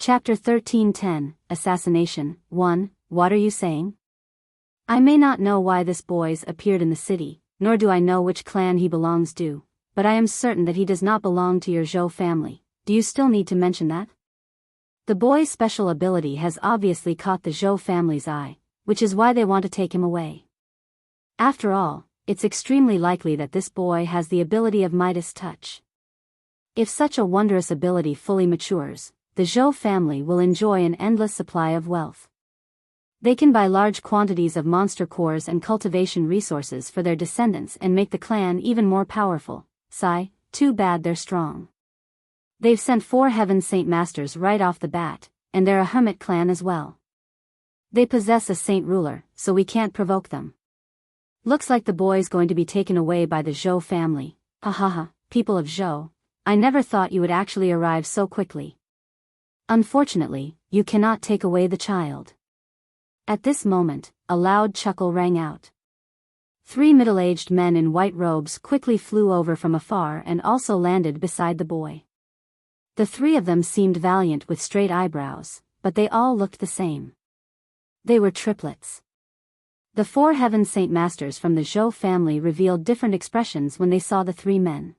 Chapter 13:10, Assassination. 1. What are you saying? I may not know why this boy appeared in the city, nor do I know which clan he belongs to, but I am certain that he does not belong to your Zhou family. Do you still need to mention that? The boy's special ability has obviously caught the Zhou family's eye, which is why they want to take him away. After all, it's extremely likely that this boy has the ability of Midas touch. If such a wondrous ability fully matures, the Zhou family will enjoy an endless supply of wealth. They can buy large quantities of monster cores and cultivation resources for their descendants and make the clan even more powerful. Sigh, too bad they're strong. They've sent 4 Heaven Saint Masters right off the bat, and they're a hermit clan as well. They possess a saint ruler, so we can't provoke them. Looks like the boy's going to be taken away by the Zhou family. Ha ha ha, people of Zhou, I never thought you would actually arrive so quickly. Unfortunately, you cannot take away the child. At this moment, a loud chuckle rang out. 3 middle-aged men in white robes quickly flew over from afar and also landed beside the boy. The 3 of them seemed valiant with straight eyebrows, but they all looked the same. They were triplets. The 4 Heaven Saint Masters from the Zhou family revealed different expressions when they saw the 3 men.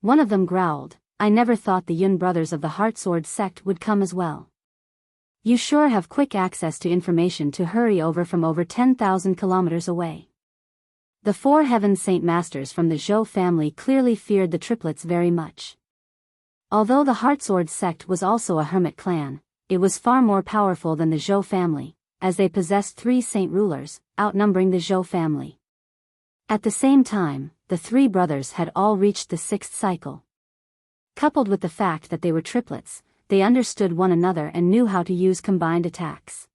One of them growled, I never thought the Yun brothers of the Heartsword sect would come as well. You sure have quick access to information to hurry over from over 10,000 kilometers away. The 4 Heaven Saint Masters from the Zhou family clearly feared the triplets very much. Although the Heartsword sect was also a hermit clan, it was far more powerful than the Zhou family, as they possessed 3 saint rulers, outnumbering the Zhou family. At the same time, the 3 brothers had all reached the 6th cycle. Coupled with the fact that they were triplets, they understood one another and knew how to use combined attacks.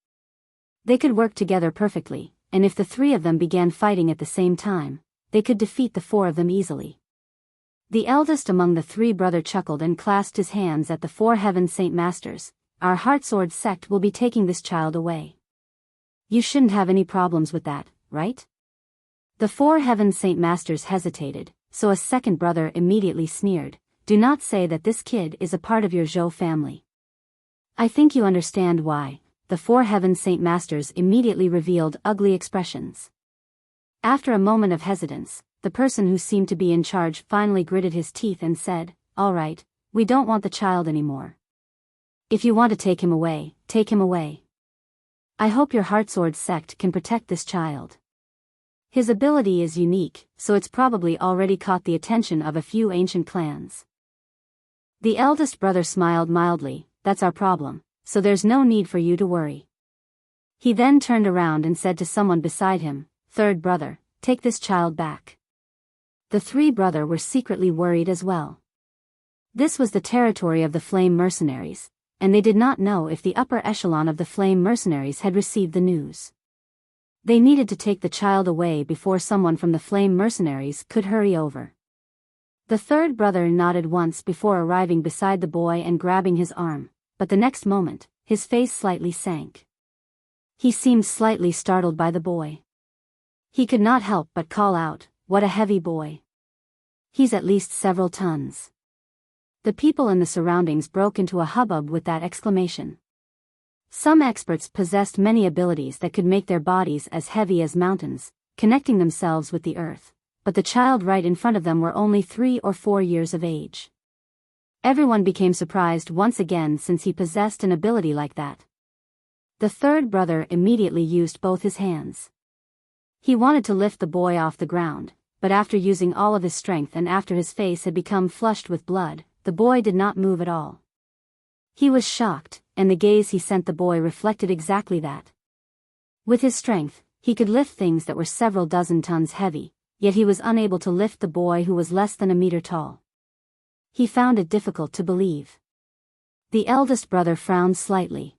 They could work together perfectly, and if the 3 of them began fighting at the same time, they could defeat the 4 of them easily. The eldest among the 3 brothers chuckled and clasped his hands at the 4 Heaven Saint Masters. Our Heartsword sect will be taking this child away. You shouldn't have any problems with that, right? The 4 Heaven Saint Masters hesitated, so a second brother immediately sneered, do not say that this kid is a part of your Zhou family. I think you understand why. The 4 Heaven Saint Masters immediately revealed ugly expressions. After a moment of hesitance, the person who seemed to be in charge finally gritted his teeth and said, all right, we don't want the child anymore. If you want to take him away, take him away. I hope your Heartsword sect can protect this child. His ability is unique, so it's probably already caught the attention of a few ancient clans. The eldest brother smiled mildly, that's our problem, so there's no need for you to worry. He then turned around and said to someone beside him, third brother, take this child back. The 3 brothers were secretly worried as well. This was the territory of the Flame Mercenaries, and they did not know if the upper echelon of the Flame Mercenaries had received the news. They needed to take the child away before someone from the Flame Mercenaries could hurry over. The 3rd brother nodded once before arriving beside the boy and grabbing his arm, but the next moment, his face slightly sank. He seemed slightly startled by the boy. He could not help but call out, what a heavy boy. He's at least several tons. The people in the surroundings broke into a hubbub with that exclamation. Some experts possessed many abilities that could make their bodies as heavy as mountains, connecting themselves with the earth, but the child right in front of them were only 3 or 4 years of age. Everyone became surprised once again since he possessed an ability like that. The 3rd brother immediately used both his hands. He wanted to lift the boy off the ground, but after using all of his strength and after his face had become flushed with blood, the boy did not move at all. He was shocked, and the gaze he sent the boy reflected exactly that. With his strength, he could lift things that were several dozen tons heavy, yet he was unable to lift the boy who was less than a meter tall. He found it difficult to believe. The eldest brother frowned slightly.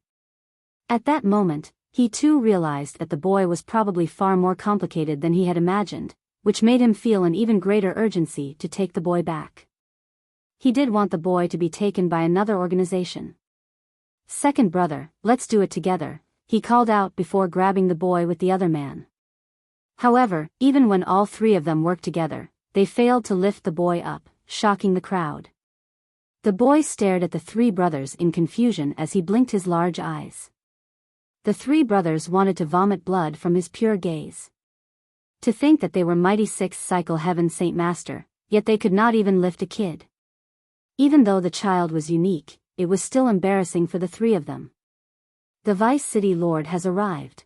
At that moment, he too realized that the boy was probably far more complicated than he had imagined, which made him feel an even greater urgency to take the boy back. He did want the boy to be taken by another organization. Second brother, let's do it together, he called out before grabbing the boy with the other man. However, even when all 3 of them worked together, they failed to lift the boy up, shocking the crowd. The boy stared at the three brothers in confusion as he blinked his large eyes. The three brothers wanted to vomit blood from his pure gaze. To think that they were mighty sixth cycle heaven Saint Master, yet they could not even lift a kid. Even though the child was unique, it was still embarrassing for the three of them. The Vice City Lord has arrived.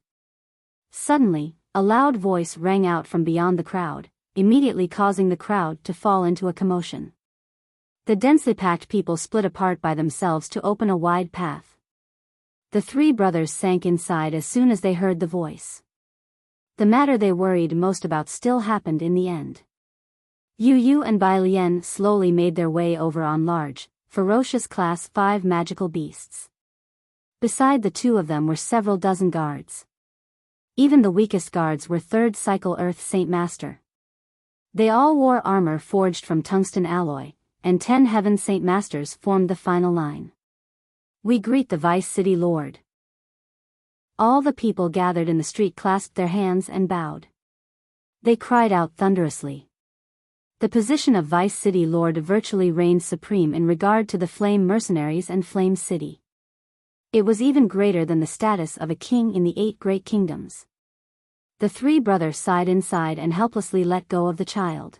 Suddenly, a loud voice rang out from beyond the crowd, immediately causing the crowd to fall into a commotion. The densely packed people split apart by themselves to open a wide path. The three brothers sank inside as soon as they heard the voice. The matter they worried most about still happened in the end. Yu Yu and Bai Lian slowly made their way over on large, ferocious Class 5 magical beasts. Beside the two of them were several dozen guards. Even the weakest guards were third cycle Earth Saint Master. They all wore armor forged from tungsten alloy, and 10 Heaven Saint Masters formed the final line. We greet the Vice City Lord. All the people gathered in the street clasped their hands and bowed. They cried out thunderously. The position of Vice City Lord virtually reigned supreme in regard to the Flame Mercenaries and Flame City. It was even greater than the status of a king in the 8 Great Kingdoms. The three brothers sighed inside and helplessly let go of the child.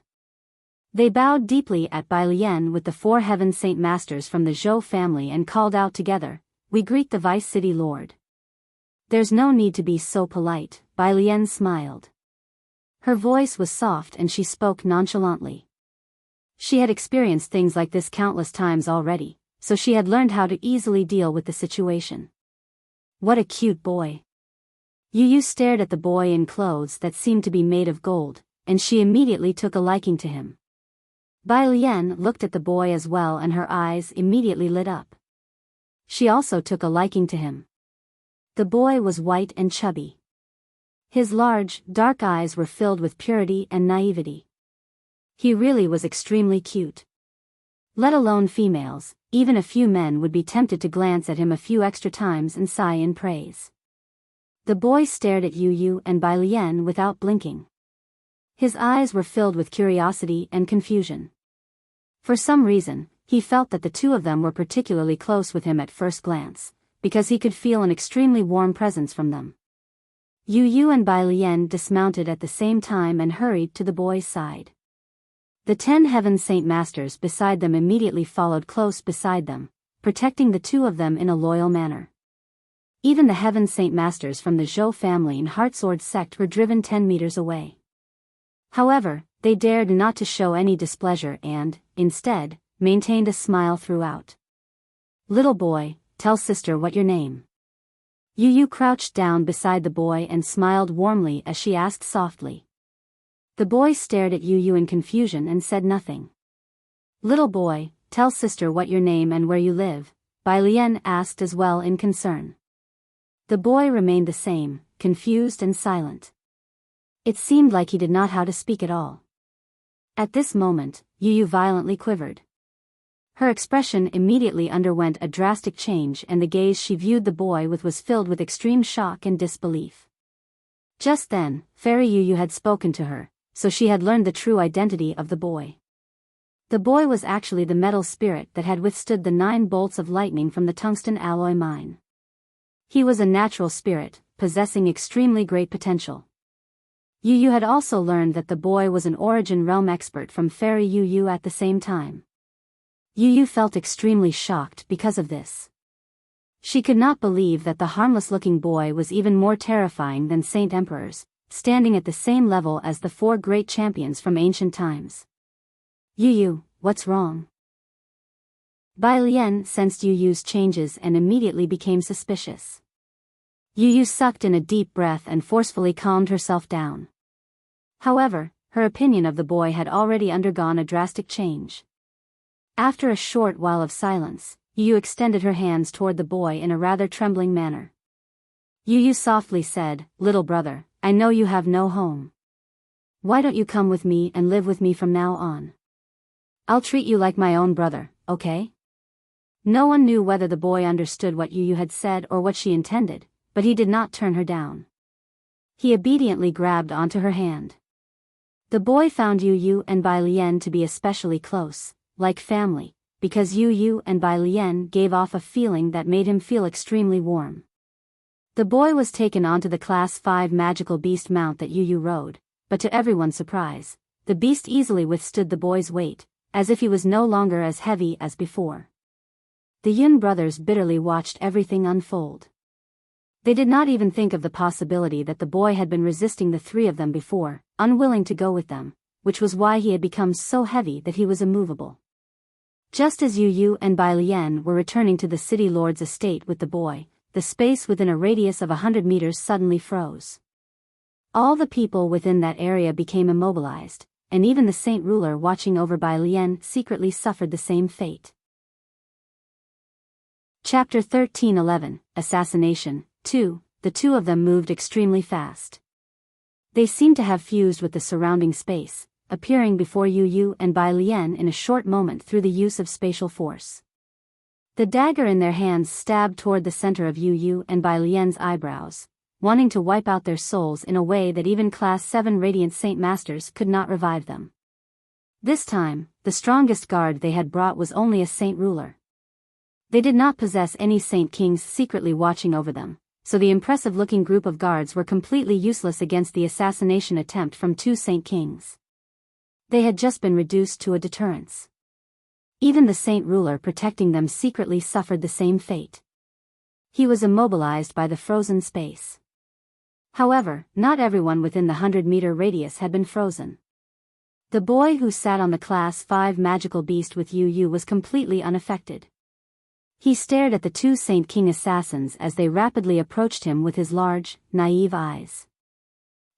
They bowed deeply at Bai Lian with the 4 Heaven Saint Masters from the Zhou family and called out together, "We greet the Vice City Lord." "There's no need to be so polite," Bai Lian smiled. Her voice was soft and she spoke nonchalantly. She had experienced things like this countless times already, so she had learned how to easily deal with the situation. What a cute boy. Yu Yu stared at the boy in clothes that seemed to be made of gold, and she immediately took a liking to him. Bai Lian looked at the boy as well and her eyes immediately lit up. She also took a liking to him. The boy was white and chubby. His large, dark eyes were filled with purity and naivety. He really was extremely cute. Let alone females, even a few men would be tempted to glance at him a few extra times and sigh in praise. The boy stared at Yu Yu and Bai Lian without blinking. His eyes were filled with curiosity and confusion. For some reason, he felt that the two of them were particularly close with him at first glance, because he could feel an extremely warm presence from them. Yu Yu and Bai Lian dismounted at the same time and hurried to the boy's side. The 10 Heaven Saint Masters beside them immediately followed close beside them, protecting the two of them in a loyal manner. Even the Heaven Saint Masters from the Zhou family and Heartsword sect were driven 10 meters away. However, they dared not to show any displeasure and, instead, maintained a smile throughout. "Little boy, tell sister what your name." Yu Yu crouched down beside the boy and smiled warmly as she asked softly. The boy stared at Yu Yu in confusion and said nothing. "Little boy, tell sister what your name and where you live," Bai Lian asked as well in concern. The boy remained the same, confused and silent. It seemed like he did not know how to speak at all. At this moment, Yu Yu violently quivered. Her expression immediately underwent a drastic change and the gaze she viewed the boy with was filled with extreme shock and disbelief. Just then, Fairy Yu Yu had spoken to her, so she had learned the true identity of the boy. The boy was actually the metal spirit that had withstood the 9 bolts of lightning from the tungsten alloy mine. He was a natural spirit, possessing extremely great potential. Yu Yu had also learned that the boy was an Origin Realm expert from Fairy Yu Yu at the same time. Yu Yu felt extremely shocked because of this. She could not believe that the harmless-looking boy was even more terrifying than Saint Emperors, standing at the same level as the 4 great champions from ancient times. "Yu Yu, what's wrong?" Bai Lian sensed Yu Yu's changes and immediately became suspicious. Yu Yu sucked in a deep breath and forcefully calmed herself down. However, her opinion of the boy had already undergone a drastic change. After a short while of silence, Yu Yu extended her hands toward the boy in a rather trembling manner. Yu Yu softly said, "Little brother, I know you have no home. Why don't you come with me and live with me from now on? I'll treat you like my own brother, okay?" No one knew whether the boy understood what Yu Yu had said or what she intended, but he did not turn her down. He obediently grabbed onto her hand. The boy found Yu Yu and Bai Lian to be especially close, like family, because Yu Yu and Bai Lian gave off a feeling that made him feel extremely warm. The boy was taken onto the Class 5 magical beast mount that Yu Yu rode, but to everyone's surprise, the beast easily withstood the boy's weight, as if he was no longer as heavy as before. The Yun brothers bitterly watched everything unfold. They did not even think of the possibility that the boy had been resisting the three of them before, unwilling to go with them, which was why he had become so heavy that he was immovable. Just as Yu Yu and Bai Lian were returning to the city lord's estate with the boy, the space within a radius of 100 meters suddenly froze. All the people within that area became immobilized, and even the saint ruler watching over Bai Lian secretly suffered the same fate. Chapter 13:11, Assassination. 2. The two of them moved extremely fast. They seemed to have fused with the surrounding space, appearing before Yu Yu and Bai Lian in a short moment through the use of spatial force. The dagger in their hands stabbed toward the center of Yu Yu and Bai Lian's eyebrows, wanting to wipe out their souls in a way that even Class 7 Radiant Saint Masters could not revive them. This time, the strongest guard they had brought was only a saint ruler. They did not possess any saint kings secretly watching over them, so the impressive-looking group of guards were completely useless against the assassination attempt from two saint kings. They had just been reduced to a deterrence. Even the saint ruler protecting them secretly suffered the same fate. He was immobilized by the frozen space. However, not everyone within the 100-meter radius had been frozen. The boy who sat on the Class 5 magical beast with Yu Yu was completely unaffected. He stared at the two Saint King assassins as they rapidly approached him with his large, naive eyes.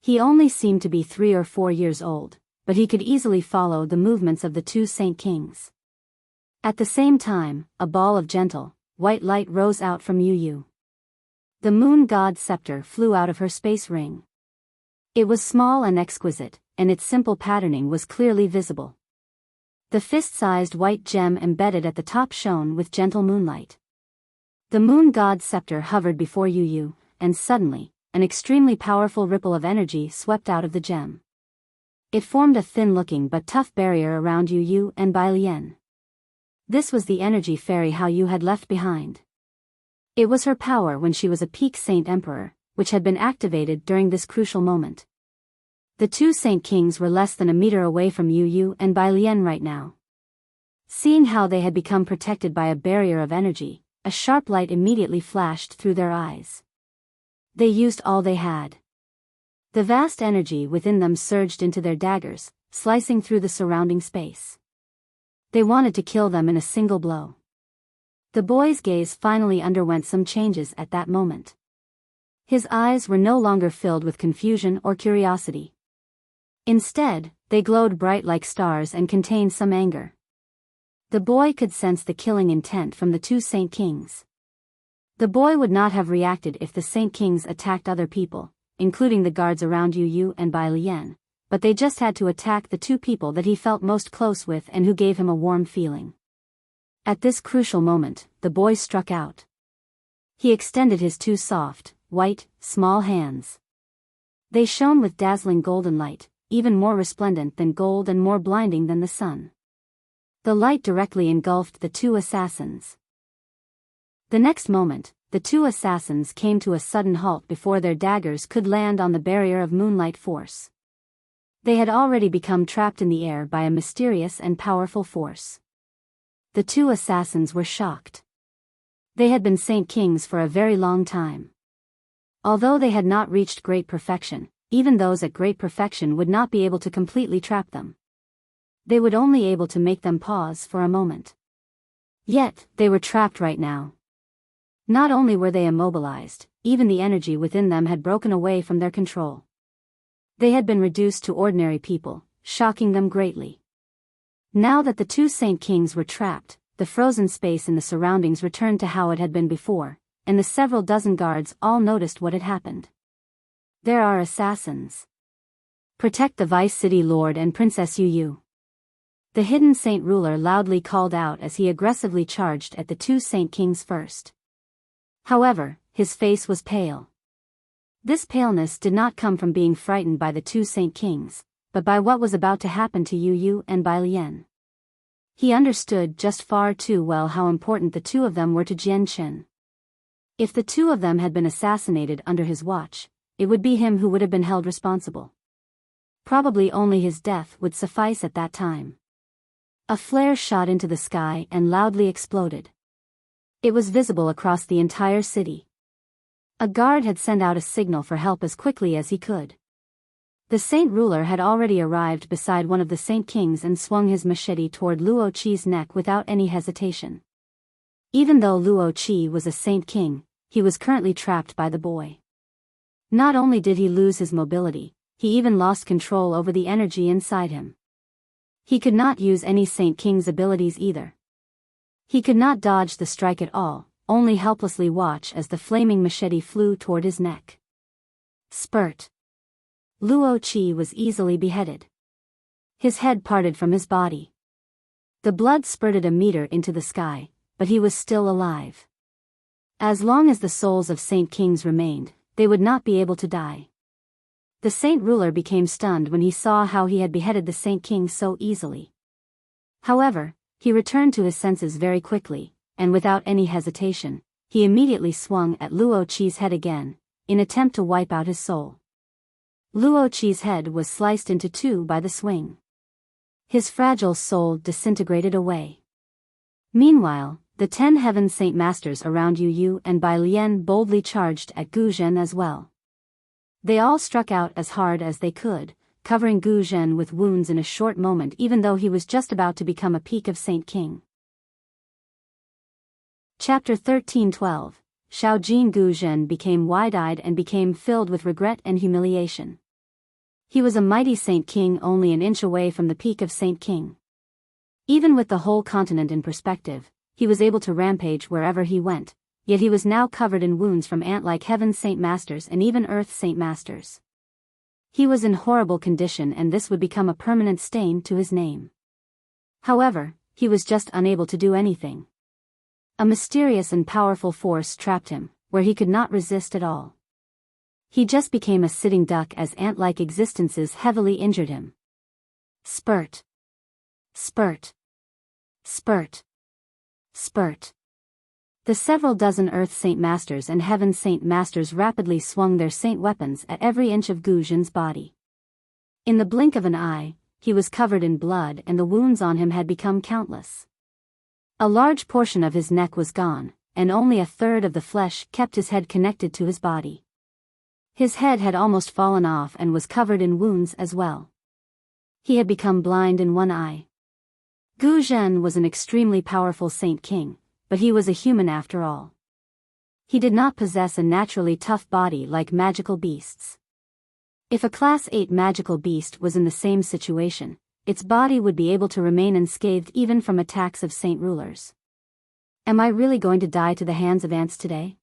He only seemed to be 3 or 4 years old, but he could easily follow the movements of the two Saint Kings. At the same time, a ball of gentle, white light rose out from Yu Yu. The moon god's scepter flew out of her space ring. It was small and exquisite, and its simple patterning was clearly visible. The fist-sized white gem embedded at the top shone with gentle moonlight. The moon god's scepter hovered before Yu Yu, and suddenly, an extremely powerful ripple of energy swept out of the gem. It formed a thin-looking but tough barrier around Yu Yu and Bai Lian. This was the energy fairy Hao Yu had left behind. It was her power when she was a peak Saint Emperor, which had been activated during this crucial moment. The two Saint Kings were less than a meter away from Yu Yu and Bai Lian right now. Seeing how they had become protected by a barrier of energy, a sharp light immediately flashed through their eyes. They used all they had. The vast energy within them surged into their daggers, slicing through the surrounding space. They wanted to kill them in a single blow. The boy's gaze finally underwent some changes at that moment. His eyes were no longer filled with confusion or curiosity. Instead, they glowed bright like stars and contained some anger. The boy could sense the killing intent from the two Saint Kings. The boy would not have reacted if the Saint Kings attacked other people, including the guards around Yu Yu and Bai Lian, but they just had to attack the two people that he felt most close with and who gave him a warm feeling. At this crucial moment, the boy struck out. He extended his two soft, white, small hands. They shone with dazzling golden light, even more resplendent than gold and more blinding than the sun. The light directly engulfed the two assassins. The next moment, the two assassins came to a sudden halt before their daggers could land on the barrier of moonlight force. They had already become trapped in the air by a mysterious and powerful force. The two assassins were shocked. They had been Saint Kings for a very long time. Although they had not reached great perfection, even those at great perfection would not be able to completely trap them. They would only able to make them pause for a moment. Yet, they were trapped right now. Not only were they immobilized, even the energy within them had broken away from their control. They had been reduced to ordinary people, shocking them greatly. Now that the two Saint Kings were trapped, the frozen space in the surroundings returned to how it had been before, and the several dozen guards all noticed what had happened. There are assassins. Protect the Vice City Lord and Princess Yu Yu. The hidden Saint Ruler loudly called out as he aggressively charged at the two Saint Kings first. However, his face was pale. This paleness did not come from being frightened by the two Saint Kings, but by what was about to happen to Yu Yu and Bai Lian. He understood just far too well how important the two of them were to Jian Chen. If the two of them had been assassinated under his watch, it would be him who would have been held responsible. Probably only his death would suffice at that time. A flare shot into the sky and loudly exploded. It was visible across the entire city. A guard had sent out a signal for help as quickly as he could. The Saint Ruler had already arrived beside one of the Saint Kings and swung his machete toward Luo Qi's neck without any hesitation. Even though Luo Qi was a Saint King, he was currently trapped by the boy. Not only did he lose his mobility, he even lost control over the energy inside him. He could not use any Saint King's abilities either. He could not dodge the strike at all, only helplessly watch as the flaming machete flew toward his neck. Spurt. Luo Qi was easily beheaded. His head parted from his body. The blood spurted a meter into the sky, but he was still alive. As long as the souls of Saint Kings remained, they would not be able to die. The Saint Ruler became stunned when he saw how he had beheaded the Saint King so easily. However, he returned to his senses very quickly, and without any hesitation, he immediately swung at Luo Qi's head again, in attempt to wipe out his soul. Luo Qi's head was sliced into two by the swing. His fragile soul disintegrated away. Meanwhile, the 10 Heaven Saint Masters around Yu Yu and Bai Lian boldly charged at Gu Zhen as well. They all struck out as hard as they could, covering Gu Zhen with wounds in a short moment even though he was just about to become a peak of Saint King. Chapter 13:12. Shaojin Gu Zhen became wide-eyed and became filled with regret and humiliation. He was a mighty Saint King only an inch away from the peak of Saint King. Even with the whole continent in perspective, he was able to rampage wherever he went, yet he was now covered in wounds from ant-like Heaven Saint Masters and even Earth Saint Masters. He was in horrible condition and this would become a permanent stain to his name. However, he was just unable to do anything. A mysterious and powerful force trapped him, where he could not resist at all. He just became a sitting duck as ant-like existences heavily injured him. Spurt. Spurt. Spurt. Spurt. The several dozen Earth Saint Masters and Heaven Saint Masters rapidly swung their saint weapons at every inch of Gu Zhen's body. In the blink of an eye, he was covered in blood and the wounds on him had become countless. A large portion of his neck was gone, and only a third of the flesh kept his head connected to his body. His head had almost fallen off and was covered in wounds as well. He had become blind in one eye. Gu Zhen was an extremely powerful Saint King, but he was a human after all. He did not possess a naturally tough body like magical beasts. If a Class 8 magical beast was in the same situation, its body would be able to remain unscathed even from attacks of Saint Rulers. Am I really going to die to the hands of ants today?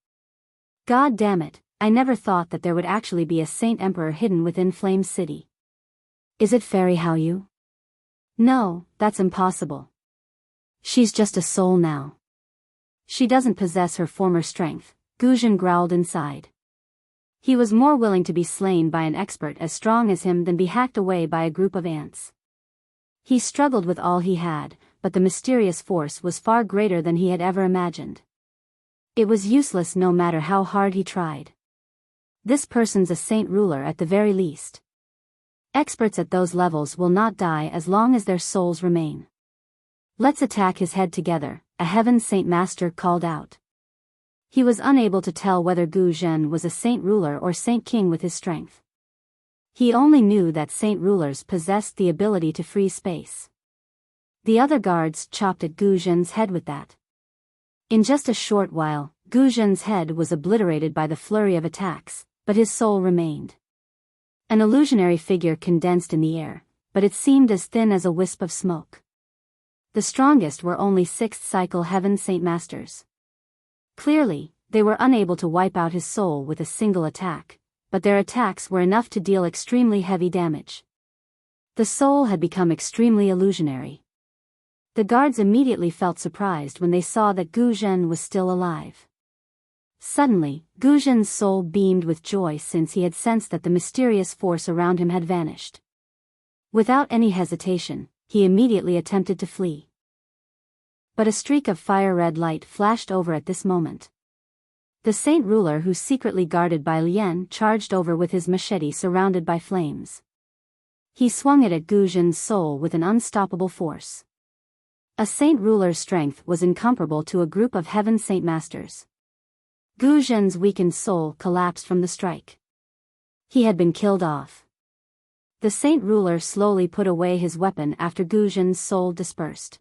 God damn it, I never thought that there would actually be a Saint Emperor hidden within Flame City. Is it Fairy Hao Yu? No, that's impossible. She's just a soul now. She doesn't possess her former strength, Gu Zhen growled inside. He was more willing to be slain by an expert as strong as him than be hacked away by a group of ants. He struggled with all he had, but the mysterious force was far greater than he had ever imagined. It was useless no matter how hard he tried. This person's a Saint Ruler at the very least. Experts at those levels will not die as long as their souls remain. Let's attack his head together, a Heaven Saint Master called out. He was unable to tell whether Gu Zhen was a Saint Ruler or Saint King with his strength. He only knew that Saint Rulers possessed the ability to freeze space. The other guards chopped at Gu Zhen's head with that. In just a short while, Gu Zhen's head was obliterated by the flurry of attacks, but his soul remained. An illusionary figure condensed in the air, but it seemed as thin as a wisp of smoke. The strongest were only 6th cycle Heaven Saint Masters. Clearly, they were unable to wipe out his soul with a single attack, but their attacks were enough to deal extremely heavy damage. The soul had become extremely illusionary. The guards immediately felt surprised when they saw that Gu Zhen was still alive. Suddenly, Gu Zhen's soul beamed with joy since he had sensed that the mysterious force around him had vanished. Without any hesitation, he immediately attempted to flee. But a streak of fire-red light flashed over at this moment. The saint ruler who secretly guarded Bai Lian charged over with his machete surrounded by flames. He swung it at Gu Zhen's soul with an unstoppable force. A saint ruler's strength was incomparable to a group of heaven saint masters. Gu Zhen's weakened soul collapsed from the strike. He had been killed off. The saint ruler slowly put away his weapon after Gu Zhen's soul dispersed.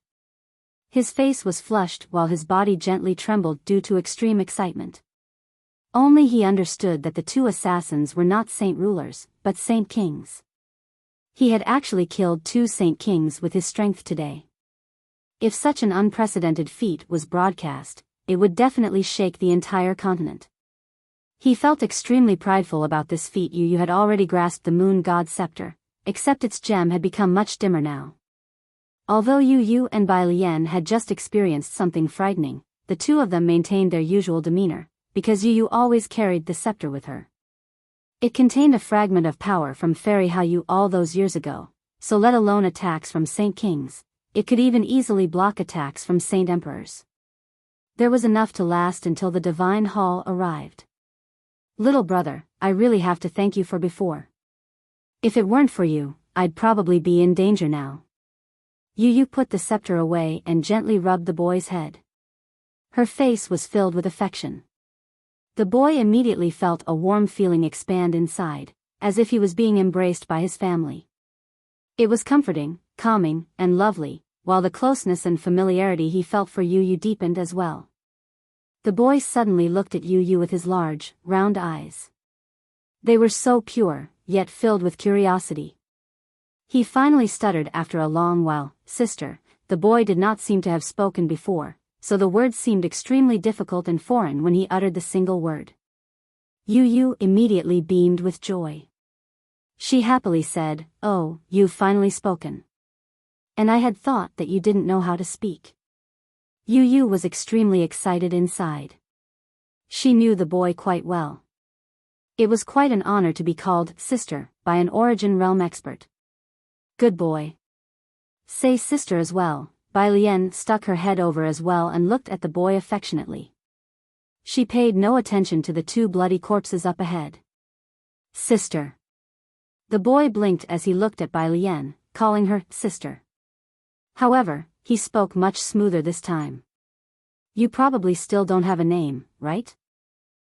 His face was flushed while his body gently trembled due to extreme excitement. Only he understood that the two assassins were not saint rulers, but saint kings. He had actually killed two saint kings with his strength today. If such an unprecedented feat was broadcast, it would definitely shake the entire continent. He felt extremely prideful about this feat. Yu had already grasped the moon god's scepter, except its gem had become much dimmer now. Although Yu and Bai Lian had just experienced something frightening, the two of them maintained their usual demeanor, because Yu always carried the scepter with her. It contained a fragment of power from Fairy Hao all those years ago, so let alone attacks from Saint Kings, it could even easily block attacks from Saint Emperors. There was enough to last until the Divine Hall arrived. Little brother, I really have to thank you for before. If it weren't for you, I'd probably be in danger now. Yu put the scepter away and gently rubbed the boy's head. Her face was filled with affection. The boy immediately felt a warm feeling expand inside, as if he was being embraced by his family. It was comforting, calming, and lovely, while the closeness and familiarity he felt for Yu deepened as well. The boy suddenly looked at Yu with his large, round eyes. They were so pure, yet filled with curiosity. He finally stuttered after a long while, "Sister." The boy did not seem to have spoken before, so the words seemed extremely difficult and foreign when he uttered the single word. Yu immediately beamed with joy. She happily said, "Oh, you've finally spoken. And I had thought that you didn't know how to speak." Yu was extremely excited inside. She knew the boy quite well. It was quite an honor to be called sister by an Origin Realm expert. Good boy. Say sister as well. Bai Lian stuck her head over as well and looked at the boy affectionately. She paid no attention to the two bloody corpses up ahead. Sister. The boy blinked as he looked at Bai Lian, calling her sister. However, he spoke much smoother this time. You probably still don't have a name, right?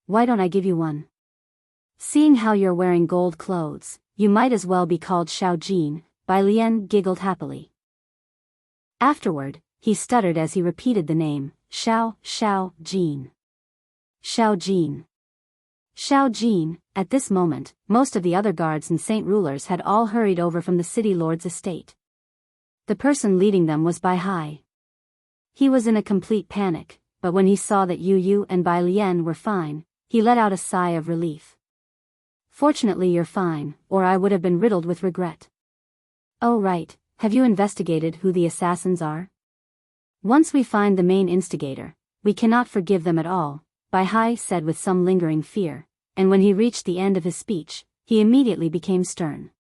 Why don't I give you one? Seeing how you're wearing gold clothes, you might as well be called Xiao Jin. Bai Lian giggled happily. Afterward, he stuttered as he repeated the name, Xiao Jin. Xiao Jin. Xiao Jin. At this moment, most of the other guards and saint rulers had all hurried over from the city lord's estate. The person leading them was Bai Hai. He was in a complete panic, but when he saw that Yu and Bai Lian were fine, he let out a sigh of relief. Fortunately you're fine, or I would have been riddled with regret. Oh right, have you investigated who the assassins are? Once we find the main instigator, we cannot forgive them at all, Bai Hai said with some lingering fear, and when he reached the end of his speech, he immediately became stern.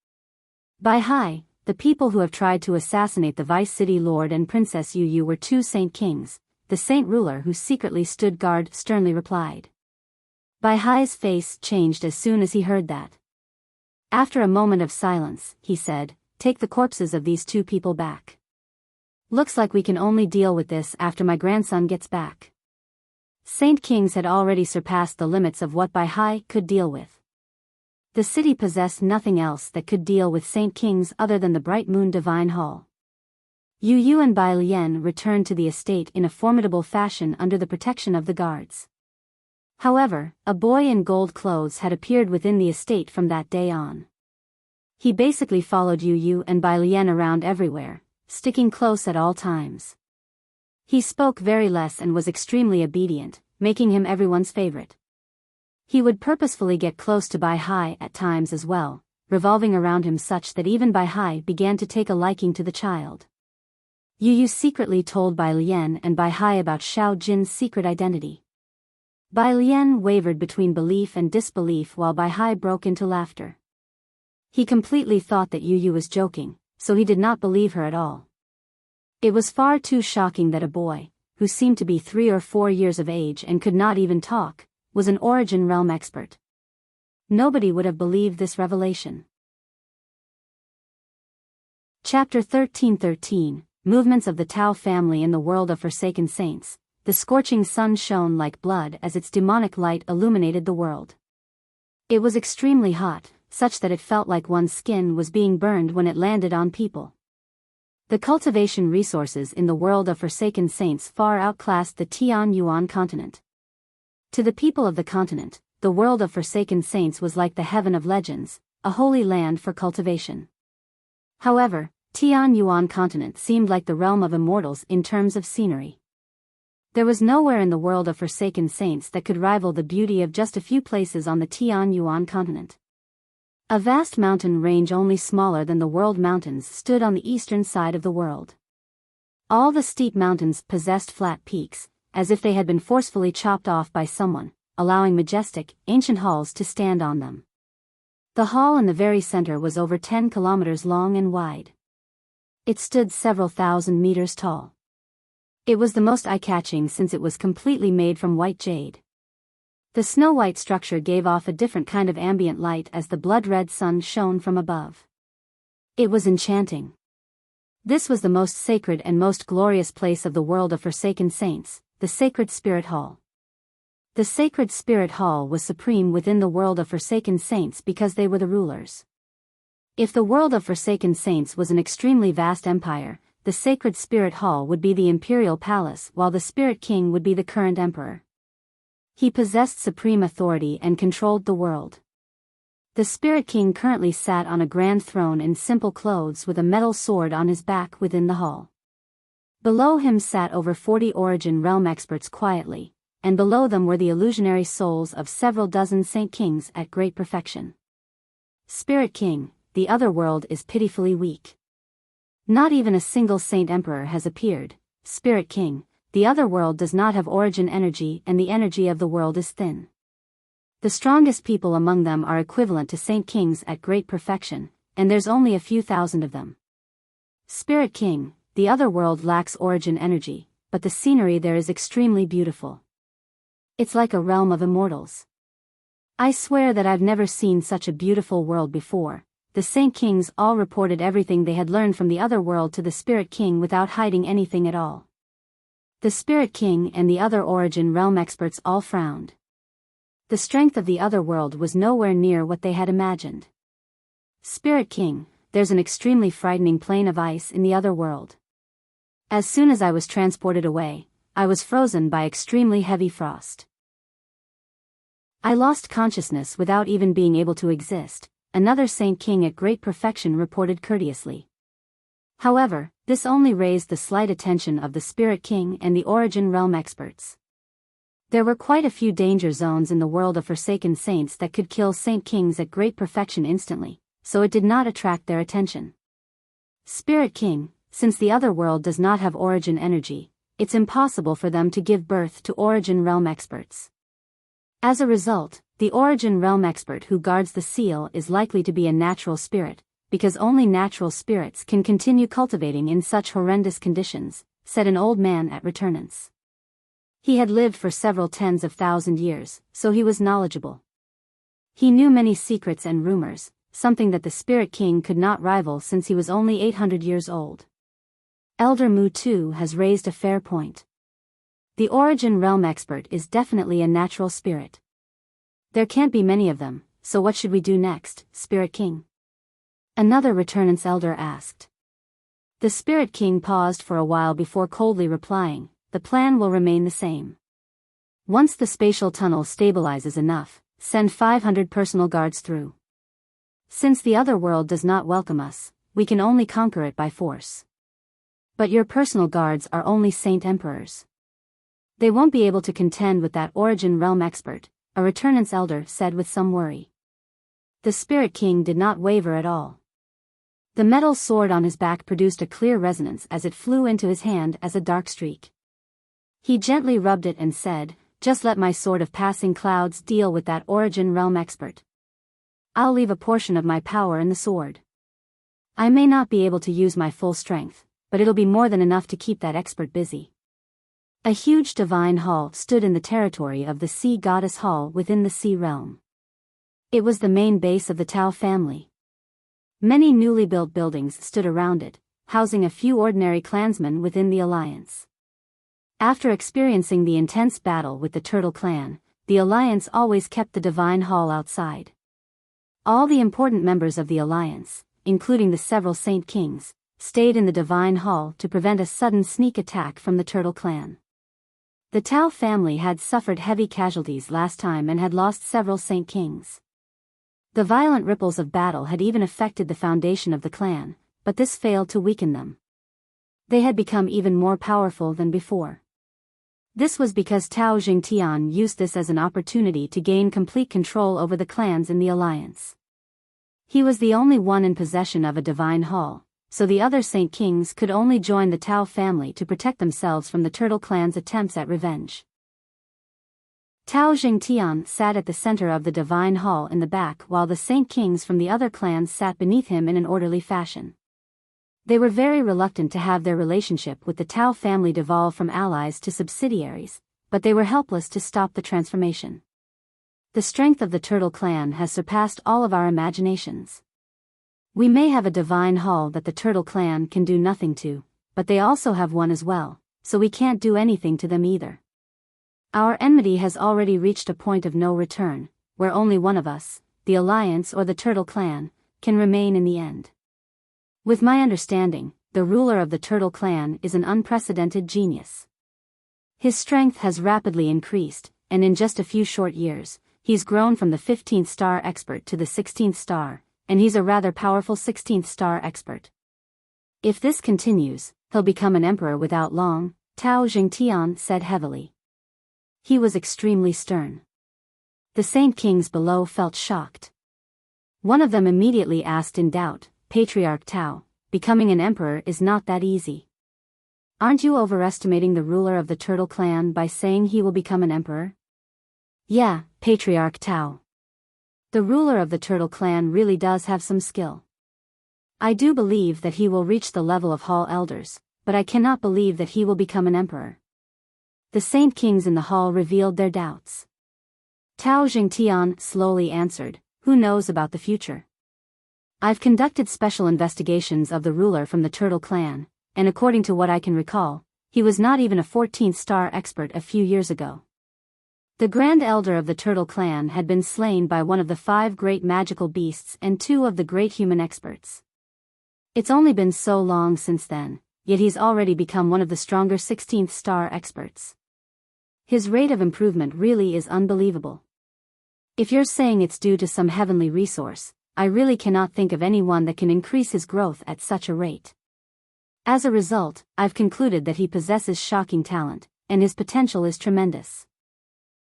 Bai Hai, the people who have tried to assassinate the Vice City Lord and Princess Yu were two saint kings, the saint ruler who secretly stood guard sternly replied. Bai Hai's face changed as soon as he heard that. After a moment of silence, he said, "Take the corpses of these two people back. Looks like we can only deal with this after my grandson gets back." Saint Kings had already surpassed the limits of what Bai Hai could deal with. The city possessed nothing else that could deal with Saint Kings other than the Bright Moon Divine Hall. Yu and Bai Lian returned to the estate in a formidable fashion under the protection of the guards. However, a boy in gold clothes had appeared within the estate from that day on. He basically followed Yu and Bai Lian around everywhere, sticking close at all times. He spoke very less and was extremely obedient, making him everyone's favorite. He would purposefully get close to Bai Hai at times as well, revolving around him such that even Bai Hai began to take a liking to the child. Yu secretly told Bai Lian and Bai Hai about Xiao Jin's secret identity. Bai Lian wavered between belief and disbelief while Bai Hai broke into laughter. He completely thought that Yu was joking, so he did not believe her at all. It was far too shocking that a boy, who seemed to be 3 or 4 years of age and could not even talk, was an Origin Realm expert. Nobody would have believed this revelation. Chapter 13:13, Movements of the Tao Family in the World of Forsaken Saints. The scorching sun shone like blood as its demonic light illuminated the world. It was extremely hot, such that it felt like one's skin was being burned when it landed on people. The cultivation resources in the world of Forsaken Saints far outclassed the Tian Yuan continent. To the people of the continent, the world of Forsaken Saints was like the heaven of legends, a holy land for cultivation. However, Tian Yuan continent seemed like the realm of immortals in terms of scenery. There was nowhere in the world of Forsaken Saints that could rival the beauty of just a few places on the Tian Yuan continent. A vast mountain range only smaller than the world mountains stood on the eastern side of the world. All the steep mountains possessed flat peaks, as if they had been forcefully chopped off by someone, allowing majestic, ancient halls to stand on them. The hall in the very center was over 10 kilometers long and wide. It stood several thousand meters tall. It was the most eye-catching since it was completely made from white jade. The snow-white structure gave off a different kind of ambient light as the blood-red sun shone from above. It was enchanting. This was the most sacred and most glorious place of the world of Forsaken Saints, the Sacred Spirit Hall. The Sacred Spirit Hall was supreme within the world of Forsaken Saints because they were the rulers. If the world of Forsaken Saints was an extremely vast empire, the Sacred Spirit Hall would be the imperial palace while the Spirit King would be the current emperor. He possessed supreme authority and controlled the world. The Spirit King currently sat on a grand throne in simple clothes with a metal sword on his back within the hall. Below him sat over 40 Origin Realm experts quietly, and below them were the illusionary souls of several dozen Saint Kings at great perfection. Spirit King, the other world is pitifully weak. Not even a single Saint Emperor has appeared. Spirit King, the other world does not have origin energy and the energy of the world is thin. The strongest people among them are equivalent to Saint Kings at great perfection, and there's only a few thousand of them. Spirit King, the other world lacks origin energy, but the scenery there is extremely beautiful. It's like a realm of immortals. I swear that I've never seen such a beautiful world before. The Saint Kings all reported everything they had learned from the other world to the Spirit King without hiding anything at all. The Spirit King and the other Origin Realm experts all frowned. The strength of the other world was nowhere near what they had imagined. Spirit King, there's an extremely frightening plain of ice in the other world. As soon as I was transported away, I was frozen by extremely heavy frost. I lost consciousness without even being able to exist, another Saint King at great perfection reported courteously. However, this only raised the slight attention of the Spirit King and the Origin Realm experts. There were quite a few danger zones in the world of Forsaken Saints that could kill Saint Kings at great perfection instantly, so it did not attract their attention. Spirit King, since the other world does not have origin energy, it's impossible for them to give birth to Origin Realm experts. As a result, the Origin Realm expert who guards the seal is likely to be a natural spirit, because only natural spirits can continue cultivating in such horrendous conditions, said an old man at returnance. He had lived for several tens of thousand years, so he was knowledgeable. He knew many secrets and rumors, something that the Spirit King could not rival since he was only 800 years old. Elder Mu too has raised a fair point. The Origin Realm expert is definitely a natural spirit. There can't be many of them, so what should we do next, Spirit King? Another returnance elder asked. The Spirit King paused for a while before coldly replying, the plan will remain the same. Once the spatial tunnel stabilizes enough, send 500 personal guards through. Since the other world does not welcome us, we can only conquer it by force. But your personal guards are only Saint Emperors. They won't be able to contend with that Origin Realm expert, a returnance elder said with some worry. The Spirit King did not waver at all. The metal sword on his back produced a clear resonance as it flew into his hand as a dark streak. He gently rubbed it and said, just let my sword of passing clouds deal with that Origin Realm expert. I'll leave a portion of my power in the sword. I may not be able to use my full strength, but it'll be more than enough to keep that expert busy. A huge divine hall stood in the territory of the sea goddess hall within the sea realm. It was the main base of the Tao family. Many newly built buildings stood around it, housing a few ordinary clansmen within the alliance. After experiencing the intense battle with the Turtle Clan, the alliance always kept the divine hall outside. All the important members of the alliance, including the several Saint Kings, stayed in the divine hall to prevent a sudden sneak attack from the Turtle Clan. The Tao family had suffered heavy casualties last time and had lost several Saint Kings. The violent ripples of battle had even affected the foundation of the clan, but this failed to weaken them. They had become even more powerful than before. This was because Tao Jingtian used this as an opportunity to gain complete control over the clans in the alliance. He was the only one in possession of a divine hall, so the other Saint Kings could only join the Tao family to protect themselves from the Turtle Clan's attempts at revenge. Tao Jingtian sat at the center of the divine hall in the back while the Saint Kings from the other clans sat beneath him in an orderly fashion. They were very reluctant to have their relationship with the Tao family devolve from allies to subsidiaries, but they were helpless to stop the transformation. The strength of the Turtle Clan has surpassed all of our imaginations. We may have a divine hall that the Turtle Clan can do nothing to, but they also have one as well, so we can't do anything to them either. Our enmity has already reached a point of no return, where only one of us, the Alliance or the Turtle Clan, can remain in the end. With my understanding, the ruler of the Turtle Clan is an unprecedented genius. His strength has rapidly increased, and in just a few short years, he's grown from the 15th star expert to the 16th star, and he's a rather powerful 16th star expert. If this continues, he'll become an emperor without long, Tao Jingtian said heavily. He was extremely stern. The Saint Kings below felt shocked. One of them immediately asked in doubt, Patriarch Tao, becoming an emperor is not that easy. Aren't you overestimating the ruler of the Turtle Clan by saying he will become an emperor? Yeah, Patriarch Tao. The ruler of the Turtle Clan really does have some skill. I do believe that he will reach the level of hall elders, but I cannot believe that he will become an emperor. The Saint Kings in the hall revealed their doubts. Tao Jingtian slowly answered, who knows about the future? I've conducted special investigations of the ruler from the Turtle Clan, and according to what I can recall, he was not even a 14th star expert a few years ago. The Grand Elder of the Turtle Clan had been slain by one of the 5 great magical beasts and 2 of the great human experts. It's only been so long since then, yet he's already become one of the stronger 16th star experts. His rate of improvement really is unbelievable. If you're saying it's due to some heavenly resource, I really cannot think of anyone that can increase his growth at such a rate. As a result, I've concluded that he possesses shocking talent, and his potential is tremendous.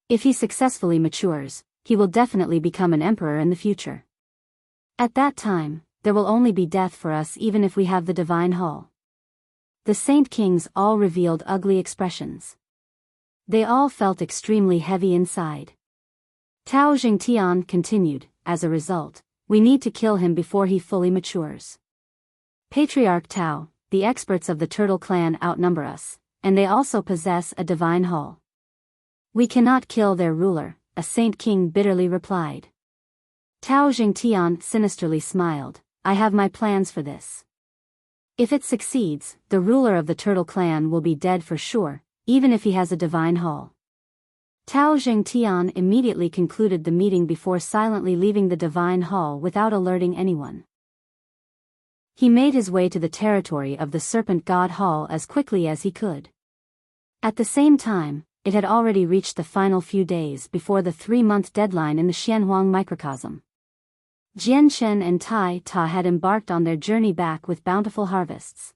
If he successfully matures, he will definitely become an emperor in the future. At that time, there will only be death for us even if we have the divine hall. The Saint Kings all revealed ugly expressions. They all felt extremely heavy inside. Tao Jingtian continued, as a result, we need to kill him before he fully matures. Patriarch Tao, the experts of the Turtle Clan outnumber us, and they also possess a divine hall. We cannot kill their ruler, a Saint King bitterly replied. Tao Jingtian sinisterly smiled, I have my plans for this. If it succeeds, the ruler of the Turtle Clan will be dead for sure, even if he has a divine hall. Tao Jingtian immediately concluded the meeting before silently leaving the divine hall without alerting anyone. He made his way to the territory of the Serpent God Hall as quickly as he could. At the same time, it had already reached the final few days before the 3-month deadline in the Xianhuang microcosm. Jian Shen and Tai Ta had embarked on their journey back with bountiful harvests.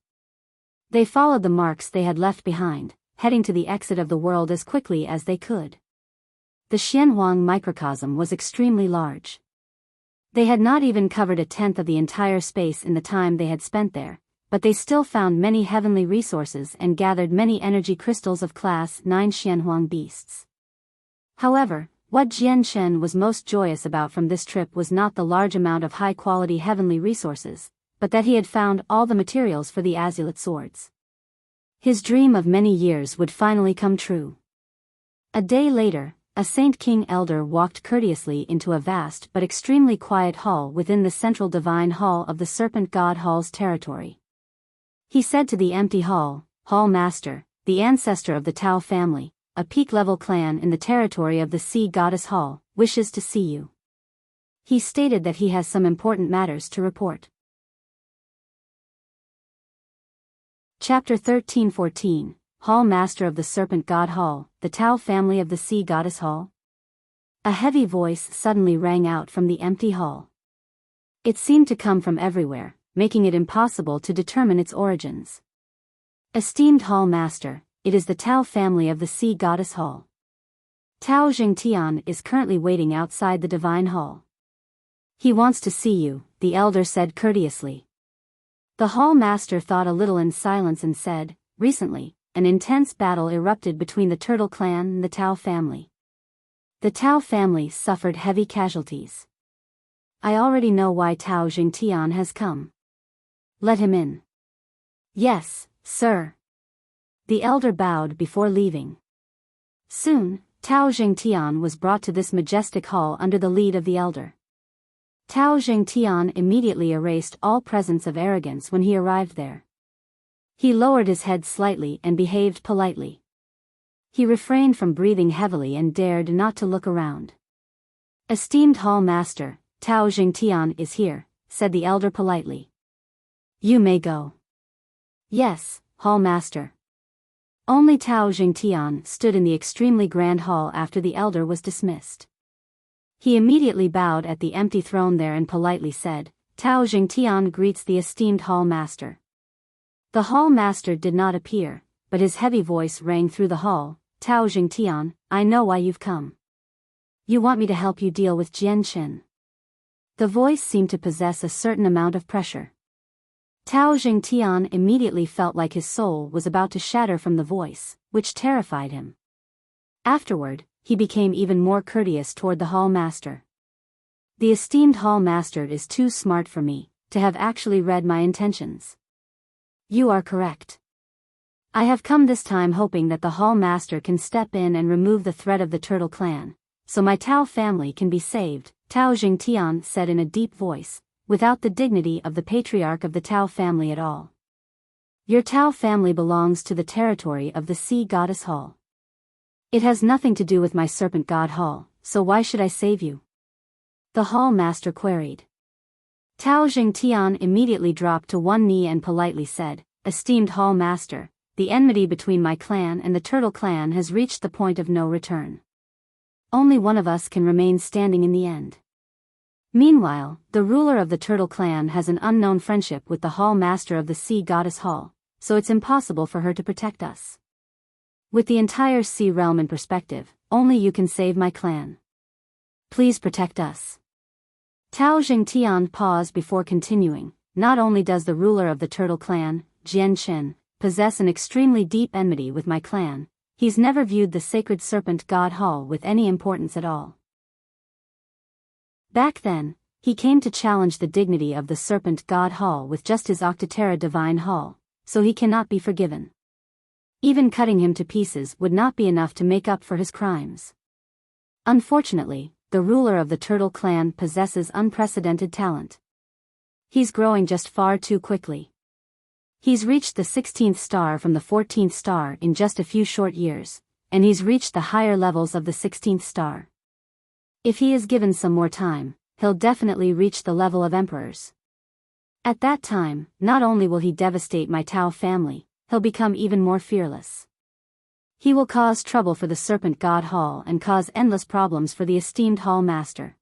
They followed the marks they had left behind, heading to the exit of the world as quickly as they could. The Xianhuang microcosm was extremely large. They had not even covered a tenth of the entire space in the time they had spent there, but they still found many heavenly resources and gathered many energy crystals of class 9 Xianhuang beasts. However, what Jian Shen was most joyous about from this trip was not the large amount of high-quality heavenly resources, but that he had found all the materials for the azulate swords. His dream of many years would finally come true. A day later, a Saint King elder walked courteously into a vast but extremely quiet hall within the central divine hall of the Serpent God Hall's territory. He said to the empty hall, "Hall Master, the ancestor of the Tao family, a peak-level clan in the territory of the Sea Goddess Hall, wishes to see you." He stated that he has some important matters to report. Chapter 13-14, Hall Master of the Serpent God Hall, the Tao family of the Sea Goddess Hall. A heavy voice suddenly rang out from the empty hall. It seemed to come from everywhere, making it impossible to determine its origins. "Esteemed Hall Master, it is the Tao family of the Sea Goddess Hall. Tao Jingtian is currently waiting outside the Divine Hall. He wants to see you," the elder said courteously. The Hall Master thought a little in silence and said, "Recently, an intense battle erupted between the Turtle Clan and the Tao family. The Tao family suffered heavy casualties. I already know why Tao Jingtian has come. Let him in." "Yes, sir." The elder bowed before leaving. Soon, Tao Jingtian was brought to this majestic hall under the lead of the elder. Tao Jingtian immediately erased all presence of arrogance when he arrived there. He lowered his head slightly and behaved politely. He refrained from breathing heavily and dared not to look around. "Esteemed Hall Master, Tao Jingtian is here," said the elder politely. "You may go." "Yes, Hall Master." Only Tao Jingtian stood in the extremely grand hall after the elder was dismissed. He immediately bowed at the empty throne there and politely said, "Tao Jingtian greets the esteemed Hall Master." The Hall Master did not appear, but his heavy voice rang through the hall, "Tao Jingtian, I know why you've come. You want me to help you deal with Jian Chen." The voice seemed to possess a certain amount of pressure. Tao Jingtian immediately felt like his soul was about to shatter from the voice, which terrified him. Afterward, he became even more courteous toward the Hall Master. "The esteemed Hall Master is too smart for me to have actually read my intentions. You are correct. I have come this time hoping that the Hall Master can step in and remove the threat of the Turtle Clan, so my Tao family can be saved," Tao Jingtian said in a deep voice, without the dignity of the patriarch of the Tao family at all. "Your Tao family belongs to the territory of the Sea Goddess Hall. It has nothing to do with my Serpent God Hall, so why should I save you?" the Hall Master queried. Tao Jingtian immediately dropped to one knee and politely said, "Esteemed Hall Master, the enmity between my clan and the Turtle Clan has reached the point of no return. Only one of us can remain standing in the end. Meanwhile, the ruler of the Turtle Clan has an unknown friendship with the Hall Master of the Sea Goddess Hall, so it's impossible for her to protect us. With the entire sea realm in perspective, only you can save my clan. Please protect us." Tao Jingtian paused before continuing, "Not only does the ruler of the Turtle Clan, Jian Chen, possess an extremely deep enmity with my clan, he's never viewed the sacred Serpent God Hall with any importance at all. Back then, he came to challenge the dignity of the Serpent God Hall with just his Octotera Divine Hall, so he cannot be forgiven. Even cutting him to pieces would not be enough to make up for his crimes. Unfortunately, the ruler of the Turtle Clan possesses unprecedented talent. He's growing just far too quickly. He's reached the 16th star from the 14th star in just a few short years, and he's reached the higher levels of the 16th star. If he is given some more time, he'll definitely reach the level of emperors. At that time, not only will he devastate my Tao family, he'll become even more fearless. He will cause trouble for the Serpent God Hall and cause endless problems for the esteemed Hall Master."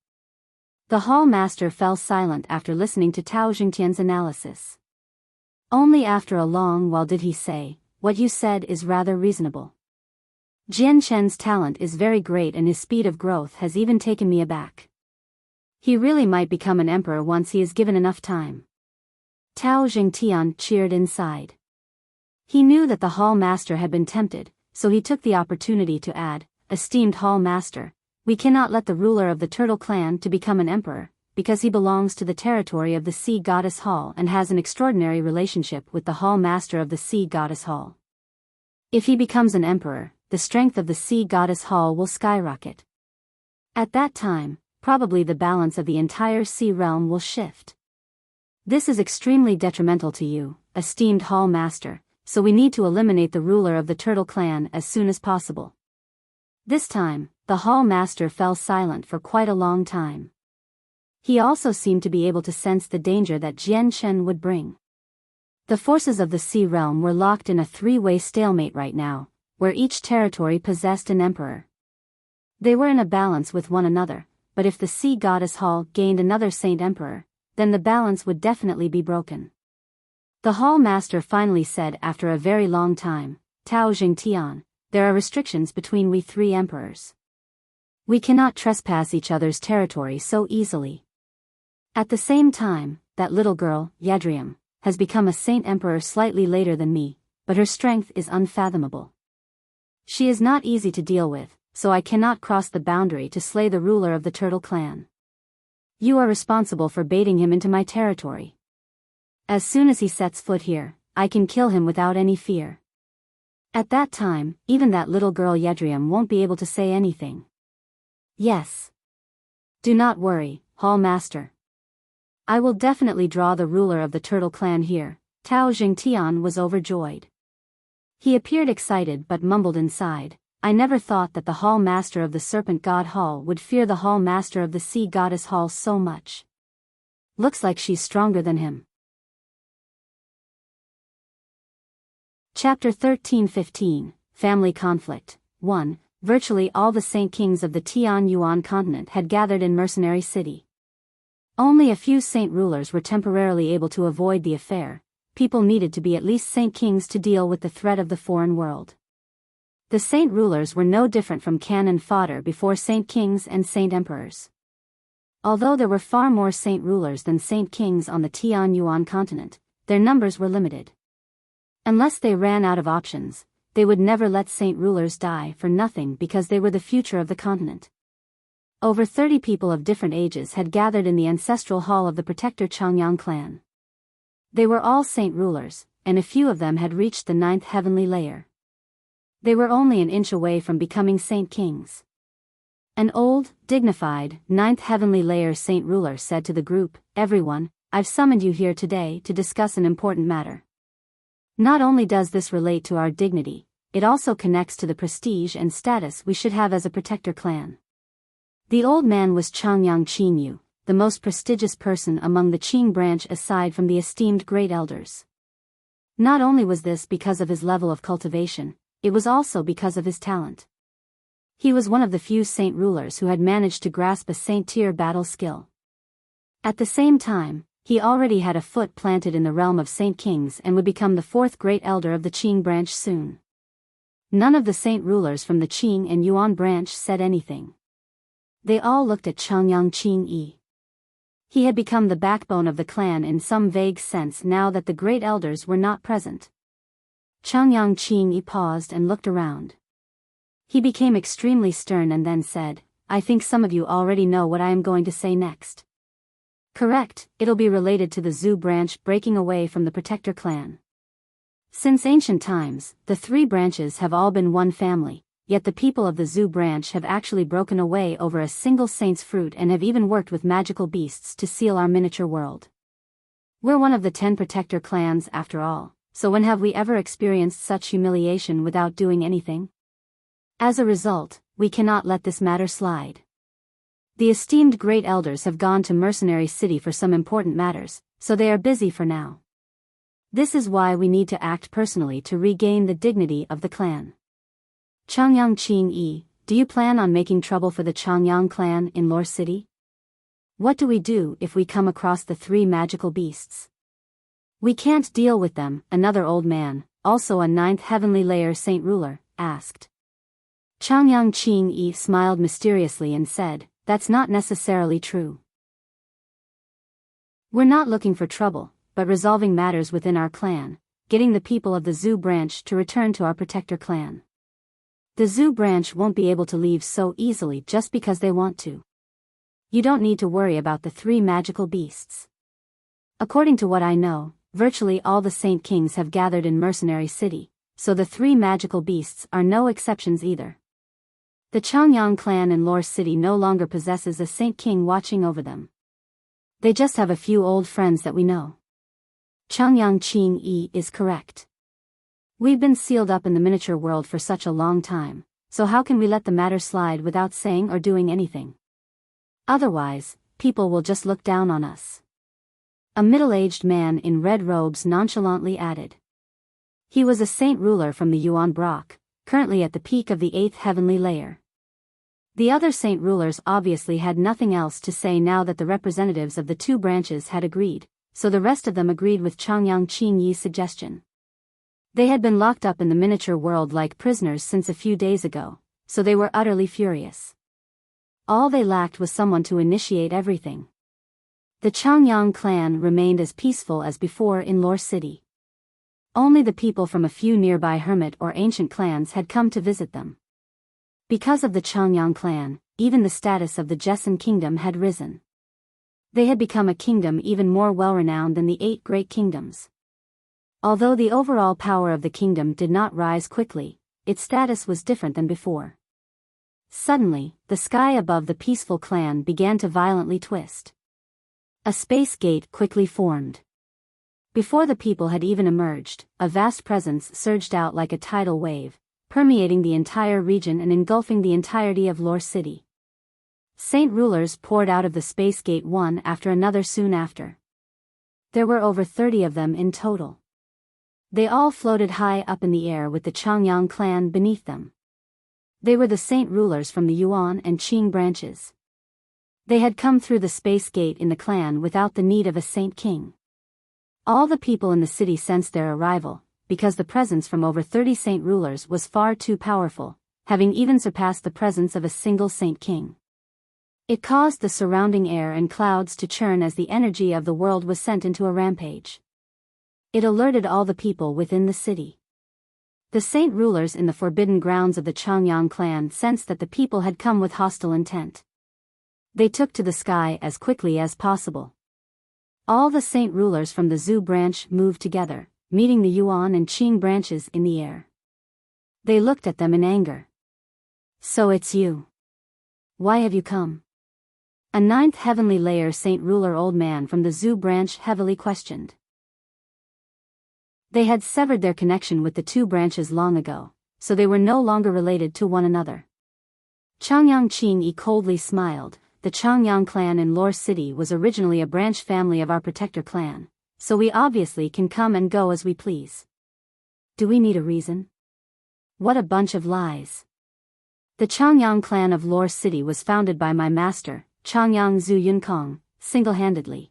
The Hall Master fell silent after listening to Tao Jingtian's analysis. Only after a long while did he say, "What you said is rather reasonable. Jian Chen's talent is very great and his speed of growth has even taken me aback. He really might become an emperor once he is given enough time." Tao Jingtian cheered inside. He knew that the Hall Master had been tempted, so he took the opportunity to add, "Esteemed Hall Master, we cannot let the ruler of the Turtle Clan to become an emperor, because he belongs to the territory of the Sea Goddess Hall and has an extraordinary relationship with the Hall Master of the Sea Goddess Hall. If he becomes an emperor, the strength of the Sea Goddess Hall will skyrocket. At that time, probably the balance of the entire sea realm will shift. This is extremely detrimental to you, esteemed Hall Master, so we need to eliminate the ruler of the Turtle Clan as soon as possible. This time, the Hall Master fell silent for quite a long time. He also seemed to be able to sense the danger that Jian Chen would bring. The forces of the Sea Realm were locked in a three-way stalemate right now, where each territory possessed an emperor. They were in a balance with one another, but if the Sea Goddess Hall gained another Saint Emperor, then the balance would definitely be broken. The Hall Master finally said after a very long time, Tao Jingtian, there are restrictions between we three emperors. We cannot trespass each other's territory so easily. At the same time, that little girl, Yadrium, has become a Saint Emperor slightly later than me, but her strength is unfathomable. She is not easy to deal with, so I cannot cross the boundary to slay the ruler of the Turtle Clan. You are responsible for baiting him into my territory. As soon as he sets foot here, I can kill him without any fear. At that time, even that little girl Yedrium won't be able to say anything. Yes. Do not worry, Hall Master. I will definitely draw the ruler of the Turtle Clan here. Tao Jingtian was overjoyed. He appeared excited but mumbled inside, I never thought that the Hall Master of the Serpent God Hall would fear the Hall Master of the Sea Goddess Hall so much. Looks like she's stronger than him. Chapter 13-15, Family Conflict. 1. Virtually all the Saint Kings of the Tian Yuan continent had gathered in Mercenary City. Only a few Saint rulers were temporarily able to avoid the affair. People needed to be at least Saint Kings to deal with the threat of the foreign world. The Saint rulers were no different from cannon fodder before Saint Kings and Saint Emperors. Although there were far more Saint rulers than Saint Kings on the Tian Yuan continent, their numbers were limited. Unless they ran out of options, they would never let Saint rulers die for nothing because they were the future of the continent. Over 30 people of different ages had gathered in the ancestral hall of the Protector Changyang clan. They were all Saint rulers, and a few of them had reached the 9th heavenly layer. They were only an inch away from becoming Saint Kings. An old, dignified, 9th heavenly layer Saint ruler said to the group, Everyone, I've summoned you here today to discuss an important matter. Not only does this relate to our dignity, it also connects to the prestige and status we should have as a protector clan. The old man was Changyang Qingyu, the most prestigious person among the Qing branch aside from the esteemed great elders. Not only was this because of his level of cultivation, it was also because of his talent. He was one of the few Saint rulers who had managed to grasp a Saint-tier battle skill. At the same time, he already had a foot planted in the realm of Saint Kings and would become the 4th great elder of the Qing branch soon. None of the Saint rulers from the Qing and Yuan branch said anything. They all looked at Changyang Qingyi. He had become the backbone of the clan in some vague sense now that the great elders were not present. Changyang Qingyi paused and looked around. He became extremely stern and then said, I think some of you already know what I am going to say next. Correct, it'll be related to the Zhu branch breaking away from the Protector clan. Since ancient times, the 3 branches have all been one family, yet the people of the Zhu branch have actually broken away over a single saint's fruit and have even worked with magical beasts to seal our miniature world. We're one of the 10 Protector clans after all, so when have we ever experienced such humiliation without doing anything? As a result, we cannot let this matter slide. The esteemed great elders have gone to Mercenary City for some important matters, so they are busy for now. This is why we need to act personally to regain the dignity of the clan. Changyang Qingyi, do you plan on making trouble for the Changyang clan in Lore City? What do we do if we come across the 3 magical beasts? We can't deal with them, another old man, also a 9th heavenly layer saint ruler, asked. Changyang Qingyi smiled mysteriously and said, That's not necessarily true. We're not looking for trouble, but resolving matters within our clan, getting the people of the Zhu branch to return to our protector clan. The Zhu branch won't be able to leave so easily just because they want to. You don't need to worry about the 3 magical beasts. According to what I know, virtually all the Saint Kings have gathered in Mercenary City, so the 3 magical beasts are no exceptions either. The Changyang clan in Lore City no longer possesses a Saint King watching over them. They just have a few old friends that we know. Changyang Qing Yi is correct. We've been sealed up in the miniature world for such a long time, so how can we let the matter slide without saying or doing anything? Otherwise, people will just look down on us. A middle-aged man in red robes nonchalantly added. He was a saint ruler from the Yuan Brock, currently at the peak of the 8th heavenly layer. The other saint rulers obviously had nothing else to say now that the representatives of the 2 branches had agreed, so the rest of them agreed with Changyang Qing Yi's suggestion. They had been locked up in the miniature world like prisoners since a few days ago, so they were utterly furious. All they lacked was someone to initiate everything. The Changyang clan remained as peaceful as before in Lore City. Only the people from a few nearby hermit or ancient clans had come to visit them. Because of the Changyang clan, even the status of the Jessen kingdom had risen. They had become a kingdom even more well-renowned than the 8 great kingdoms. Although the overall power of the kingdom did not rise quickly, its status was different than before. Suddenly, the sky above the peaceful clan began to violently twist. A space gate quickly formed. Before the people had even emerged, a vast presence surged out like a tidal wave, permeating the entire region and engulfing the entirety of Lore City. Saint rulers poured out of the space gate one after another soon after. There were over 30 of them in total. They all floated high up in the air with the Changyang clan beneath them. They were the saint rulers from the Yuan and Qing branches. They had come through the space gate in the clan without the need of a saint king. All the people in the city sensed their arrival, because the presence from over 30 saint rulers was far too powerful, having even surpassed the presence of a single saint king. It caused the surrounding air and clouds to churn as the energy of the world was sent into a rampage. It alerted all the people within the city. The saint rulers in the forbidden grounds of the Changyang clan sensed that the people had come with hostile intent. They took to the sky as quickly as possible. All the saint rulers from the Zhu branch moved together, meeting the Yuan and Qing branches in the air. They looked at them in anger. So it's you. Why have you come? A 9th heavenly layer saint ruler old man from the Zhu branch heavily questioned. They had severed their connection with the 2 branches long ago, so they were no longer related to one another. Changyang Qing Yi coldly smiled. The Changyang clan in Lore City was originally a branch family of our protector clan, so we obviously can come and go as we please. Do we need a reason? What a bunch of lies. The Changyang clan of Lore City was founded by my master, Changyang Zhu Yunkong, single-handedly.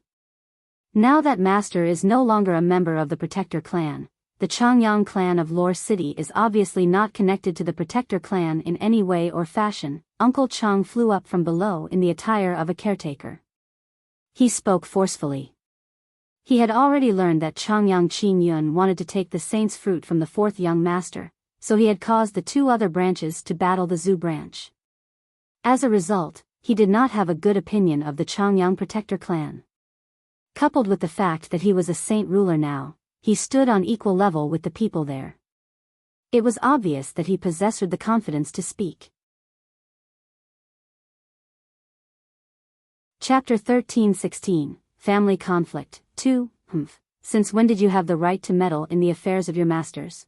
Now that master is no longer a member of the protector clan, the Changyang clan of Lore City is obviously not connected to the protector clan in any way or fashion. Uncle Chang flew up from below in the attire of a caretaker. He spoke forcefully. He had already learned that Changyang Qing Yun wanted to take the saint's fruit from the 4th young master, so he had caused the 2 other branches to battle the Zhu branch. As a result, he did not have a good opinion of the Changyang protector clan. Coupled with the fact that he was a saint ruler now, he stood on equal level with the people there. It was obvious that he possessed the confidence to speak. Chapter 13-16, Family Conflict, 2, Since when did you have the right to meddle in the affairs of your masters?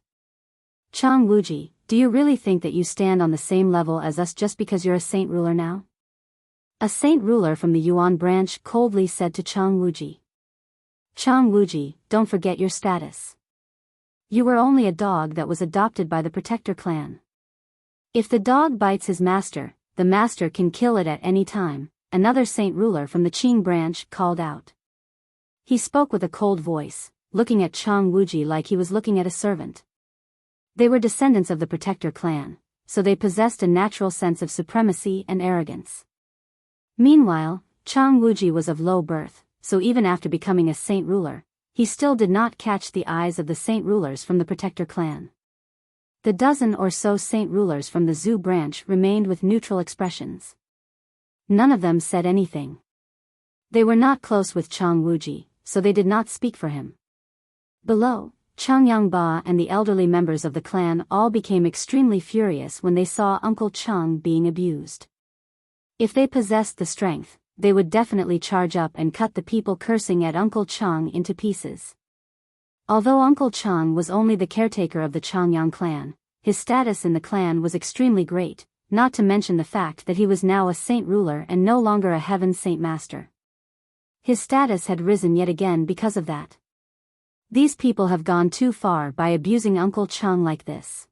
Chang Wuji, do you really think that you stand on the same level as us just because you're a saint ruler now? A saint ruler from the Yuan branch coldly said to Chang Wuji. Chang Wuji, don't forget your status. You were only a dog that was adopted by the protector clan. If the dog bites his master, the master can kill it at any time, another saint ruler from the Qing branch called out. He spoke with a cold voice, looking at Chang Wuji like he was looking at a servant. They were descendants of the protector clan, so they possessed a natural sense of supremacy and arrogance. Meanwhile, Chang Wuji was of low birth, so even after becoming a saint ruler, he still did not catch the eyes of the saint rulers from the protector clan. The dozen or so saint rulers from the Zhu branch remained with neutral expressions. None of them said anything. They were not close with Chang Wuji, so they did not speak for him. Below, Chang Yangba and the elderly members of the clan all became extremely furious when they saw Uncle Chang being abused. If they possessed the strength, they would definitely charge up and cut the people cursing at Uncle Chang into pieces. Although Uncle Chang was only the caretaker of the Changyang clan, his status in the clan was extremely great, not to mention the fact that he was now a saint ruler and no longer a heaven saint master. His status had risen yet again because of that. These people have gone too far by abusing Uncle Chang like this.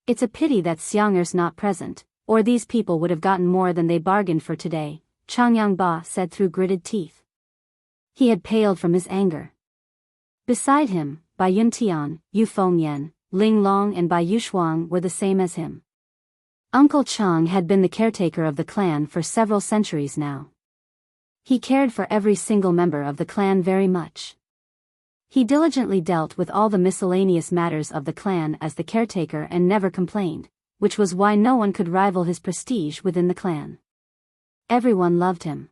It's a pity that Xiang'er's not present, or these people would have gotten more than they bargained for today, Chang Yangba said through gritted teeth. He had paled from his anger. Beside him, Bai Yuntian, Yu Fengyan, Ling Long and Bai Yushuang were the same as him. Uncle Chang had been the caretaker of the clan for several centuries now. He cared for every single member of the clan very much. He diligently dealt with all the miscellaneous matters of the clan as the caretaker and never complained, which was why no one could rival his prestige within the clan. Everyone loved him.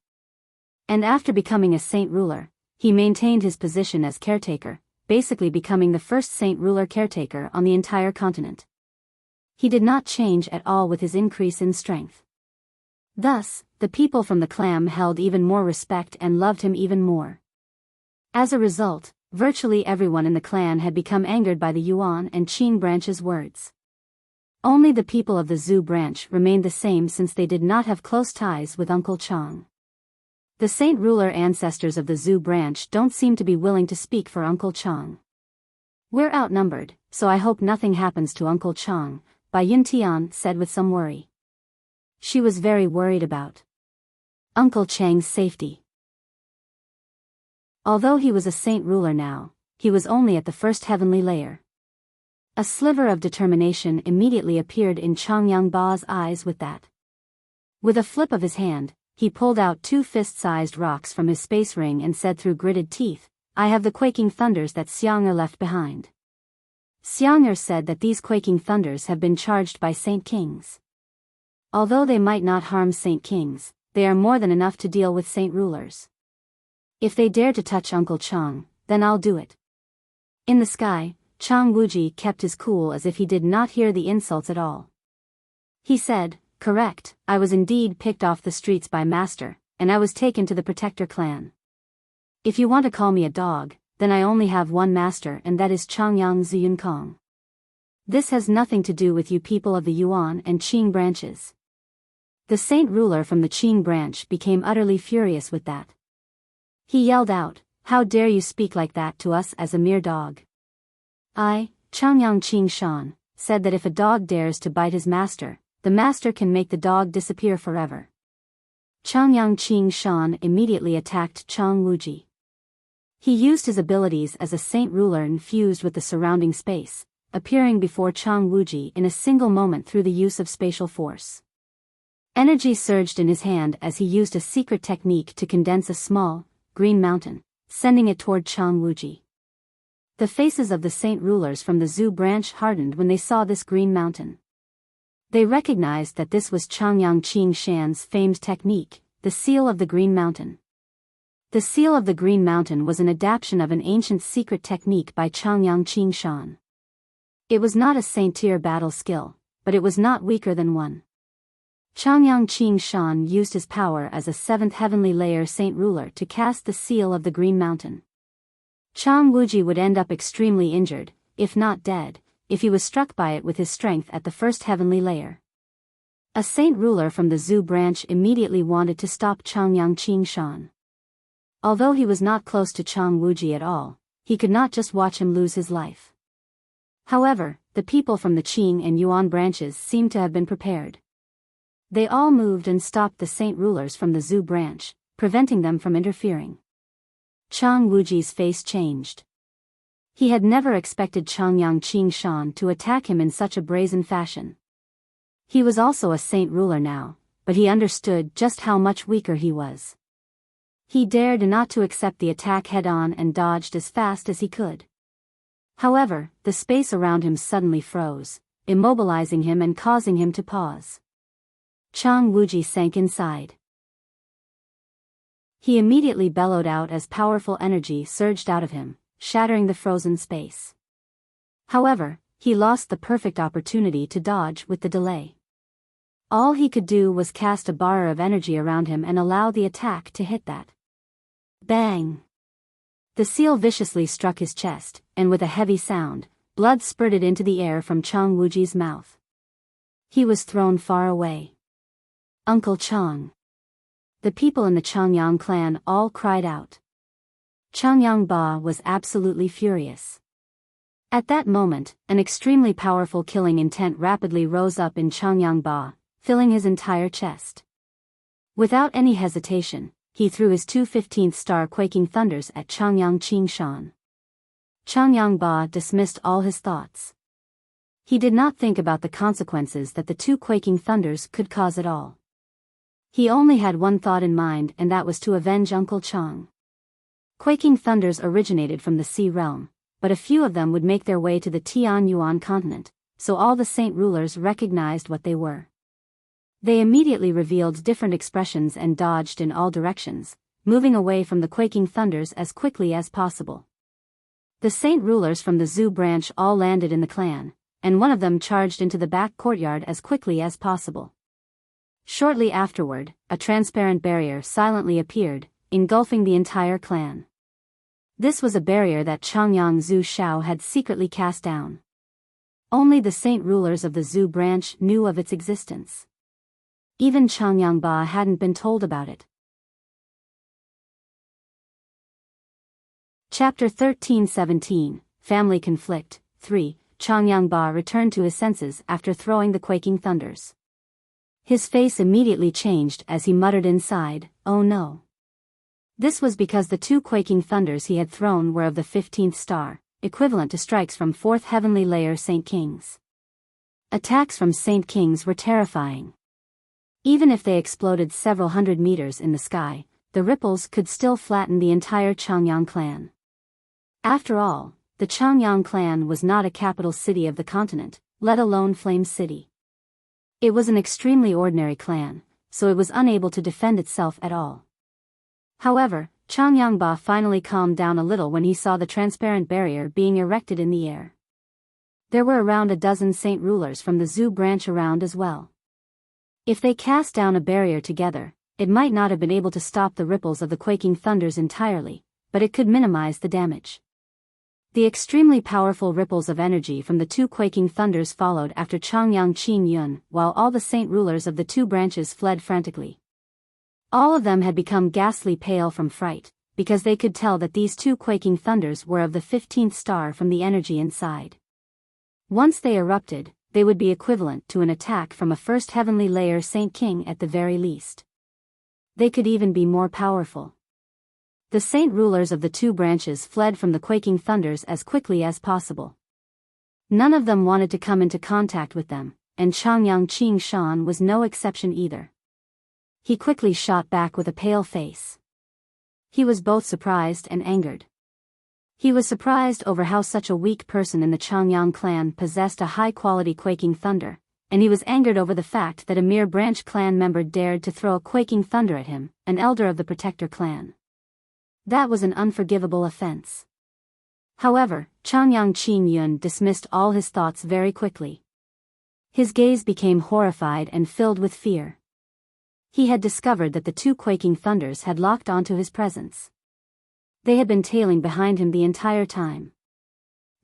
And after becoming a saint ruler, he maintained his position as caretaker, basically becoming the first saint ruler caretaker on the entire continent. He did not change at all with his increase in strength. Thus, the people from the clan held even more respect and loved him even more. As a result, virtually everyone in the clan had become angered by the Yuan and Qing branch's words. Only the people of the Zhu branch remained the same since they did not have close ties with Uncle Chang. The saint ruler ancestors of the Zhu branch don't seem to be willing to speak for Uncle Chang. We're outnumbered, so I hope nothing happens to Uncle Chang, Bai Yuntian said with some worry. She was very worried about Uncle Chang's safety. Although he was a saint ruler now, he was only at the first heavenly layer. A sliver of determination immediately appeared in Chang Yangba's eyes with that. With a flip of his hand, he pulled out 2 fist-sized rocks from his space ring and said through gritted teeth, I have the quaking thunders that Xiang'er left behind. Xiang'er said that these quaking thunders have been charged by saint kings. Although they might not harm saint kings, they are more than enough to deal with saint rulers. If they dare to touch Uncle Chang, then I'll do it. In the sky, Chang Wuji kept his cool as if he did not hear the insults at all. He said, correct, I was indeed picked off the streets by master, and I was taken to the protector clan. If you want to call me a dog, then I only have one master and that is Changyang Ziyunkong. This has nothing to do with you people of the Yuan and Qing branches. The saint ruler from the Qing branch became utterly furious with that. He yelled out, how dare you speak like that to us as a mere dog? I, Changyang Qing Shan, said that if a dog dares to bite his master, the master can make the dog disappear forever. Changyang Qing Shan immediately attacked Chang Wuji. He used his abilities as a saint ruler infused with the surrounding space, appearing before Chang Wuji in a single moment through the use of spatial force. Energy surged in his hand as he used a secret technique to condense a small, green mountain, sending it toward Chang Wuji. The faces of the saint rulers from the Zhu branch hardened when they saw this green mountain. They recognized that this was Changyang Qing Shan's famed technique, the seal of the green mountain. The seal of the green mountain was an adaptation of an ancient secret technique by Changyang Qing Shan. It was not a saint-tier battle skill, but it was not weaker than one. Changyang Qing Shan used his power as a 7th heavenly layer saint ruler to cast the seal of the green mountain. Chang Wuji would end up extremely injured, if not dead, if he was struck by it with his strength at the 1st heavenly layer. A saint ruler from the Zhu branch immediately wanted to stop Changyang Qing Shan. Although he was not close to Chang Wuji at all, he could not just watch him lose his life. However, the people from the Qing and Yuan branches seemed to have been prepared. They all moved and stopped the saint rulers from the Zhu branch, preventing them from interfering. Chang Wuji's face changed. He had never expected Changyang Qing Shan to attack him in such a brazen fashion. He was also a saint ruler now, but he understood just how much weaker he was. He dared not to accept the attack head-on and dodged as fast as he could. However, the space around him suddenly froze, immobilizing him and causing him to pause. Chang Wuji sank inside. He immediately bellowed out as powerful energy surged out of him, shattering the frozen space. However, he lost the perfect opportunity to dodge with the delay. All he could do was cast a bar of energy around him and allow the attack to hit that. Bang! The seal viciously struck his chest, and with a heavy sound, blood spurted into the air from Chang Wuji's mouth. He was thrown far away. Uncle Chang! The people in the Changyang clan all cried out. Changyang Ba was absolutely furious. At that moment, an extremely powerful killing intent rapidly rose up in Changyang Ba, filling his entire chest. Without any hesitation, he threw his two 15th star quaking thunders at Changyang Qingshan. Changyang Ba dismissed all his thoughts. He did not think about the consequences that the two quaking thunders could cause at all. He only had one thought in mind, and that was to avenge Uncle Chang. Quaking thunders originated from the Sea realm, but a few of them would make their way to the Tianyuan continent, so all the saint rulers recognized what they were. They immediately revealed different expressions and dodged in all directions, moving away from the quaking thunders as quickly as possible. The saint rulers from the Zhu branch all landed in the clan, and one of them charged into the back courtyard as quickly as possible. Shortly afterward, a transparent barrier silently appeared, engulfing the entire clan. This was a barrier that Changyang Zhu Shao had secretly cast down. Only the saint rulers of the Zhu branch knew of its existence. Even Changyang Ba hadn't been told about it. Chapter 13-17, Family Conflict, 3. Changyang Ba returned to his senses after throwing the quaking thunders. His face immediately changed as he muttered inside, "Oh no." This was because the two quaking thunders he had thrown were of the 15th star, equivalent to strikes from 4th heavenly layer Saint Kings. Attacks from Saint Kings were terrifying. Even if they exploded several hundred meters in the sky, the ripples could still flatten the entire Changyang clan. After all, the Changyang clan was not a capital city of the continent, let alone Flame City. It was an extremely ordinary clan, so it was unable to defend itself at all. However, Changyang Ba finally calmed down a little when he saw the transparent barrier being erected in the air. There were around a dozen saint rulers from the Zhu branch around as well. If they cast down a barrier together, it might not have been able to stop the ripples of the quaking thunders entirely, but it could minimize the damage. The extremely powerful ripples of energy from the two quaking thunders followed after Changyang Qing Yun, while all the saint rulers of the two branches fled frantically. All of them had become ghastly pale from fright, because they could tell that these two quaking thunders were of the 15th star from the energy inside. Once they erupted, they would be equivalent to an attack from a first heavenly layer Saint King at the very least. They could even be more powerful. The saint rulers of the two branches fled from the quaking thunders as quickly as possible. None of them wanted to come into contact with them, and Changyang Qingshan was no exception either. He quickly shot back with a pale face. He was both surprised and angered. He was surprised over how such a weak person in the Changyang clan possessed a high-quality quaking thunder, and he was angered over the fact that a mere branch clan member dared to throw a quaking thunder at him, an elder of the Protector clan. That was an unforgivable offense. However, Changyang Qing Yun dismissed all his thoughts very quickly. His gaze became horrified and filled with fear. He had discovered that the two quaking thunders had locked onto his presence. They had been tailing behind him the entire time.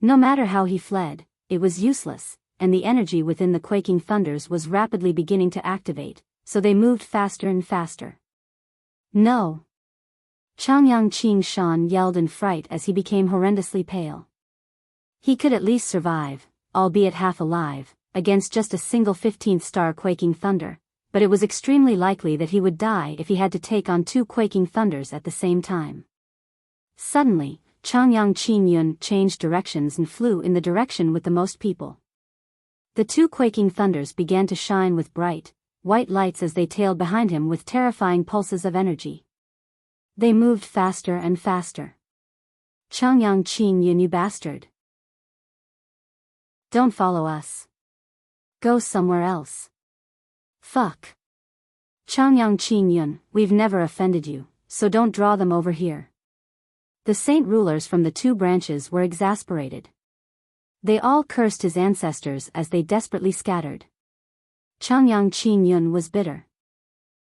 No matter how he fled, it was useless, and the energy within the quaking thunders was rapidly beginning to activate, so they moved faster and faster. No! Changyang Qingshan yelled in fright as he became horrendously pale. He could at least survive, albeit half alive, against just a single 15th star quaking thunder, but it was extremely likely that he would die if he had to take on two quaking thunders at the same time. Suddenly, Changyang Qing Yun changed directions and flew in the direction with the most people. The two quaking thunders began to shine with bright, white lights as they tailed behind him with terrifying pulses of energy. They moved faster and faster. Changyang Qing Yun, you bastard! Don't follow us. Go somewhere else. Fuck. Changyang Qing Yun, we've never offended you, so don't draw them over here. The saint rulers from the two branches were exasperated. They all cursed his ancestors as they desperately scattered. Changyang Qingyun was bitter.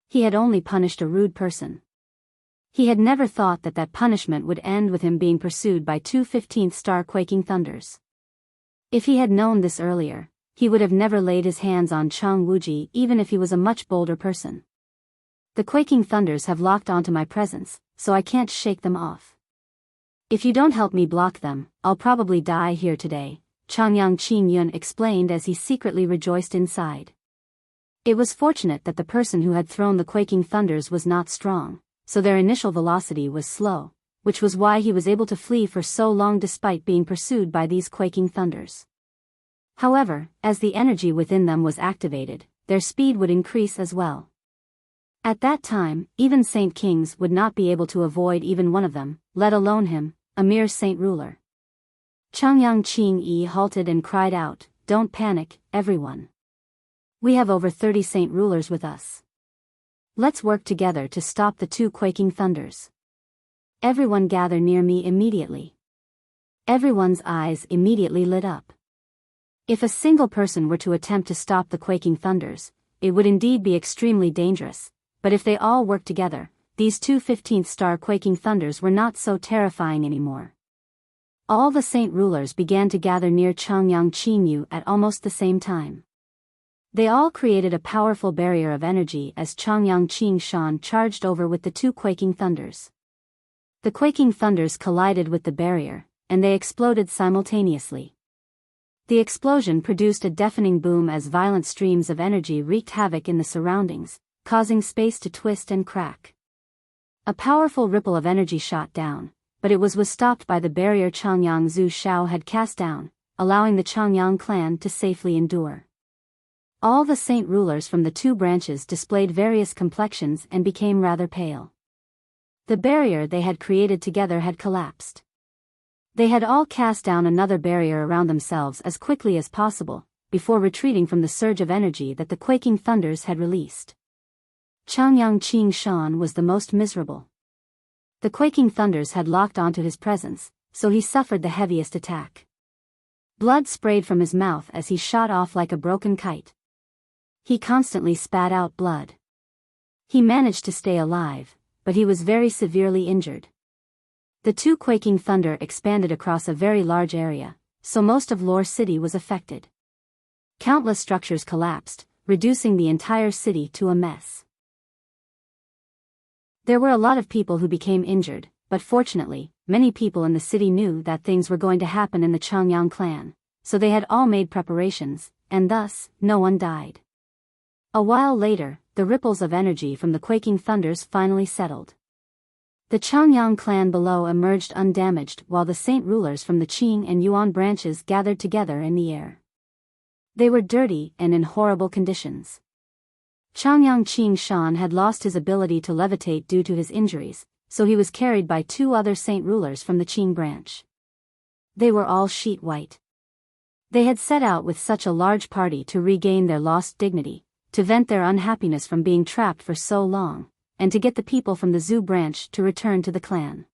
He had only punished a rude person. He had never thought that that punishment would end with him being pursued by two 15th-star quaking thunders. If he had known this earlier, he would have never laid his hands on Chang Wuji even if he was a much bolder person. The quaking thunders have locked onto my presence, so I can't shake them off. If you don't help me block them, I'll probably die here today, Changyang Qingyun explained as he secretly rejoiced inside. It was fortunate that the person who had thrown the quaking thunders was not strong, so their initial velocity was slow, which was why he was able to flee for so long despite being pursued by these quaking thunders. However, as the energy within them was activated, their speed would increase as well. At that time, even Saint Kings would not be able to avoid even one of them, let alone him, a mere saint ruler. Changyang Qingyi halted and cried out, "Don't panic, everyone. We have over 30 saint rulers with us. Let's work together to stop the two quaking thunders. Everyone gather near me immediately." Everyone's eyes immediately lit up. If a single person were to attempt to stop the quaking thunders, it would indeed be extremely dangerous, but if they all worked together, these two 15th-star quaking thunders were not so terrifying anymore. All the saint rulers began to gather near Changyang Qinyu at almost the same time. They all created a powerful barrier of energy as Changyang Qingshan charged over with the two quaking thunders. The quaking thunders collided with the barrier, and they exploded simultaneously. The explosion produced a deafening boom as violent streams of energy wreaked havoc in the surroundings, causing space to twist and crack. A powerful ripple of energy shot down, but it was stopped by the barrier Changyang Zhu Shao had cast down, allowing the Changyang clan to safely endure. All the saint rulers from the two branches displayed various complexions and became rather pale. The barrier they had created together had collapsed. They had all cast down another barrier around themselves as quickly as possible, before retreating from the surge of energy that the quaking thunders had released. Changyang Qingshan was the most miserable. The quaking thunders had locked onto his presence, so he suffered the heaviest attack. Blood sprayed from his mouth as he shot off like a broken kite. He constantly spat out blood. He managed to stay alive, but he was very severely injured. The two quaking thunder expanded across a very large area, so most of Lore City was affected. Countless structures collapsed, reducing the entire city to a mess. There were a lot of people who became injured, but fortunately, many people in the city knew that things were going to happen in the Changyang clan, so they had all made preparations, and thus, no one died. A while later, the ripples of energy from the quaking thunders finally settled. The Changyang clan below emerged undamaged while the saint rulers from the Qing and Yuan branches gathered together in the air. They were dirty and in horrible conditions. Changyang Qingshan had lost his ability to levitate due to his injuries, so he was carried by two other saint rulers from the Qing branch. They were all sheet white. They had set out with such a large party to regain their lost dignity, to vent their unhappiness from being trapped for so long, and to get the people from the Zhu branch to return to the clan.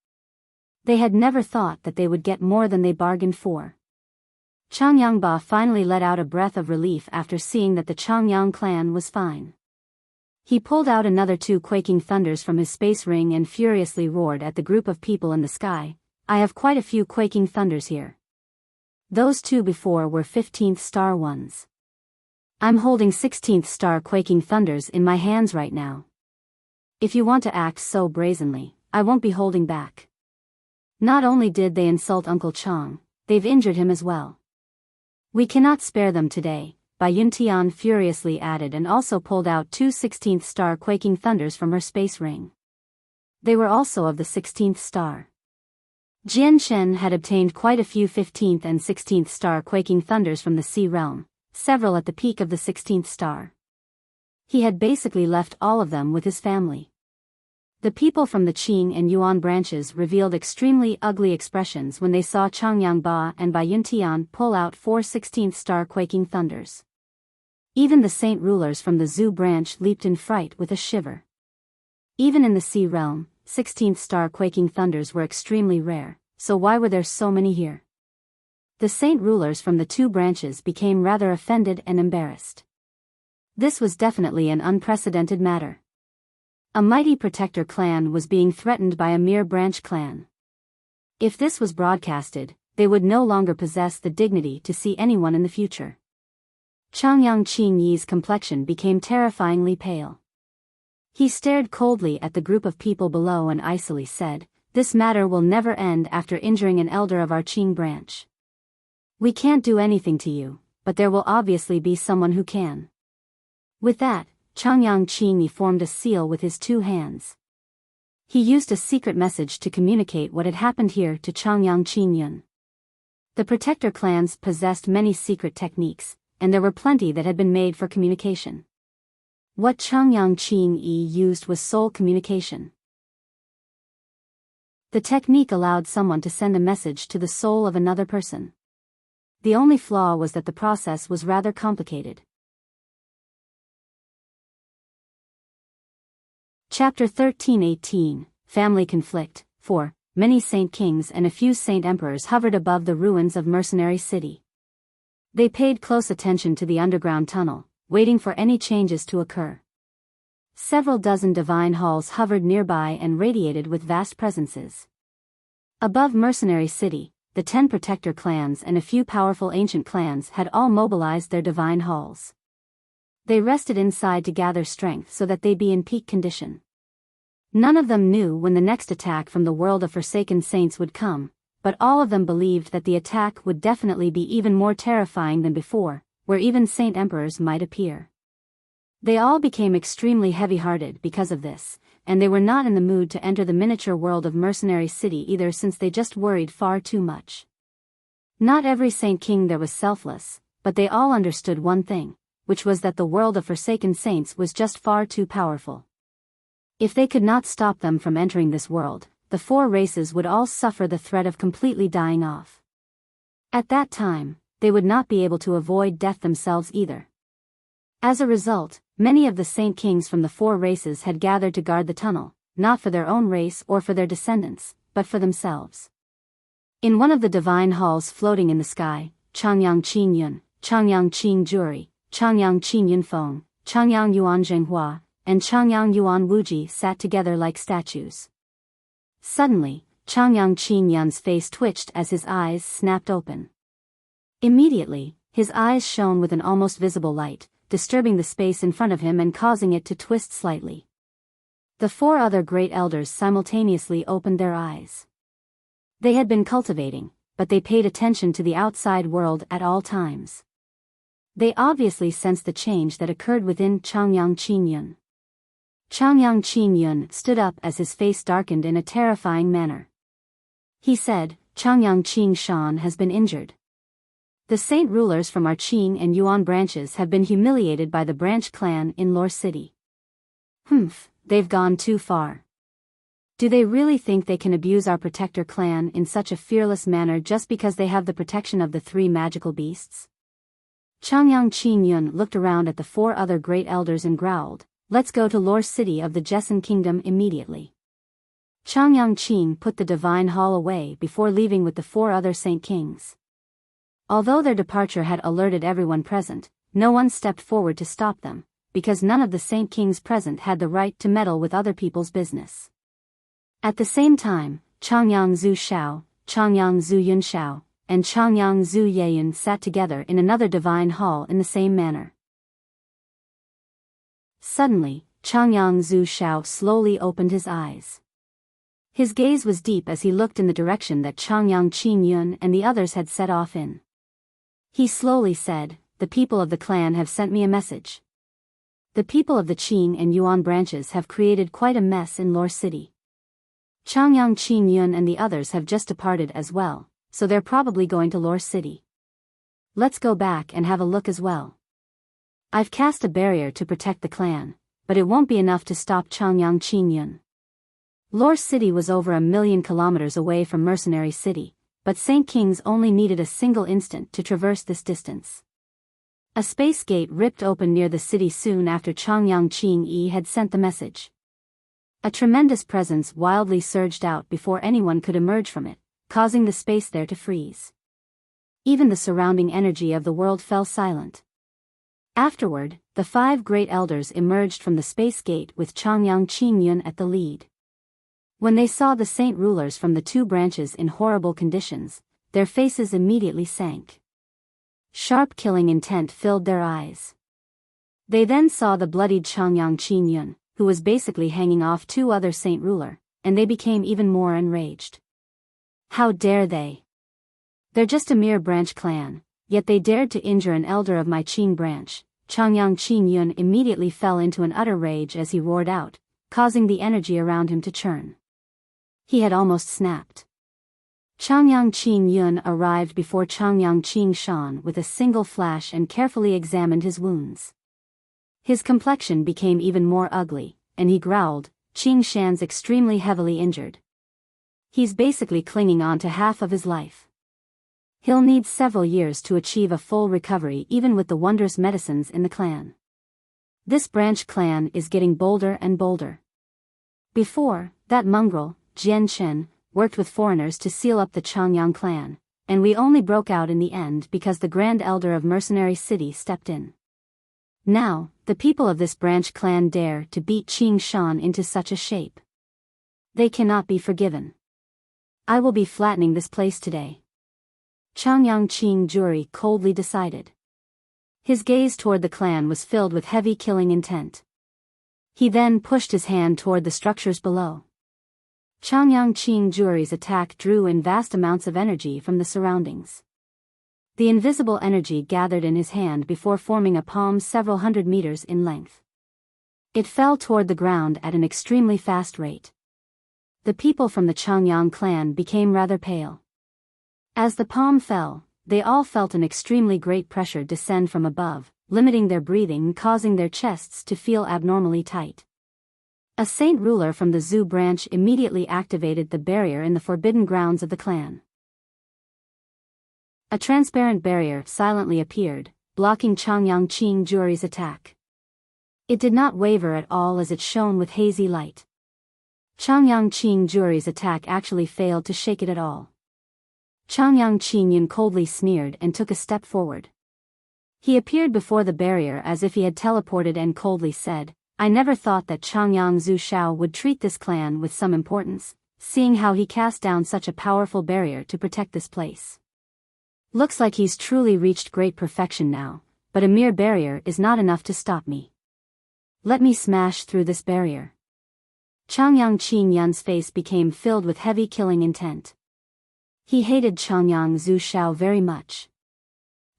They had never thought that they would get more than they bargained for. Changyang Ba finally let out a breath of relief after seeing that the Changyang clan was fine. He pulled out another two quaking thunders from his space ring and furiously roared at the group of people in the sky, "I have quite a few quaking thunders here. Those two before were 15th star ones. I'm holding 16th star quaking thunders in my hands right now. If you want to act so brazenly, I won't be holding back." Not only did they insult Uncle Chang, they've injured him as well. "We cannot spare them today," Bai Yuntian furiously added, and also pulled out two 16th star quaking thunders from her space ring. They were also of the 16th star. Jian Shen had obtained quite a few 15th and 16th star quaking thunders from the Sea Realm, several at the peak of the 16th star. He had basically left all of them with his family. The people from the Qing and Yuan branches revealed extremely ugly expressions when they saw Changyang Ba and Bai Yuntian pull out four 16th star quaking thunders. Even the saint rulers from the Zhu branch leaped in fright with a shiver. Even in the Sea Realm, 16th star quaking thunders were extremely rare, so why were there so many here? The saint rulers from the two branches became rather offended and embarrassed. This was definitely an unprecedented matter. A mighty protector clan was being threatened by a mere branch clan. If this was broadcasted, they would no longer possess the dignity to see anyone in the future. Changyang Qingyi's complexion became terrifyingly pale. He stared coldly at the group of people below and icily said, "This matter will never end after injuring an elder of our Qing branch. We can't do anything to you, but there will obviously be someone who can." With that, Changyang Qingyi formed a seal with his two hands. He used a secret message to communicate what had happened here to Changyang Qingyun. The protector clans possessed many secret techniques, and there were plenty that had been made for communication. What Changyang Qingyi used was soul communication. The technique allowed someone to send a message to the soul of another person. The only flaw was that the process was rather complicated. Chapter 13:18, Family Conflict. 4. Many saint kings and a few saint emperors hovered above the ruins of Mercenary City. They paid close attention to the underground tunnel, waiting for any changes to occur. Several dozen divine halls hovered nearby and radiated with vast presences. Above Mercenary City, the 10 protector clans and a few powerful ancient clans had all mobilized their divine halls. They rested inside to gather strength so that they'd be in peak condition. None of them knew when the next attack from the world of Forsaken Saints would come, but all of them believed that the attack would definitely be even more terrifying than before, where even saint emperors might appear. They all became extremely heavy-hearted because of this, and they were not in the mood to enter the miniature world of Mercenary City either, since they just worried far too much. Not every saint king there was selfless, but they all understood one thing, which was that the world of Forsaken Saints was just far too powerful. If they could not stop them from entering this world, the 4 races would all suffer the threat of completely dying off. At that time, they would not be able to avoid death themselves either. As a result, many of the saint kings from the 4 races had gathered to guard the tunnel, not for their own race or for their descendants, but for themselves. In one of the divine halls floating in the sky, Changyang Qingyun, Changyang Qingjuri, Changyang Qingyunfeng, Changyang Yuan Zhenghua, and Changyang Yuan Wuji sat together like statues. Suddenly, Changyang Qingyun's face twitched as his eyes snapped open. Immediately, his eyes shone with an almost visible light, disturbing the space in front of him and causing it to twist slightly. The 4 other great elders simultaneously opened their eyes. They had been cultivating, but they paid attention to the outside world at all times. They obviously sensed the change that occurred within Changyang Qingyun. Changyang Qingyun stood up as his face darkened in a terrifying manner. He said, "Changyang Qingshan has been injured. The saint rulers from our Qing and Yuan branches have been humiliated by the branch clan in Lore City. They've gone too far. Do they really think they can abuse our protector clan in such a fearless manner just because they have the protection of the 3 magical beasts?" Changyang Qingyun looked around at the 4 other great elders and growled, "Let's go to Lore City of the Jessen Kingdom immediately." Changyang Qing put the divine hall away before leaving with the 4 other saint kings. Although their departure had alerted everyone present, no one stepped forward to stop them, because none of the saint kings present had the right to meddle with other people's business. At the same time, Changyang Zhu Shao, Changyang Zhu Yunshao, and Changyang Zhu Yeyun sat together in another divine hall in the same manner. Suddenly, Changyang Zhu Shao slowly opened his eyes. His gaze was deep as he looked in the direction that Changyang Qingyun and the others had set off in. He slowly said, "The people of the clan have sent me a message. The people of the Qing and Yuan branches have created quite a mess in Lore City. Changyang Qingyun and the others have just departed as well, so they're probably going to Lore City. Let's go back and have a look as well. I've cast a barrier to protect the clan, but it won't be enough to stop Changyang Qingyun." Lore City was over 1,000,000 kilometers away from Mercenary City, but Saint Kings only needed a single instant to traverse this distance. A space gate ripped open near the city soon after Changyang Qingyi had sent the message. A tremendous presence wildly surged out before anyone could emerge from it, causing the space there to freeze. Even the surrounding energy of the world fell silent. Afterward, the 5 great elders emerged from the space gate with Changyang Qingyun at the lead. When they saw the saint rulers from the 2 branches in horrible conditions, their faces immediately sank. Sharp killing intent filled their eyes. They then saw the bloodied Changyang Qingyun, who was basically hanging off 2 other saint ruler, and they became even more enraged. How dare they? They're just a mere branch clan, yet they dared to injure an elder of my Qin branch. Changyang Qingyun immediately fell into an utter rage as he roared out, causing the energy around him to churn. He had almost snapped. Changyang Qingyun arrived before Changyang Qingshan with a single flash and carefully examined his wounds. His complexion became even more ugly, and he growled, Qingshan's extremely heavily injured. He's basically clinging on to half of his life. He'll need several years to achieve a full recovery even with the wondrous medicines in the clan. This branch clan is getting bolder and bolder. Before, that mongrel, Jian Chen, worked with foreigners to seal up the Changyang clan, and we only broke out in the end because the Grand Elder of Mercenary City stepped in. Now, the people of this branch clan dare to beat Qingshan into such a shape. They cannot be forgiven. I will be flattening this place today. Changyang Qingjuri coldly decided. His gaze toward the clan was filled with heavy killing intent. He then pushed his hand toward the structures below. Changyang Qingjuri's attack drew in vast amounts of energy from the surroundings. The invisible energy gathered in his hand before forming a palm several hundred meters in length. It fell toward the ground at an extremely fast rate. The people from the Changyang clan became rather pale. As the palm fell, they all felt an extremely great pressure descend from above, limiting their breathing and causing their chests to feel abnormally tight. A saint ruler from the Zhu branch immediately activated the barrier in the forbidden grounds of the clan. A transparent barrier silently appeared, blocking Changyang Qingjuri's attack. It did not waver at all as it shone with hazy light. Changyang Qingjuri's attack actually failed to shake it at all. Changyang Qingyun coldly sneered and took a step forward. He appeared before the barrier as if he had teleported and coldly said, I never thought that Changyang Zhu Shao would treat this clan with some importance, seeing how he cast down such a powerful barrier to protect this place. Looks like he's truly reached great perfection now, but a mere barrier is not enough to stop me. Let me smash through this barrier. Changyang Qingyun's face became filled with heavy killing intent. He hated Changyang Zhu Shao very much.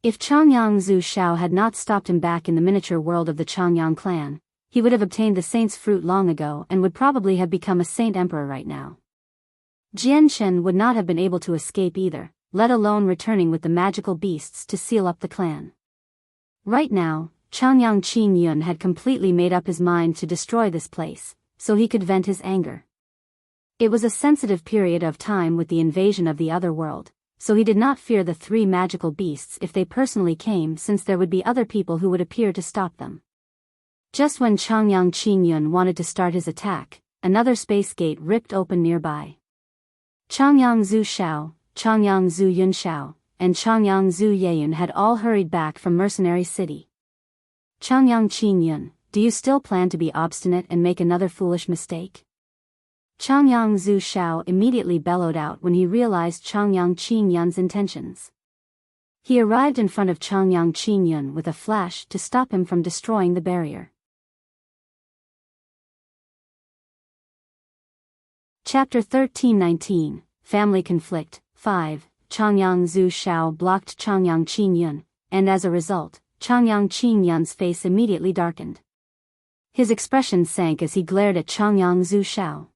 If Changyang Zhu Shao had not stopped him back in the miniature world of the Changyang clan, he would have obtained the saint's fruit long ago and would probably have become a saint emperor right now. Jian Shen would not have been able to escape either, let alone returning with the magical beasts to seal up the clan. Right now, Changyang Qingyun had completely made up his mind to destroy this place, so he could vent his anger. It was a sensitive period of time with the invasion of the other world, so he did not fear the 3 magical beasts if they personally came, since there would be other people who would appear to stop them. Just when Changyang Qingyun wanted to start his attack, another space gate ripped open nearby. Changyang Zhu Shao, Changyang Zhu Yunshao, and Changyang Zhu Yeyun had all hurried back from Mercenary City. Changyang Qingyun, do you still plan to be obstinate and make another foolish mistake? Changyang Zhu Shao immediately bellowed out when he realized Changyang Qingyun's intentions. He arrived in front of Changyang Qingyun with a flash to stop him from destroying the barrier. Chapter 1319, Family Conflict, 5, Changyang Zhu Shao blocked Changyang Qingyun, and as a result, Changyang Qingyun's face immediately darkened. His expression sank as he glared at Changyang Zhu Shao.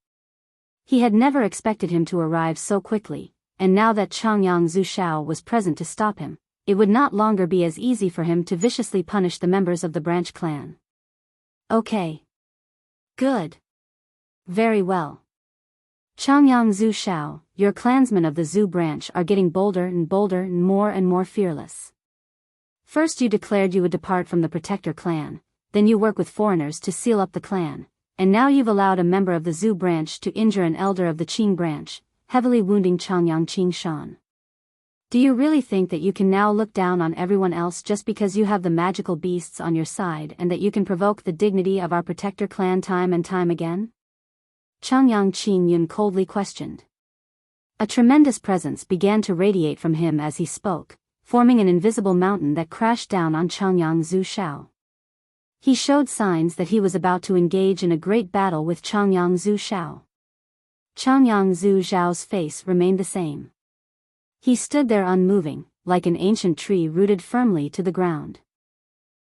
He had never expected him to arrive so quickly, and now that Changyang Zhu Shao was present to stop him, it would not longer be as easy for him to viciously punish the members of the branch clan. Okay. Good. Very well. Changyang Zhu Shao, your clansmen of the Zhu branch are getting bolder and more fearless. First you declared you would depart from the Protector clan, then you work with foreigners to seal up the clan, and now you've allowed a member of the Zhu branch to injure an elder of the Qing branch, heavily wounding Changyang Qingshan. Do you really think that you can now look down on everyone else just because you have the magical beasts on your side and that you can provoke the dignity of our protector clan time and time again? Changyang Qingyun coldly questioned. A tremendous presence began to radiate from him as he spoke, forming an invisible mountain that crashed down on Changyang Zhu Shao. He showed signs that he was about to engage in a great battle with Changyang Zhu Shao. Changyang Zhu Zhao's face remained the same. He stood there unmoving, like an ancient tree rooted firmly to the ground.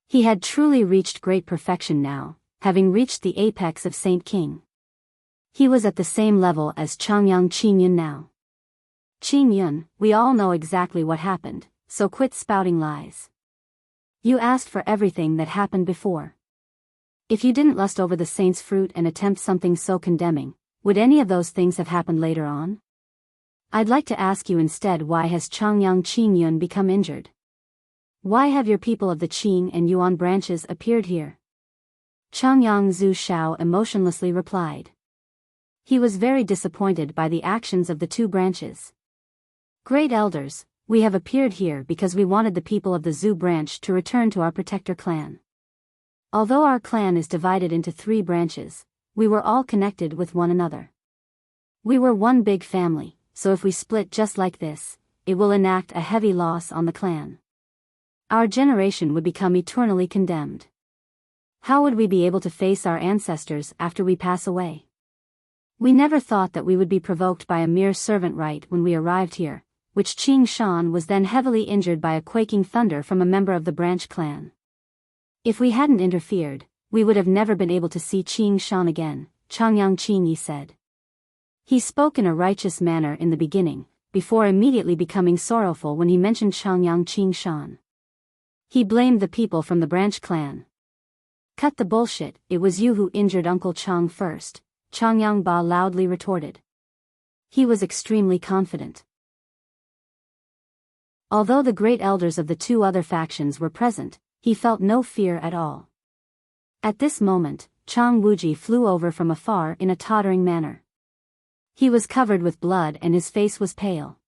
He had truly reached great perfection now, having reached the apex of Saint King. He was at the same level as Changyang Qingyun now. Qingyun, we all know exactly what happened, so quit spouting lies. You asked for everything that happened before. If you didn't lust over the saint's fruit and attempt something so condemning, would any of those things have happened later on? I'd like to ask you instead, why has Changyang Qingyun become injured? Why have your people of the Qing and Yuan branches appeared here? Changyang Zhu Shao emotionlessly replied. He was very disappointed by the actions of the two branches. Great elders, we have appeared here because we wanted the people of the Zhu branch to return to our protector clan. Although our clan is divided into 3 branches, we were all connected with one another. We were one big family. So if we split just like this, it will enact a heavy loss on the clan. Our generation would become eternally condemned. How would we be able to face our ancestors after we pass away? We never thought that we would be provoked by a mere servant right when we arrived here, which Qing Shan was then heavily injured by a quaking thunder from a member of the branch clan. If we hadn't interfered, we would have never been able to see Qing Shan again, Changyang Qinyi said. He spoke in a righteous manner in the beginning, before immediately becoming sorrowful when he mentioned Changyang Qingshan. He blamed the people from the branch clan. Cut the bullshit, it was you who injured Uncle Chang first, Changyang Ba loudly retorted. He was extremely confident. Although the great elders of the 2 other factions were present, he felt no fear at all. At this moment, Chang Wuji flew over from afar in a tottering manner. He was covered with blood and his face was pale.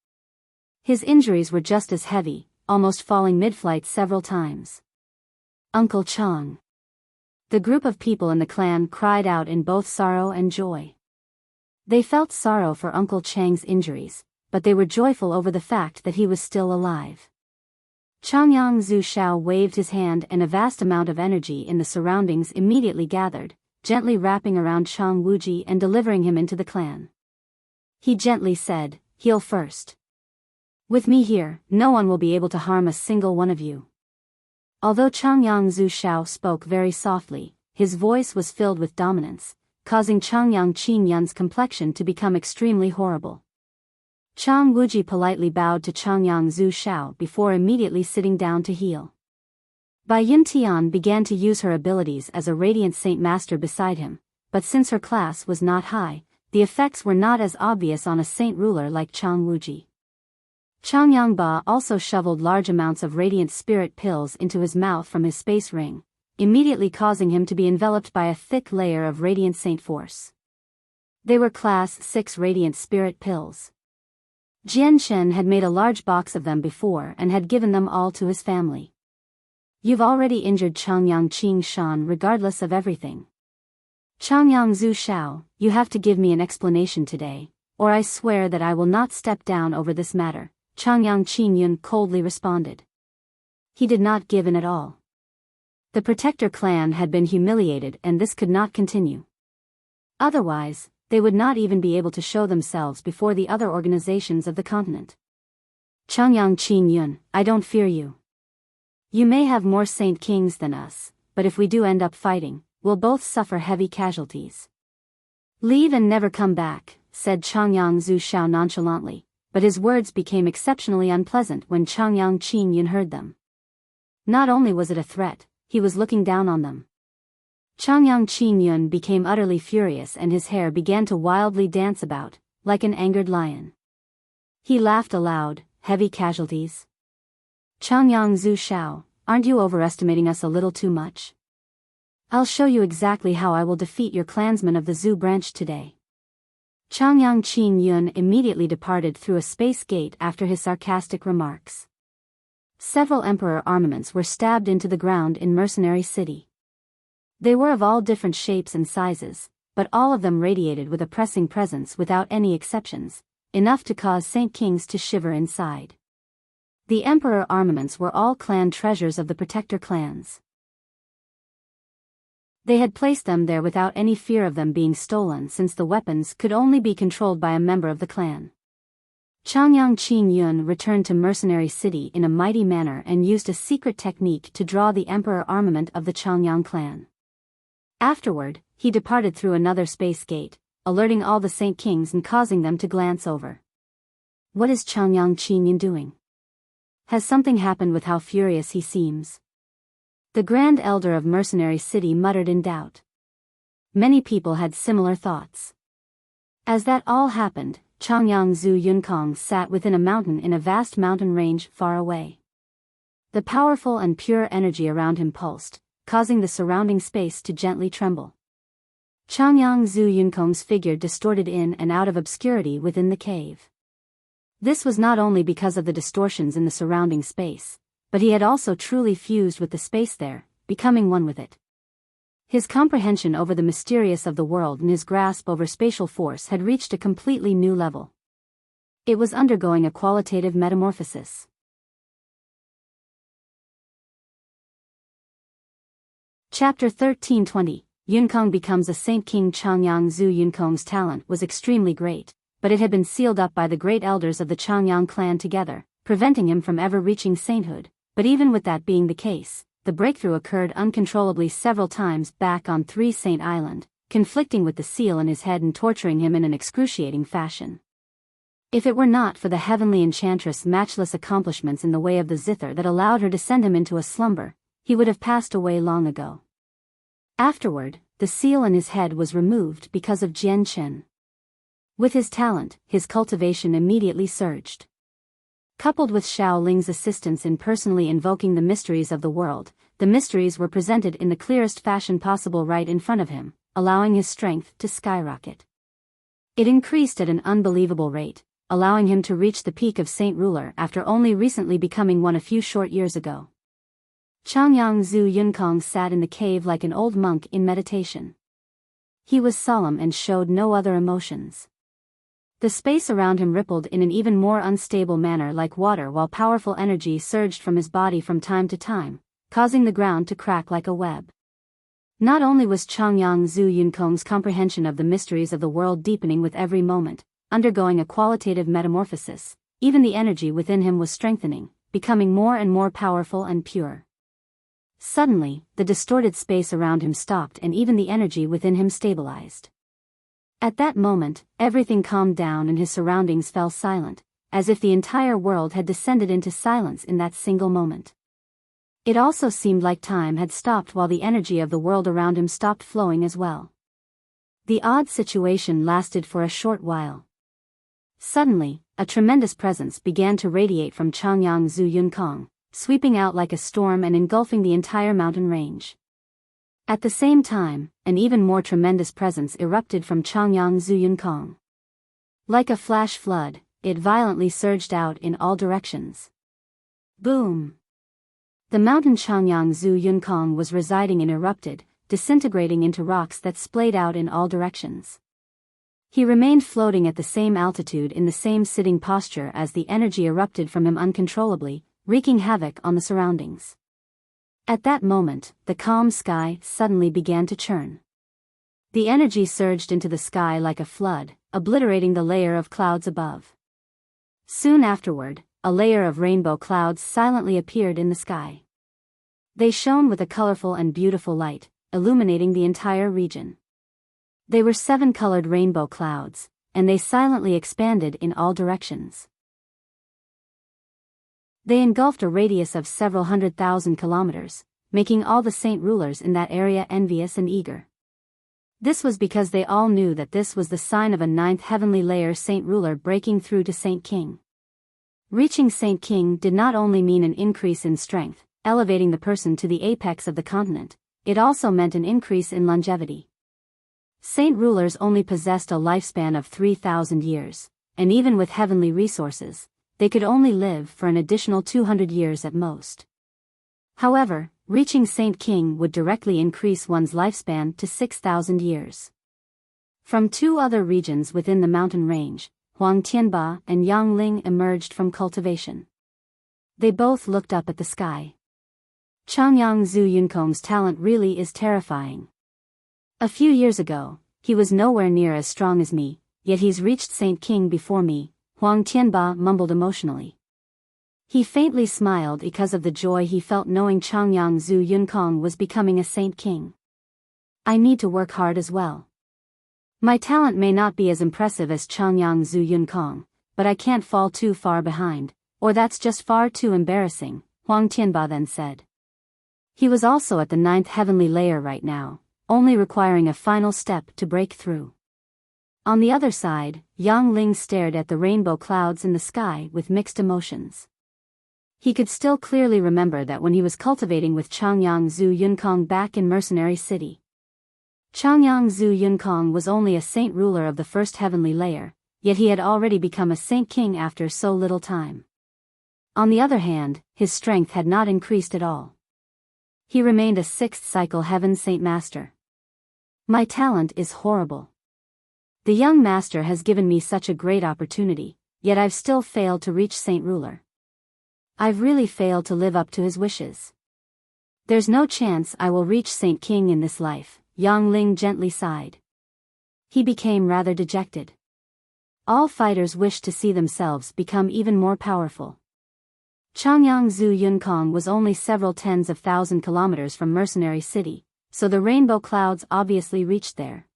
His injuries were just as heavy, almost falling mid-flight several times. Uncle Chang. The group of people in the clan cried out in both sorrow and joy. They felt sorrow for Uncle Chang's injuries, but they were joyful over the fact that he was still alive. Changyang Zhu Shao waved his hand and a vast amount of energy in the surroundings immediately gathered, gently wrapping around Chang Wuji and delivering him into the clan. He gently said, "Heal first. With me here, no one will be able to harm a single one of you." Although Changyang Zhu Shao spoke very softly, his voice was filled with dominance, causing Changyang Qingyun's complexion to become extremely horrible. Chang Wuji politely bowed to Changyang Zhu Shao before immediately sitting down to heal. Bai Yuntian began to use her abilities as a radiant saint master beside him, but since her class was not high, the effects were not as obvious on a saint ruler like Chang Wuji. Changyang Ba also shoveled large amounts of radiant spirit pills into his mouth from his space ring, immediately causing him to be enveloped by a thick layer of radiant saint force. They were class 6 radiant spirit pills. Jian Shen had made a large box of them before and had given them all to his family. You've already injured Changyang Qingshan regardless of everything. Changyang Zhu Shao, you have to give me an explanation today, or I swear that I will not step down over this matter, Changyang Qingyun coldly responded. He did not give in at all. The protector clan had been humiliated and this could not continue. Otherwise, they would not even be able to show themselves before the other organizations of the continent. Changyang Qingyun, I don't fear you. You may have more saint kings than us, but if we do end up fighting, we'll both suffer heavy casualties. Leave and never come back, said Changyang Zhu Shao nonchalantly, but his words became exceptionally unpleasant when Changyang Qingyun heard them. Not only was it a threat, he was looking down on them. Changyang Qingyun became utterly furious and his hair began to wildly dance about, like an angered lion. He laughed aloud, heavy casualties. Changyang Zhu Shao, aren't you overestimating us a little too much? I'll show you exactly how I will defeat your clansmen of the Zhu branch today. Changyang Qin Yun immediately departed through a space gate after his sarcastic remarks. Several emperor armaments were stabbed into the ground in Mercenary City. They were of all different shapes and sizes, but all of them radiated with a pressing presence without any exceptions, enough to cause Saint Kings to shiver inside. The emperor armaments were all clan treasures of the protector clans. They had placed them there without any fear of them being stolen, since the weapons could only be controlled by a member of the clan. Changyang Qin Yun returned to Mercenary City in a mighty manner and used a secret technique to draw the emperor armament of the Changyang clan. Afterward, he departed through another space gate, alerting all the Saint Kings and causing them to glance over. What is Changyang Qin Yun doing? Has something happened with how furious he seems? The Grand Elder of Mercenary City muttered in doubt. Many people had similar thoughts. As that all happened, Changyang Zhu Yunkong sat within a mountain in a vast mountain range far away. The powerful and pure energy around him pulsed, causing the surrounding space to gently tremble. Changyang Zhu Yunkong's figure distorted in and out of obscurity within the cave. This was not only because of the distortions in the surrounding space, but he had also truly fused with the space there, becoming one with it. His comprehension over the mysterious of the world and his grasp over spatial force had reached a completely new level. It was undergoing a qualitative metamorphosis. Chapter 1320, Yunkong becomes a Saint King. Changyang Zhu Yunkong's talent was extremely great, but it had been sealed up by the great elders of the Changyang clan together, preventing him from ever reaching sainthood. But even with that being the case, the breakthrough occurred uncontrollably several times back on Three Saint Island, conflicting with the seal in his head and torturing him in an excruciating fashion. If it were not for the heavenly enchantress' matchless accomplishments in the way of the zither that allowed her to send him into a slumber, he would have passed away long ago. Afterward, the seal in his head was removed because of Jian Chen. With his talent, his cultivation immediately surged. Coupled with Xiao Ling's assistance in personally invoking the mysteries of the world, the mysteries were presented in the clearest fashion possible right in front of him, allowing his strength to skyrocket. It increased at an unbelievable rate, allowing him to reach the peak of Saint Ruler after only recently becoming one a few short years ago. Changyang Zhu Yunkong sat in the cave like an old monk in meditation. He was solemn and showed no other emotions. The space around him rippled in an even more unstable manner like water, while powerful energy surged from his body from time to time, causing the ground to crack like a web. Not only was Changyang Zhu Yunkong's comprehension of the mysteries of the world deepening with every moment, undergoing a qualitative metamorphosis, even the energy within him was strengthening, becoming more and more powerful and pure. Suddenly, the distorted space around him stopped and even the energy within him stabilized. At that moment, everything calmed down and his surroundings fell silent, as if the entire world had descended into silence in that single moment. It also seemed like time had stopped while the energy of the world around him stopped flowing as well. The odd situation lasted for a short while. Suddenly, a tremendous presence began to radiate from Changyang Zhu Yunkong, sweeping out like a storm and engulfing the entire mountain range. At the same time, an even more tremendous presence erupted from Changyang Zhu Yunkong. Like a flash flood, it violently surged out in all directions. Boom! The mountain Changyang Zhu Yunkong was residing in erupted, disintegrating into rocks that splayed out in all directions. He remained floating at the same altitude in the same sitting posture as the energy erupted from him uncontrollably, wreaking havoc on the surroundings. At that moment, the calm sky suddenly began to churn. The energy surged into the sky like a flood, obliterating the layer of clouds above. Soon afterward, a layer of rainbow clouds silently appeared in the sky. They shone with a colorful and beautiful light, illuminating the entire region. They were 7-colored rainbow clouds, and they silently expanded in all directions. They engulfed a radius of several 100,000 kilometers, making all the saint rulers in that area envious and eager. This was because they all knew that this was the sign of a 9th heavenly layer saint ruler breaking through to Saint King. Reaching Saint King did not only mean an increase in strength, elevating the person to the apex of the continent, it also meant an increase in longevity. Saint rulers only possessed a lifespan of 3,000 years, and even with heavenly resources, they could only live for an additional 200 years at most. However, reaching Saint King would directly increase one's lifespan to 6,000 years. From two other regions within the mountain range, Huang Tianba and Yang Ling emerged from cultivation. They both looked up at the sky. Changyang Zhu Yunkong's talent really is terrifying. A few years ago, he was nowhere near as strong as me, yet he's reached Saint King before me, Huang Tianba mumbled emotionally. He faintly smiled because of the joy he felt knowing Changyang Zhu Yunkong was becoming a Saint King. I need to work hard as well. My talent may not be as impressive as Changyang Zhu Yunkong, but I can't fall too far behind, or that's just far too embarrassing, Huang Tianba then said. He was also at the 9th heavenly layer right now, only requiring a final step to break through. On the other side, Yang Ling stared at the rainbow clouds in the sky with mixed emotions. He could still clearly remember that when he was cultivating with Changyang Zhu Yunkong back in Mercenary City. Changyang Zhu Yunkong was only a saint ruler of the 1st heavenly layer, yet he had already become a Saint King after so little time. On the other hand, his strength had not increased at all. He remained a 6th cycle Heaven Saint Master. My talent is horrible. The young master has given me such a great opportunity, yet I've still failed to reach Saint Ruler. I've really failed to live up to his wishes. There's no chance I will reach Saint King in this life, Yang Ling gently sighed. He became rather dejected. All fighters wish to see themselves become even more powerful. Changyang Zhu Yunkong was only several tens of thousand kilometers from Mercenary City, so the rainbow clouds obviously reached there.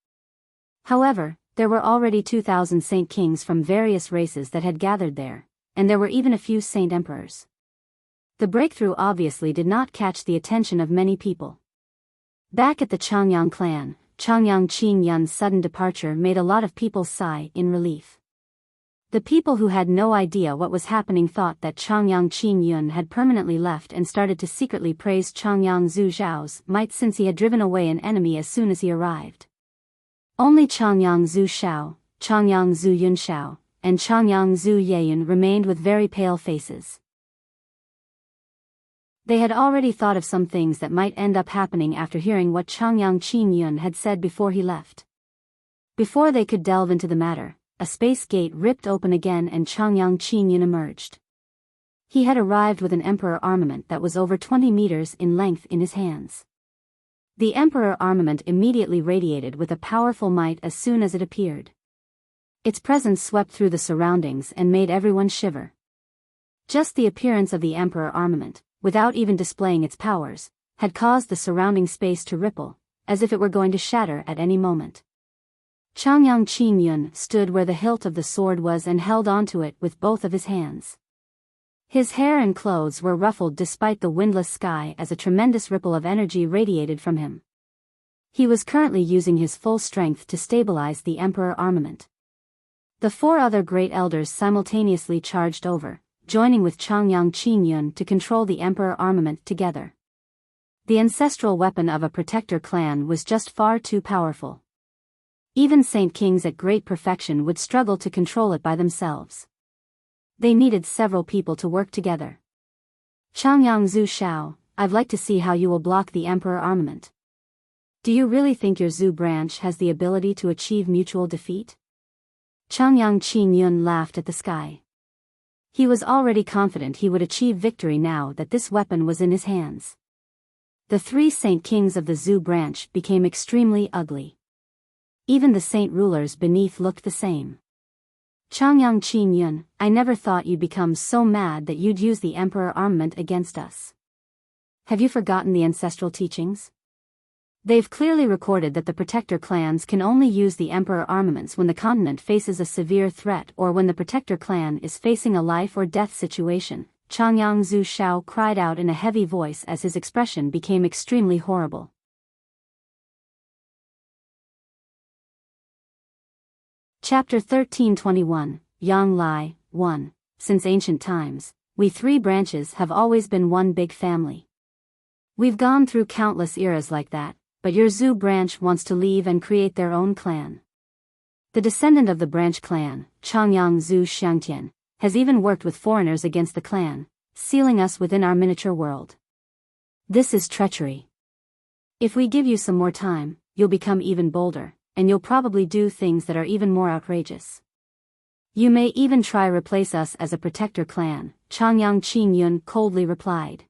However, there were already 2,000 Saint Kings from various races that had gathered there, and there were even a few Saint Emperors. The breakthrough obviously did not catch the attention of many people. Back at the Changyang clan, Changyang Qingyun's sudden departure made a lot of people sigh in relief. The people who had no idea what was happening thought that Changyang Qingyun had permanently left and started to secretly praise Changyang Zhu Zhao's might since he had driven away an enemy as soon as he arrived. Only Changyang Zhu Shao, Changyang Zhu Yunshao, and Changyang Zhu Yeyun remained with very pale faces. They had already thought of some things that might end up happening after hearing what Changyang Qingyun had said before he left. Before they could delve into the matter, a space gate ripped open again and Changyang Qingyun emerged. He had arrived with an Emperor armament that was over 20 meters in length in his hands. The Emperor armament immediately radiated with a powerful might as soon as it appeared. Its presence swept through the surroundings and made everyone shiver. Just the appearance of the Emperor armament, without even displaying its powers, had caused the surrounding space to ripple, as if it were going to shatter at any moment. Changyang Qingyun stood where the hilt of the sword was and held onto it with both of his hands. His hair and clothes were ruffled despite the windless sky as a tremendous ripple of energy radiated from him. He was currently using his full strength to stabilize the Emperor armament. The 4 other great elders simultaneously charged over, joining with Changyang Qingyun to control the Emperor armament together. The ancestral weapon of a protector clan was just far too powerful. Even Saint Kings at great perfection would struggle to control it by themselves. They needed several people to work together. Changyang Zhu Shao, I'd like to see how you will block the Emperor armament. Do you really think your Zhu branch has the ability to achieve mutual defeat? Changyang Qingyun laughed at the sky. He was already confident he would achieve victory now that this weapon was in his hands. The 3 Saint Kings of the Zhu branch became extremely ugly. Even the Saint rulers beneath looked the same. Changyang Qingyun, I never thought you'd become so mad that you'd use the Emperor armament against us. Have you forgotten the ancestral teachings? They've clearly recorded that the protector clans can only use the Emperor armaments when the continent faces a severe threat or when the protector clan is facing a life or death situation. Changyang Zhu Shao cried out in a heavy voice as his expression became extremely horrible. Chapter 1321, Yang Lai, 1. Since ancient times, we 3 branches have always been one big family. We've gone through countless eras like that, but your Zhu branch wants to leave and create their own clan. The descendant of the branch clan, Changyang Zhu Xiangtian, has even worked with foreigners against the clan, sealing us within our miniature world. This is treachery. If we give you some more time, you'll become even bolder, and you'll probably do things that are even more outrageous. You may even try replace us as a protector clan, Changyang Qingyun coldly replied.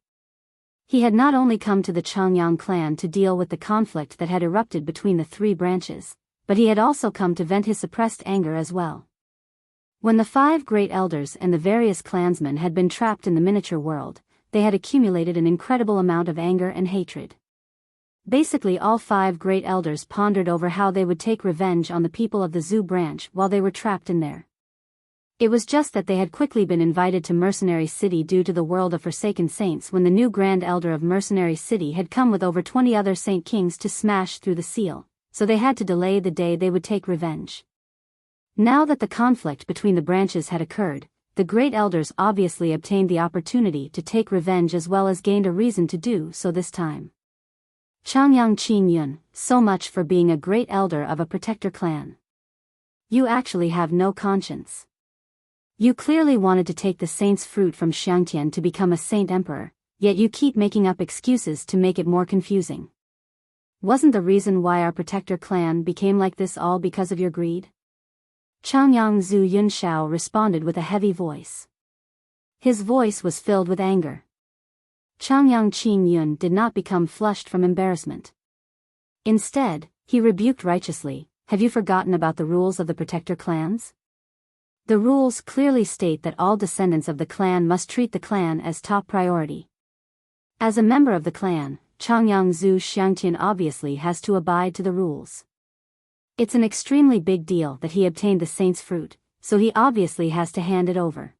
He had not only come to the Changyang clan to deal with the conflict that had erupted between the three branches, but he had also come to vent his suppressed anger as well. When the 5 great elders and the various clansmen had been trapped in the miniature world, they had accumulated an incredible amount of anger and hatred. Basically, all 5 great elders pondered over how they would take revenge on the people of the Zhu branch while they were trapped in there. It was just that they had quickly been invited to Mercenary City due to the World of Forsaken Saints when the new Grand Elder of Mercenary City had come with over 20 other Saint Kings to smash through the seal, so they had to delay the day they would take revenge. Now that the conflict between the branches had occurred, the great elders obviously obtained the opportunity to take revenge as well as gained a reason to do so this time. Changyang Qingyun, so much for being a great elder of a protector clan. You actually have no conscience. You clearly wanted to take the saint's fruit from Xiangtian to become a saint emperor, yet you keep making up excuses to make it more confusing. Wasn't the reason why our protector clan became like this all because of your greed? Changyang Zhu Yunshao responded with a heavy voice. His voice was filled with anger. Changyang Qingyun did not become flushed from embarrassment. Instead, he rebuked righteously, "Have you forgotten about the rules of the protector clans? The rules clearly state that all descendants of the clan must treat the clan as top priority. As a member of the clan, Changyang Zhu Xiangtian obviously has to abide to the rules. It's an extremely big deal that he obtained the saint's fruit, so he obviously has to hand it over."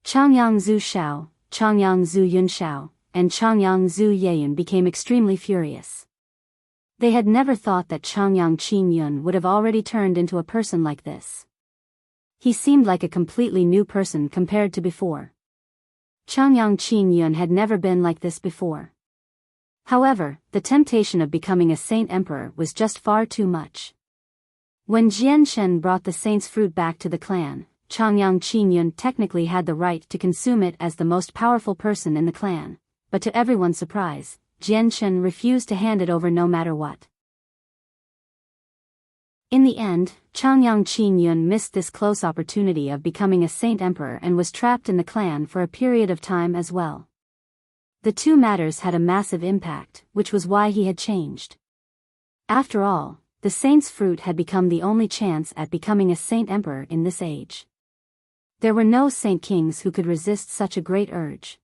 Changyang Zhu Shao, Changyang Zhu Yunshao, and Changyang Zhu Yeyun became extremely furious. They had never thought that Changyang Qingyun would have already turned into a person like this. He seemed like a completely new person compared to before. Changyang Qingyun had never been like this before. However, the temptation of becoming a saint emperor was just far too much. When Jian Shen brought the saint's fruit back to the clan, Changyang Qingyun technically had the right to consume it as the most powerful person in the clan, but to everyone's surprise, Jian Shen refused to hand it over no matter what. In the end, Changyang Qingyun missed this close opportunity of becoming a saint emperor and was trapped in the clan for a period of time as well. The two matters had a massive impact, which was why he had changed. After all, the saint's fruit had become the only chance at becoming a saint emperor in this age. There were no saint kings who could resist such a great urge.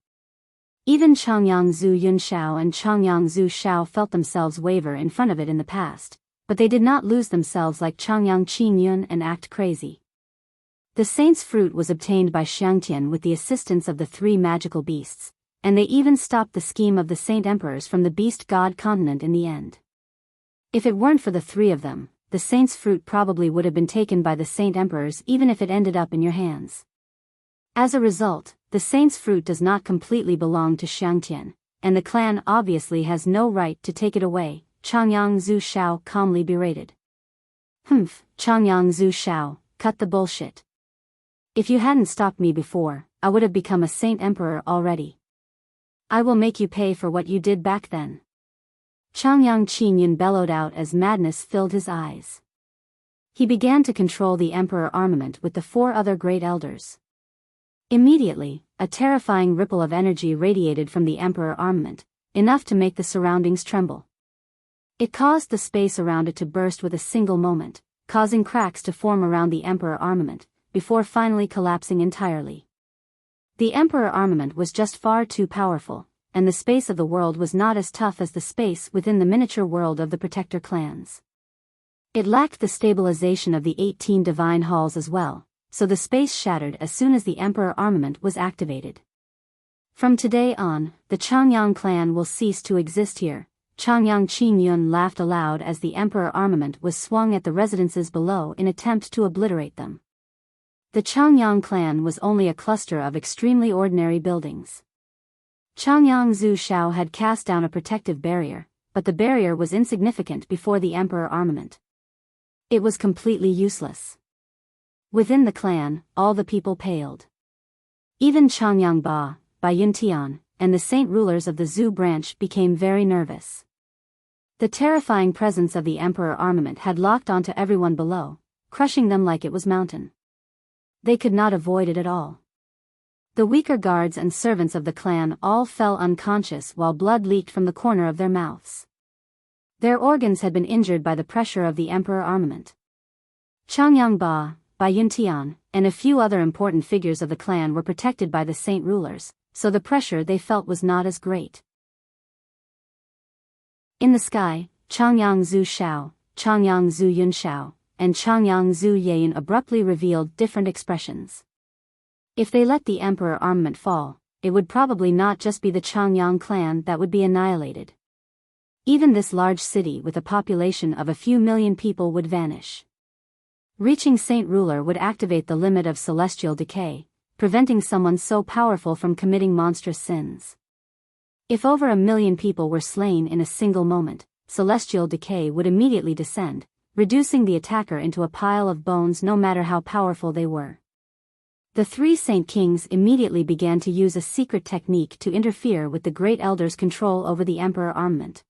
Even Changyang Zhu Yunshao and Changyang Zhu Shao felt themselves waver in front of it in the past, but they did not lose themselves like Changyang Qingyun and act crazy. The saint's fruit was obtained by Xiangtian with the assistance of the 3 magical beasts, and they even stopped the scheme of the saint emperors from the beast god continent in the end. If it weren't for the 3 of them, the saint's fruit probably would have been taken by the saint emperors even if it ended up in your hands. As a result, the saint's fruit does not completely belong to Xiangtian, and the clan obviously has no right to take it away, Changyang Zhu Shao calmly berated. Changyang Zhu Shao, cut the bullshit. If you hadn't stopped me before, I would have become a saint emperor already. I will make you pay for what you did back then. Changyang Qingyun bellowed out as madness filled his eyes. He began to control the emperor armament with the 4 other great elders. Immediately, a terrifying ripple of energy radiated from the emperor armament, enough to make the surroundings tremble. It caused the space around it to burst with a single moment, causing cracks to form around the emperor armament, before finally collapsing entirely. The emperor armament was just far too powerful, and the space of the world was not as tough as the space within the miniature world of the protector clans. It lacked the stabilization of the 18 divine halls as well, so the space shattered as soon as the emperor armament was activated. From today on, the Changyang clan will cease to exist here. Changyang Qingyun laughed aloud as the emperor armament was swung at the residences below in attempt to obliterate them. The Changyang clan was only a cluster of extremely ordinary buildings. Changyang Zhu Shao had cast down a protective barrier, but the barrier was insignificant before the emperor armament. It was completely useless. Within the clan, all the people paled. Even Changyang Ba, Bai Yuntian, and the saint rulers of the Zhu branch became very nervous. The terrifying presence of the emperor armament had locked onto everyone below, crushing them like it was mountain. They could not avoid it at all. The weaker guards and servants of the clan all fell unconscious while blood leaked from the corner of their mouths. Their organs had been injured by the pressure of the emperor armament. Changyang Ba, Bai Yuntian, and a few other important figures of the clan were protected by the saint rulers, so the pressure they felt was not as great. In the sky, Changyang Zhu Shao, Changyang Zhu Yun Shao, and Changyang Zhu Yayin abruptly revealed different expressions. If they let the emperor armament fall, it would probably not just be the Changyang clan that would be annihilated. Even this large city with a population of a few million people would vanish. Reaching Saint Ruler would activate the limit of celestial decay, preventing someone so powerful from committing monstrous sins. If over 1 million people were slain in a single moment, celestial decay would immediately descend, reducing the attacker into a pile of bones no matter how powerful they were. The three Saint Kings immediately began to use a secret technique to interfere with the Great Elder's control over the Emperor armament.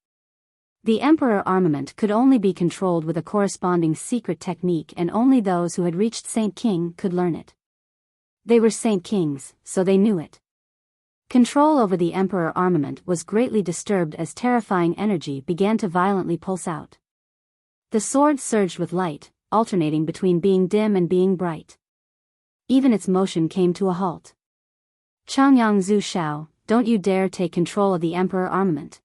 The Emperor armament could only be controlled with a corresponding secret technique, and only those who had reached Saint King could learn it. They were Saint Kings, so they knew it. Control over the Emperor armament was greatly disturbed as terrifying energy began to violently pulse out. The sword surged with light, alternating between being dim and being bright. Even its motion came to a halt. Changyang Zhu Shao, don't you dare take control of the Emperor armament.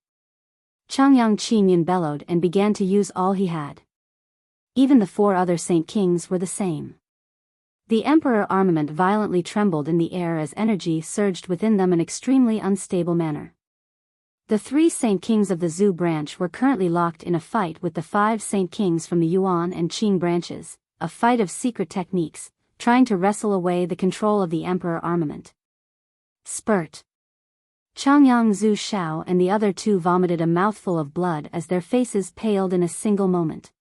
Changyang Qinyan bellowed and began to use all he had. Even the 4 other Saint Kings were the same. The Emperor armament violently trembled in the air as energy surged within them in an extremely unstable manner. The 3 Saint Kings of the Zhu branch were currently locked in a fight with the 5 Saint Kings from the Yuan and Qing branches, a fight of secret techniques, trying to wrestle away the control of the Emperor armament. Spurt. Changyang Zhu Shao and the other 2 vomited a mouthful of blood as their faces paled in a single moment.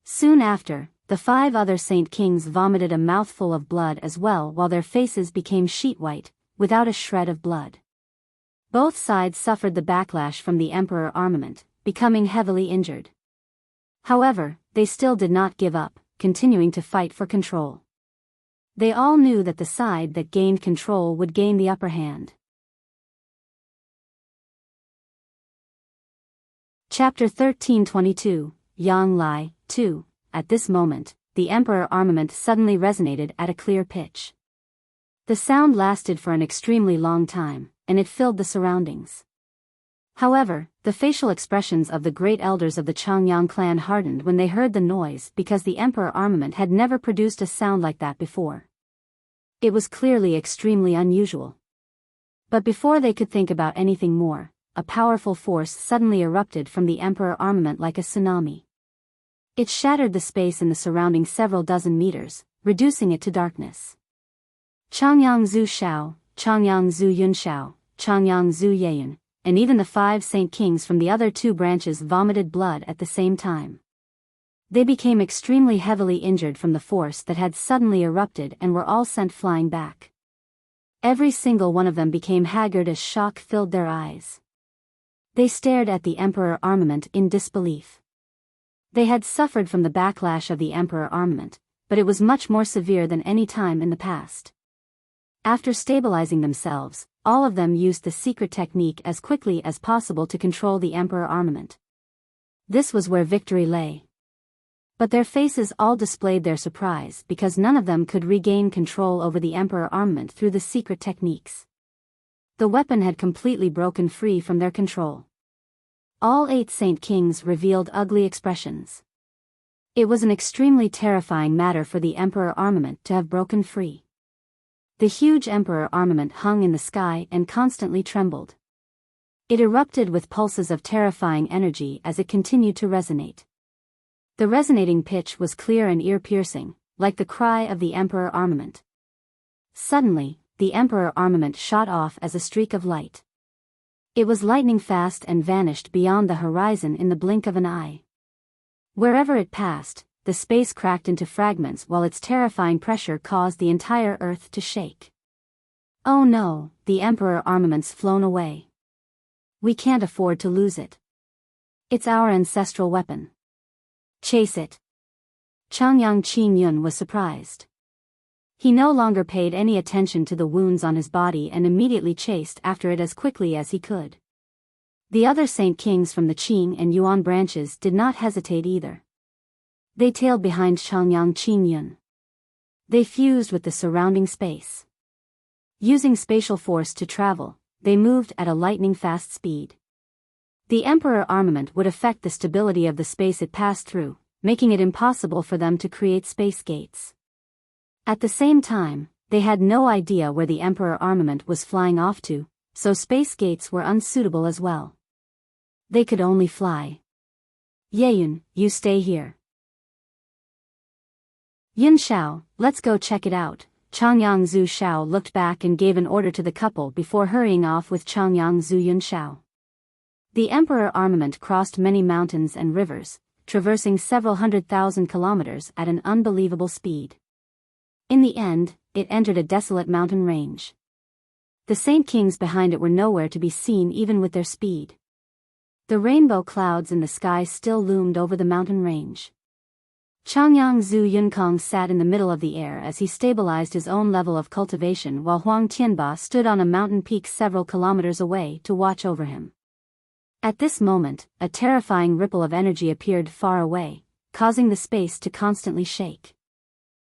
Soon after, the 5 other Saint Kings vomited a mouthful of blood as well, while their faces became sheet white, without a shred of blood. Both sides suffered the backlash from the Emperor armament, becoming heavily injured. However, they still did not give up, continuing to fight for control. They all knew that the side that gained control would gain the upper hand. Chapter 1322, Yang Lai, 2. At this moment, the Emperor armament suddenly resonated at a clear pitch. The sound lasted for an extremely long time, and it filled the surroundings. However, the facial expressions of the great elders of the Changyang clan hardened when they heard the noise, because the Emperor armament had never produced a sound like that before. It was clearly extremely unusual. But before they could think about anything more, a powerful force suddenly erupted from the Emperor armament like a tsunami. It shattered the space in the surrounding several dozen meters, reducing it to darkness. Changyang Zhu Shao, Changyang Zhu Yun Shao, Changyang Zhu Yayin, and even the 5 Saint Kings from the other 2 branches vomited blood at the same time. They became extremely heavily injured from the force that had suddenly erupted and were all sent flying back. Every single one of them became haggard as shock filled their eyes. They stared at the Emperor armament in disbelief. They had suffered from the backlash of the Emperor armament, but it was much more severe than any time in the past. After stabilizing themselves, all of them used the secret technique as quickly as possible to control the Emperor armament. This was where victory lay. But their faces all displayed their surprise because none of them could regain control over the Emperor armament through the secret techniques. The weapon had completely broken free from their control. All 8 Saint Kings revealed ugly expressions. It was an extremely terrifying matter for the Emperor armament to have broken free. The huge Emperor armament hung in the sky and constantly trembled. It erupted with pulses of terrifying energy as it continued to resonate. The resonating pitch was clear and ear-piercing, like the cry of the Emperor armament. Suddenly, the Emperor armament shot off as a streak of light. It was lightning fast and vanished beyond the horizon in the blink of an eye. Wherever it passed, the space cracked into fragments while its terrifying pressure caused the entire Earth to shake. Oh no, the Emperor armament's flown away. We can't afford to lose it. It's our ancestral weapon. Chase it. Changyang Qingyun was surprised. He no longer paid any attention to the wounds on his body and immediately chased after it as quickly as he could. The other Saint Kings from the Qing and Yuan branches did not hesitate either. They tailed behind Changyang Qingyun. They fused with the surrounding space. Using spatial force to travel, they moved at a lightning-fast speed. The Emperor armament would affect the stability of the space it passed through, making it impossible for them to create space gates. At the same time, they had no idea where the Emperor armament was flying off to, so space gates were unsuitable as well. They could only fly. Yeyun, you stay here. Yun Shao, let's go check it out. Changyang Zhu Shao looked back and gave an order to the couple before hurrying off with Changyang Zhu Yun Shao. The Emperor armament crossed many mountains and rivers, traversing several 100,000 kilometers at an unbelievable speed. In the end, it entered a desolate mountain range. The Saint Kings behind it were nowhere to be seen even with their speed. The rainbow clouds in the sky still loomed over the mountain range. Changyang Zhu Yunkong sat in the middle of the air as he stabilized his own level of cultivation while Huang Tianba stood on a mountain peak several kilometers away to watch over him. At this moment, a terrifying ripple of energy appeared far away, causing the space to constantly shake.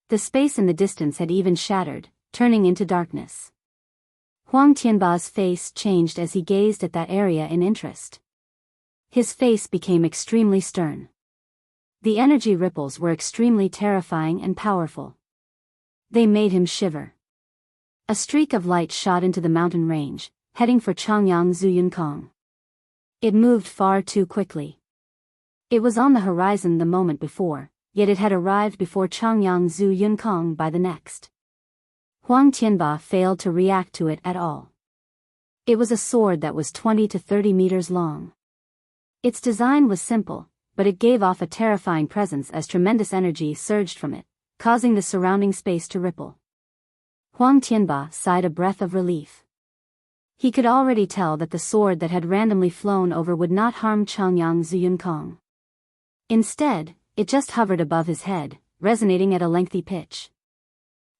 The space in the distance had even shattered, turning into darkness. Huang Tianba's face changed as he gazed at that area in interest. His face became extremely stern. The energy ripples were extremely terrifying and powerful. They made him shiver. A streak of light shot into the mountain range, heading for Changyang Zhu Yunkong. It moved far too quickly. It was on the horizon the moment before, yet it had arrived before Changyang Zhu Yunkong by the next. Huang Tianba failed to react to it at all. It was a sword that was 20 to 30 meters long. Its design was simple, but it gave off a terrifying presence as tremendous energy surged from it, causing the surrounding space to ripple. Huang Tianba sighed a breath of relief. He could already tell that the sword that had randomly flown over would not harm Changyang Zhu Yunkong. Instead, it just hovered above his head, resonating at a lengthy pitch.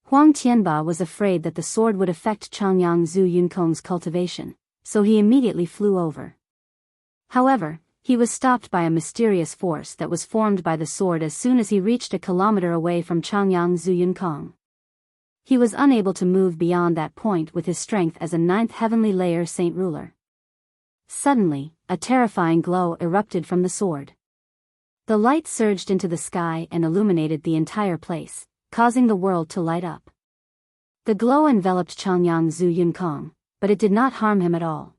Huang Tianba was afraid that the sword would affect Changyang Zhu Yunkong's cultivation, so he immediately flew over. However, he was stopped by a mysterious force that was formed by the sword as soon as he reached a kilometer away from Changyang Zhu Yunkong. He was unable to move beyond that point with his strength as a 9th heavenly layer saint ruler. Suddenly, a terrifying glow erupted from the sword. The light surged into the sky and illuminated the entire place, causing the world to light up. The glow enveloped Changyang Zhu Yunkong, but it did not harm him at all.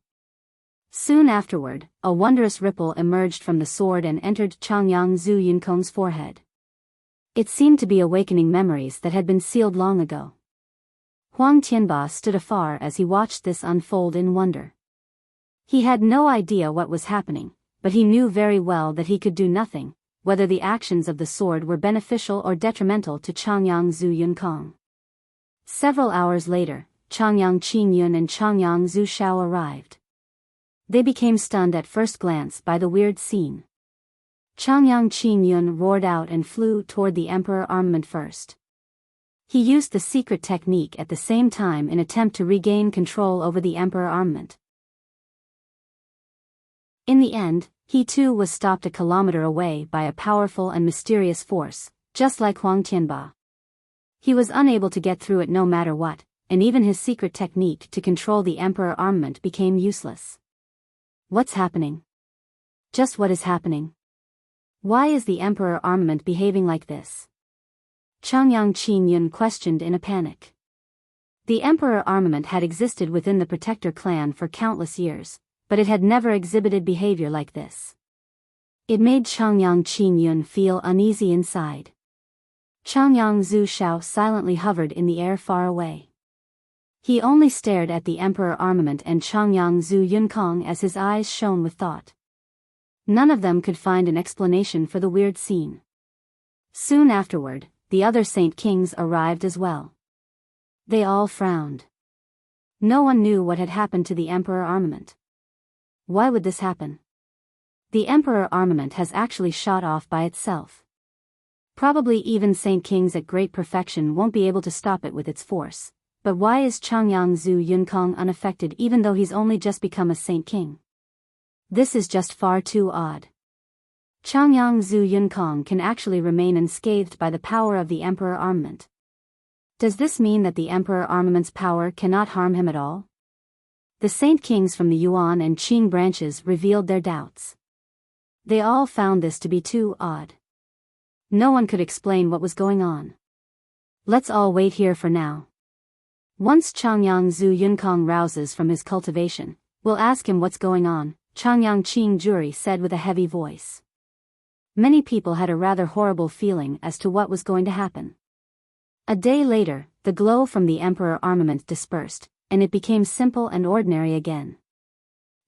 Soon afterward, a wondrous ripple emerged from the sword and entered Changyang Zhu Yunkong's forehead. It seemed to be awakening memories that had been sealed long ago. Huang Tianba stood afar as he watched this unfold in wonder. He had no idea what was happening, but he knew very well that he could do nothing, whether the actions of the sword were beneficial or detrimental to Changyang Zhu Yunkong. Several hours later, Changyang Qingyun and Changyang Zhu Shao arrived. They became stunned at first glance by the weird scene. Changyang Qingyun roared out and flew toward the Emperor armament first. He used the secret technique at the same time in attempt to regain control over the Emperor armament. In the end, he too was stopped a kilometer away by a powerful and mysterious force, just like Huang Tianba. He was unable to get through it no matter what, and even his secret technique to control the Emperor armament became useless. What's happening? Just what is happening? Why is the Emperor armament behaving like this? Changyang Qingyun questioned in a panic. The Emperor armament had existed within the Protector clan for countless years, but it had never exhibited behavior like this. It made Changyang Qingyun feel uneasy inside. Changyang Zhu Shao silently hovered in the air far away. He only stared at the Emperor Armament and Changyang Zhu Yunkong as his eyes shone with thought. None of them could find an explanation for the weird scene. Soon afterward, the other Saint Kings arrived as well. They all frowned. No one knew what had happened to the Emperor Armament. Why would this happen? The Emperor Armament has actually shot off by itself. Probably even Saint Kings at great perfection won't be able to stop it with its force. But why is Changyang Zhu Yunkong unaffected even though he's only just become a Saint King? This is just far too odd. Changyang Zhu Yunkong can actually remain unscathed by the power of the Emperor Armament. Does this mean that the Emperor Armament's power cannot harm him at all? The Saint Kings from the Yuan and Qing branches revealed their doubts. They all found this to be too odd. No one could explain what was going on. Let's all wait here for now. Once Changyang Zhu Yunkong rouses from his cultivation, we'll ask him what's going on, Changyang Qing Juri said with a heavy voice. Many people had a rather horrible feeling as to what was going to happen. A day later, the glow from the Emperor Armament dispersed, and it became simple and ordinary again.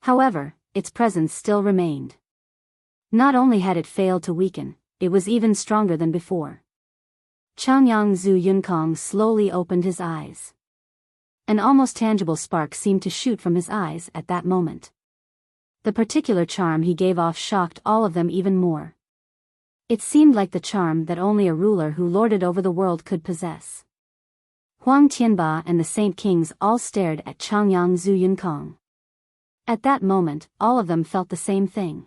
However, its presence still remained. Not only had it failed to weaken, it was even stronger than before. Changyang Zhu Yunkong slowly opened his eyes. An almost tangible spark seemed to shoot from his eyes at that moment. The particular charm he gave off shocked all of them even more. It seemed like the charm that only a ruler who lorded over the world could possess. Huang Tianba and the Saint Kings all stared at Changyang Zhu Yunkong. At that moment, all of them felt the same thing.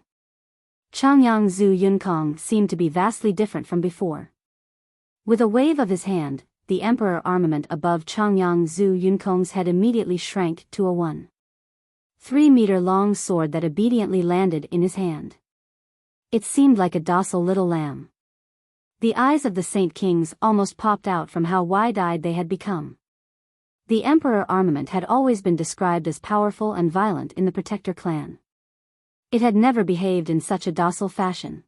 Changyang Zhu Yunkong seemed to be vastly different from before. With a wave of his hand, the Emperor Armament above Changyang Zhu Yunkong's head immediately shrank to a 1.3-meter-long sword that obediently landed in his hand. It seemed like a docile little lamb. The eyes of the Saint Kings almost popped out from how wide-eyed they had become. The Emperor Armament had always been described as powerful and violent in the Protector clan. It had never behaved in such a docile fashion.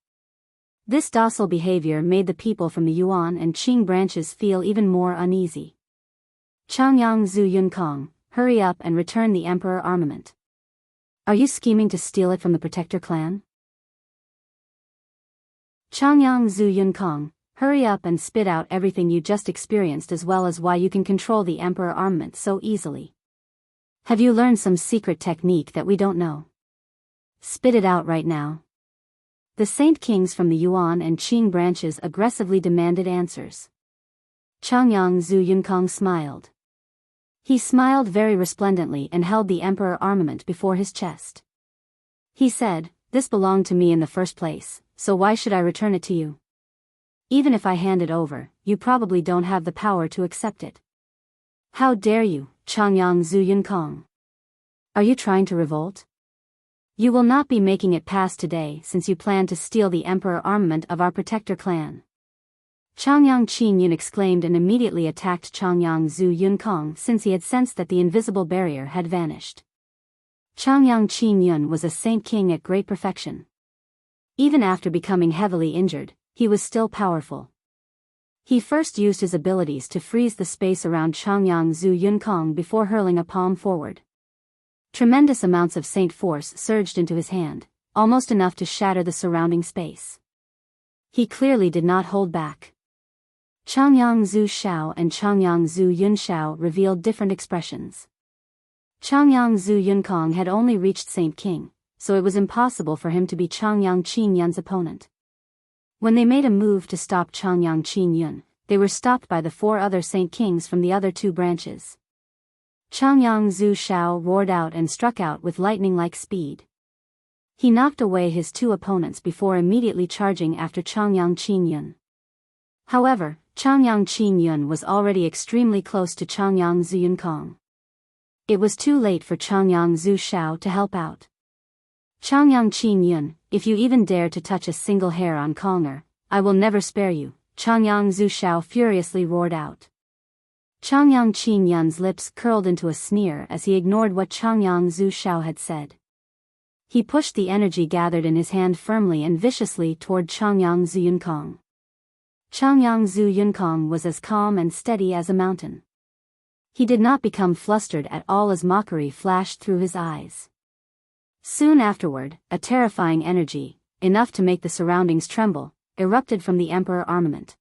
This docile behavior made the people from the Yuan and Qing branches feel even more uneasy. Changyang Zhu Yunkong, hurry up and return the Emperor Armament. Are you scheming to steal it from the Protector clan? Changyang Zhu Yunkong, hurry up and spit out everything you just experienced as well as why you can control the Emperor Armament so easily. Have you learned some secret technique that we don't know? Spit it out right now. The Saint Kings from the Yuan and Qing branches aggressively demanded answers. Changyang Zhu Yunkong smiled. He smiled very resplendently and held the Emperor Armament before his chest. He said, "This belonged to me in the first place, so why should I return it to you? Even if I hand it over, you probably don't have the power to accept it." How dare you, Changyang Zhu Yunkong? Are you trying to revolt? You will not be making it past today since you plan to steal the Emperor Armament of our Protector clan. Changyang Qingyun exclaimed and immediately attacked Changyang Zhu Yunkong since he had sensed that the invisible barrier had vanished. Changyang Qingyun was a Saint King at great perfection. Even after becoming heavily injured, he was still powerful. He first used his abilities to freeze the space around Changyang Zhu Yunkong before hurling a palm forward. Tremendous amounts of Saint force surged into his hand, almost enough to shatter the surrounding space. He clearly did not hold back. Changyang Zhu Shao and Changyang Zhu Yunshao revealed different expressions. Changyang Zhu Yunkong had only reached Saint King, so it was impossible for him to be Changyang Qingyun's opponent. When they made a move to stop Changyang Qingyun, they were stopped by the 4 other Saint Kings from the other 2 branches. Changyang Zhu Shao roared out and struck out with lightning-like speed. He knocked away his 2 opponents before immediately charging after Changyang Qingyun. However, Changyang Qingyun was already extremely close to Changyang Zhu Yunkong. It was too late for Changyang Zhu Shao to help out. Changyang Qingyun, if you even dare to touch a single hair on Kong'er, I will never spare you, Changyang Zhu Shao furiously roared out. Changyang Qingyun's lips curled into a sneer as he ignored what Changyang Zhu Shao had said. He pushed the energy gathered in his hand firmly and viciously toward Changyang Zhu Yunkong. Changyang Zhu Yunkong was as calm and steady as a mountain. He did not become flustered at all as mockery flashed through his eyes. Soon afterward, a terrifying energy, enough to make the surroundings tremble, erupted from the Emperor armament.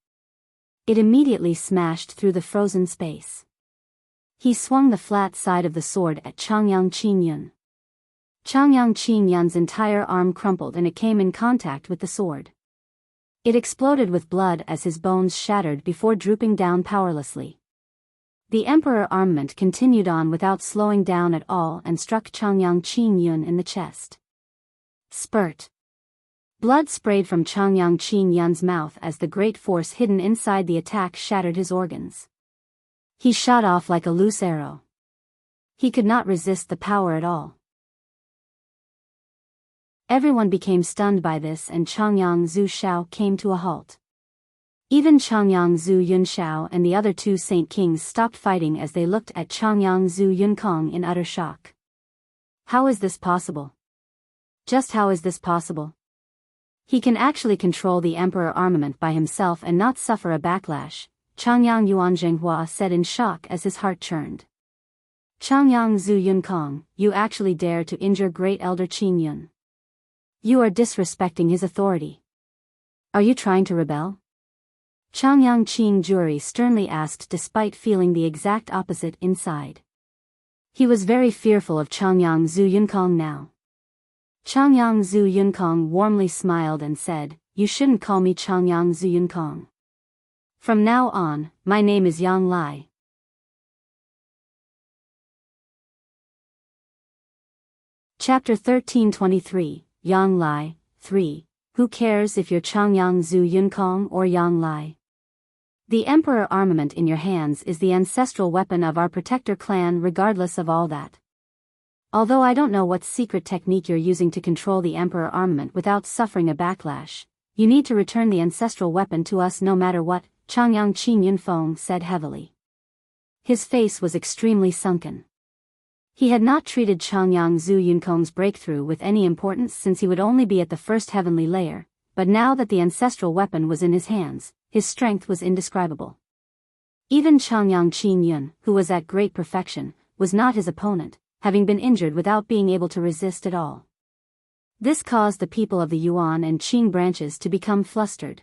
It immediately smashed through the frozen space. He swung the flat side of the sword at Changyang Qingyun. Changyang Qingyun's entire arm crumpled and it came in contact with the sword. It exploded with blood as his bones shattered before drooping down powerlessly. The Emperor armament continued on without slowing down at all and struck Changyang Qingyun in the chest. Spurt. Blood sprayed from Changyang Qingyun's mouth as the great force hidden inside the attack shattered his organs. He shot off like a loose arrow. He could not resist the power at all. Everyone became stunned by this and Changyang Zhu Shao came to a halt. Even Changyang Zhu Yunshao and the other two Saint Kings stopped fighting as they looked at Changyang Zhu Yunkong in utter shock. How is this possible? Just how is this possible? He can actually control the Emperor armament by himself and not suffer a backlash, Changyang Yuanzhenghua said in shock as his heart churned. Changyang Zhu Yunkong, you actually dare to injure great elder Qin Yun. You are disrespecting his authority. Are you trying to rebel? Changyang Qing Juri sternly asked despite feeling the exact opposite inside. He was very fearful of Changyang Zhu Yunkong now. Changyang Zhu Yunkong warmly smiled and said, you shouldn't call me Changyang Zhu Yunkong. From now on, my name is Yang Lai. Chapter 1323, Yang Lai, 3. Who cares if you're Changyang Zhu Yunkong or Yang Lai? The Emperor armament in your hands is the ancestral weapon of our protector clan regardless of all that. Although I don't know what secret technique you're using to control the Emperor armament without suffering a backlash, you need to return the ancestral weapon to us no matter what, Changyang Qin Yunfeng said heavily. His face was extremely sunken. He had not treated Changyang Zhu Yunkong's breakthrough with any importance since he would only be at the first heavenly layer, but now that the ancestral weapon was in his hands, his strength was indescribable. Even Changyang Qin Yun, who was at great perfection, was not his opponent, having been injured without being able to resist at all. This caused the people of the Yuan and Qing branches to become flustered.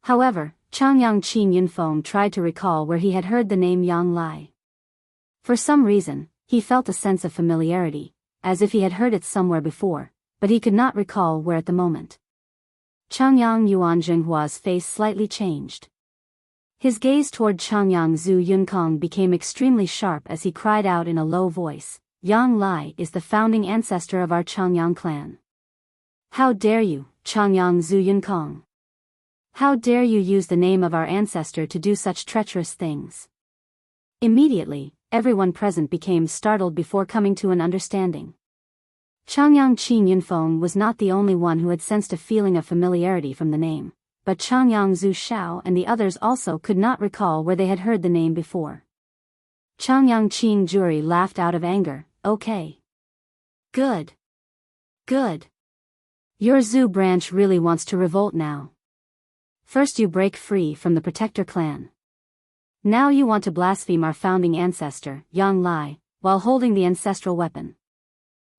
However, Changyang Qin Yunfeng tried to recall where he had heard the name Yang Lai. For some reason, he felt a sense of familiarity, as if he had heard it somewhere before, but he could not recall where at the moment. Changyang Yuanzhenghua's face slightly changed. His gaze toward Changyang Zhu Yunkong became extremely sharp as he cried out in a low voice, Yang Lai is the founding ancestor of our Changyang clan. How dare you, Changyang Zhu Yunkong? How dare you use the name of our ancestor to do such treacherous things? Immediately, everyone present became startled before coming to an understanding. Changyang Qin Yunfeng was not the only one who had sensed a feeling of familiarity from the name, but Changyang Zhu Shao and the others also could not recall where they had heard the name before. Changyang Qin Juri laughed out of anger, okay. Good. Good. Your Zhu branch really wants to revolt now. First you break free from the Protector clan. Now you want to blaspheme our founding ancestor, Yang Lai, while holding the ancestral weapon.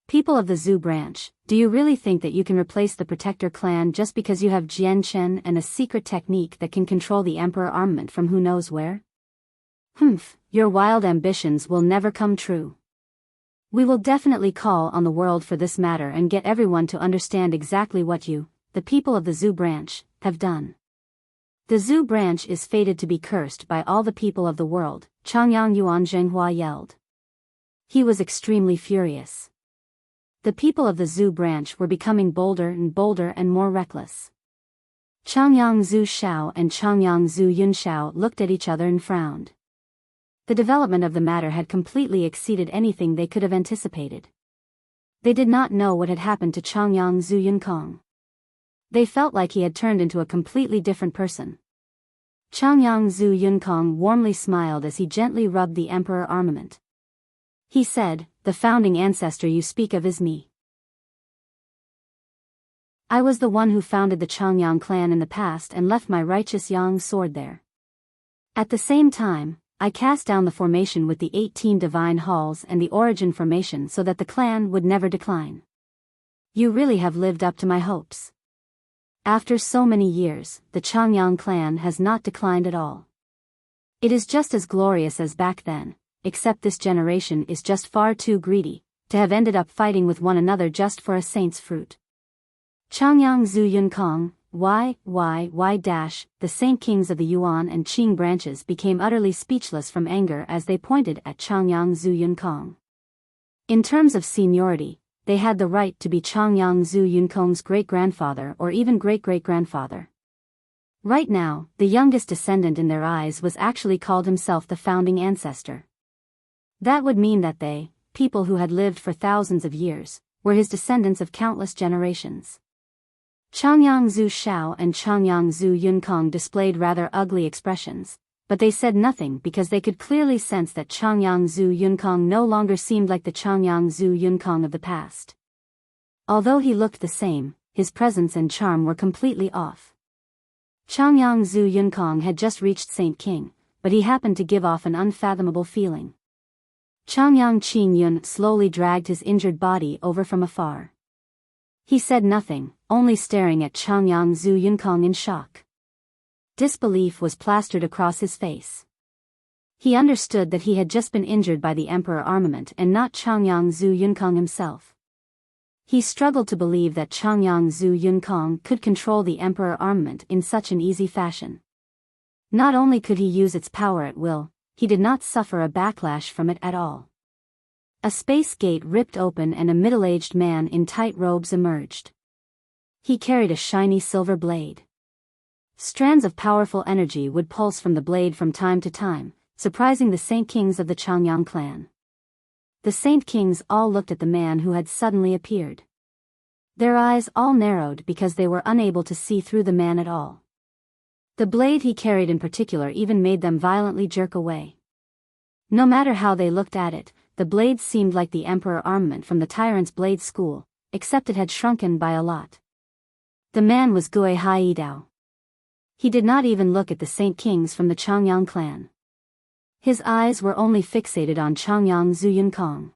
People of the Zhu branch, do you really think that you can replace the Protector clan just because you have Jian Chen and a secret technique that can control the Emperor armament from who knows where? Humph, your wild ambitions will never come true. We will definitely call on the world for this matter and get everyone to understand exactly what you, the people of the Zhu branch, have done. The Zhu branch is fated to be cursed by all the people of the world, Changyang Yuanzhenghua yelled. He was extremely furious. The people of the Zhu branch were becoming bolder and more reckless. Changyang Zhu Shao and Changyang Zhu Yunshao looked at each other and frowned. The development of the matter had completely exceeded anything they could have anticipated. They did not know what had happened to Changyang Zhu Yunkong. They felt like he had turned into a completely different person. Changyang Zhu Yunkong warmly smiled as he gently rubbed the Emperor armament. He said, the founding ancestor you speak of is me. I was the one who founded the Changyang clan in the past and left my righteous Yang sword there. At the same time, I cast down the formation with the 18 divine halls and the origin formation so that the clan would never decline. You really have lived up to my hopes. After so many years, the Changyang clan has not declined at all. It is just as glorious as back then, except this generation is just far too greedy to have ended up fighting with one another just for a saint's fruit. Changyang Zhu Yunkong, the Saint Kings of the Yuan and Qing branches became utterly speechless from anger as they pointed at Changyang Zhu Yunkong. In terms of seniority, they had the right to be Changyang Zhu Yunkong's great-grandfather or even great-great-grandfather. Right now, the youngest descendant in their eyes was actually called himself the founding ancestor. That would mean that they, people who had lived for thousands of years, were his descendants of countless generations. Changyang Zhu Shao and Changyang Zhu Yunkong displayed rather ugly expressions, but they said nothing because they could clearly sense that Changyang Zhu Yunkong no longer seemed like the Changyang Zhu Yunkong of the past. Although he looked the same, his presence and charm were completely off. Changyang Zhu Yunkong had just reached Saint King, but he happened to give off an unfathomable feeling. Changyang Qing Yun slowly dragged his injured body over from afar. He said nothing, only staring at Changyang Zhu Yunkong in shock. Disbelief was plastered across his face. He understood that he had just been injured by the Emperor armament and not Changyang Zhu Yunkong himself. He struggled to believe that Changyang Zhu Yunkong could control the Emperor armament in such an easy fashion. Not only could he use its power at will, he did not suffer a backlash from it at all. A space gate ripped open and a middle-aged man in tight robes emerged. He carried a shiny silver blade. Strands of powerful energy would pulse from the blade from time to time, surprising the Saint Kings of the Changyang clan. The Saint Kings all looked at the man who had suddenly appeared. Their eyes all narrowed because they were unable to see through the man at all. The blade he carried in particular even made them violently jerk away. No matter how they looked at it, the blade seemed like the Emperor armament from the Tyrant's Blade School, except it had shrunken by a lot. The man was Gui Haidao. He did not even look at the Saint Kings from the Changyang clan. His eyes were only fixated on Changyang Zhu Yunkong.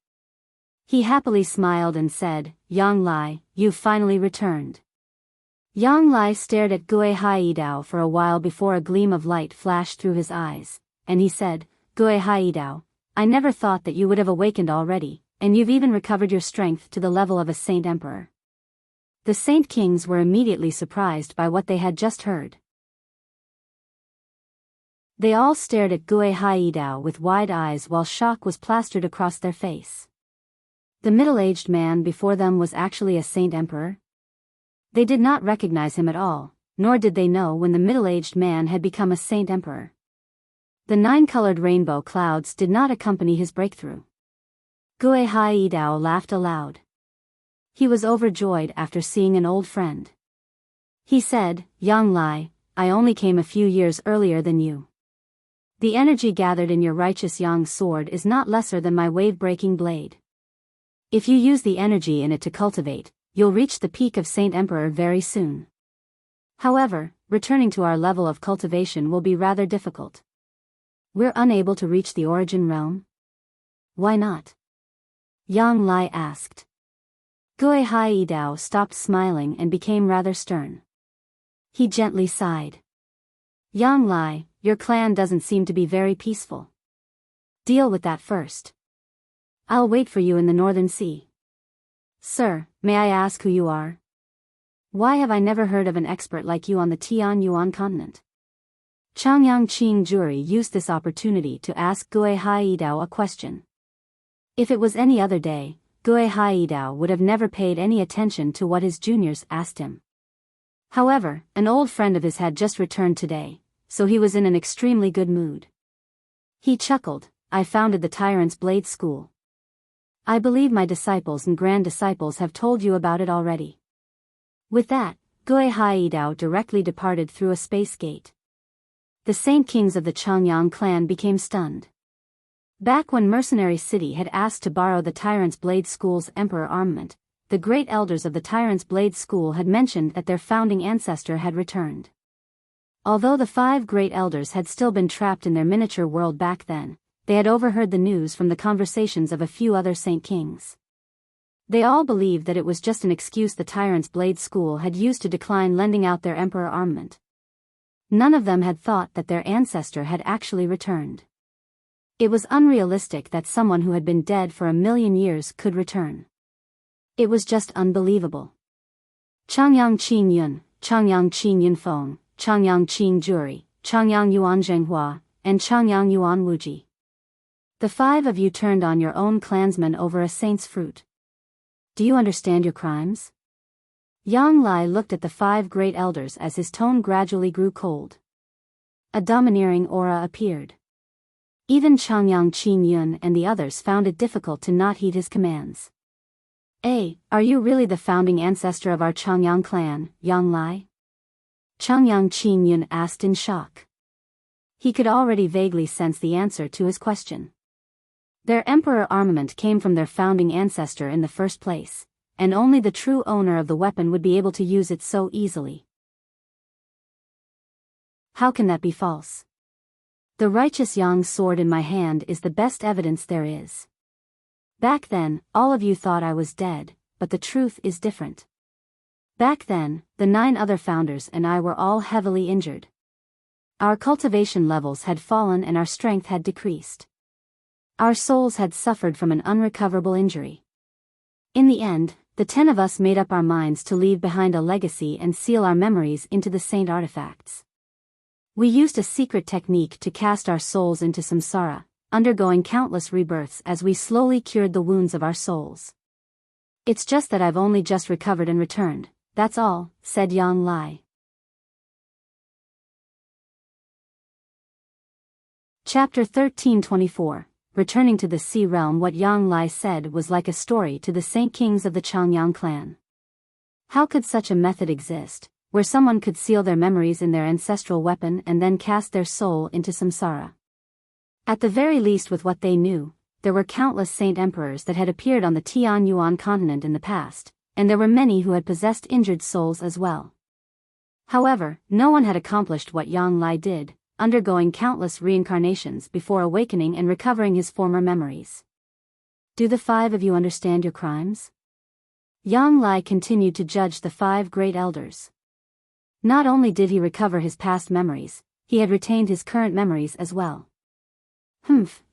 He happily smiled and said, "Yang Lai, you've finally returned." Yang Lai stared at Gui Haidao for a while before a gleam of light flashed through his eyes, and he said, "Gui Haidao, I never thought that you would have awakened already, and you've even recovered your strength to the level of a Saint Emperor." The Saint Kings were immediately surprised by what they had just heard. They all stared at Gui Haidao with wide eyes while shock was plastered across their face. The middle-aged man before them was actually a Saint Emperor? They did not recognize him at all, nor did they know when the middle-aged man had become a Saint Emperor. The 9-colored rainbow clouds did not accompany his breakthrough. Gui Haidao laughed aloud. He was overjoyed after seeing an old friend. He said, "Yang Lai, I only came a few years earlier than you. The energy gathered in your righteous Yang sword is not lesser than my wave-breaking blade. If you use the energy in it to cultivate, you'll reach the peak of Saint Emperor very soon. However, returning to our level of cultivation will be rather difficult. We're unable to reach the origin realm?" "Why not?" Yang Lai asked. Gui Haidao stopped smiling and became rather stern. He gently sighed. "Yang Lai, your clan doesn't seem to be very peaceful. Deal with that first. I'll wait for you in the Northern Sea." "Sir, may I ask who you are? Why have I never heard of an expert like you on the Tianyuan continent?" Changyang Qing Juri used this opportunity to ask Gui Haidao a question. If it was any other day, Gui Haidao would have never paid any attention to what his juniors asked him. However, an old friend of his had just returned today, so he was in an extremely good mood. He chuckled, "I founded the Tyrant's Blade School. I believe my disciples and grand-disciples have told you about it already." With that, Gui Haidao directly departed through a space gate. The Saint Kings of the Changyang clan became stunned. Back when Mercenary City had asked to borrow the Tyrant's Blade School's Emperor armament, the great elders of the Tyrant's Blade School had mentioned that their founding ancestor had returned. Although the 5 great elders had still been trapped in their miniature world back then, they had overheard the news from the conversations of a few other Saint Kings. They all believed that it was just an excuse the tyrant's blade school had used to decline lending out their emperor armament. None of them had thought that their ancestor had actually returned. It was unrealistic that someone who had been dead for 1,000,000 years could return. It was just unbelievable. Changyang Qin Yun, Changyang Qin Yun Feng, Changyang Qin Juri, Changyang Yuan Zhenghua, and Changyang Yuan Wuji. The 5 of you turned on your own clansmen over a saint's fruit. Do you understand your crimes? Yang Lai looked at the 5 great elders as his tone gradually grew cold. A domineering aura appeared. Even Changyang Qin Yun and the others found it difficult to not heed his commands. Are you really the founding ancestor of our Changyang clan, Yang Lai? Changyang Qin Yun asked in shock. He could already vaguely sense the answer to his question. Their emperor armament came from their founding ancestor in the first place, and only the true owner of the weapon would be able to use it so easily. How can that be false? The righteous Yang sword in my hand is the best evidence there is. Back then, all of you thought I was dead, but the truth is different. Back then, the 9 other founders and I were all heavily injured. Our cultivation levels had fallen and our strength had decreased. Our souls had suffered from an unrecoverable injury. In the end, the 10 of us made up our minds to leave behind a legacy and seal our memories into the saint artifacts. We used a secret technique to cast our souls into samsara, undergoing countless rebirths as we slowly cured the wounds of our souls. It's just that I've only just recovered and returned, that's all, said Yang Lai. Chapter 1324. Returning to the Sea Realm. What Yang Lai said was like a story to the Saint Kings of the Changyang clan. How could such a method exist, where someone could seal their memories in their ancestral weapon and then cast their soul into samsara? At the very least, with what they knew, there were countless saint emperors that had appeared on the Tian Yuan continent in the past, and there were many who had possessed injured souls as well. However, no one had accomplished what Yang Lai did, undergoing countless reincarnations before awakening and recovering his former memories. Do the 5 of you understand your crimes? Yang Lai continued to judge the 5 great elders. Not only did he recover his past memories, he had retained his current memories as well.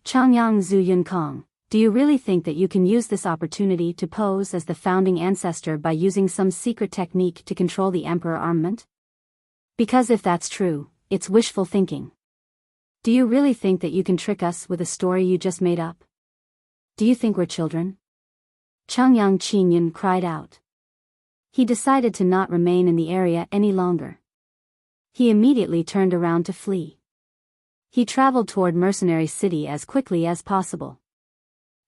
Changyang Zhu Yun Kong, do you really think that you can use this opportunity to pose as the founding ancestor by using some secret technique to control the emperor armament? Because if that's true, it's wishful thinking. Do you really think that you can trick us with a story you just made up? Do you think we're children? Changyang Qin Yun cried out. He decided to not remain in the area any longer. He immediately turned around to flee. He traveled toward Mercenary City as quickly as possible.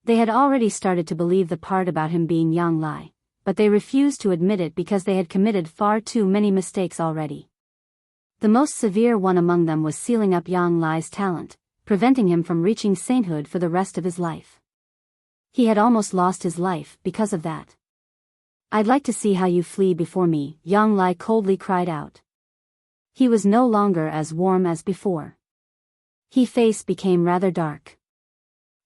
They had already started to believe the part about him being Yang Lai, but they refused to admit it because they had committed far too many mistakes already. The most severe one among them was sealing up Yang Lai's talent, preventing him from reaching sainthood for the rest of his life. He had almost lost his life because of that. I'd like to see how you flee before me, Yang Lai coldly cried out. He was no longer as warm as before. His face became rather dark.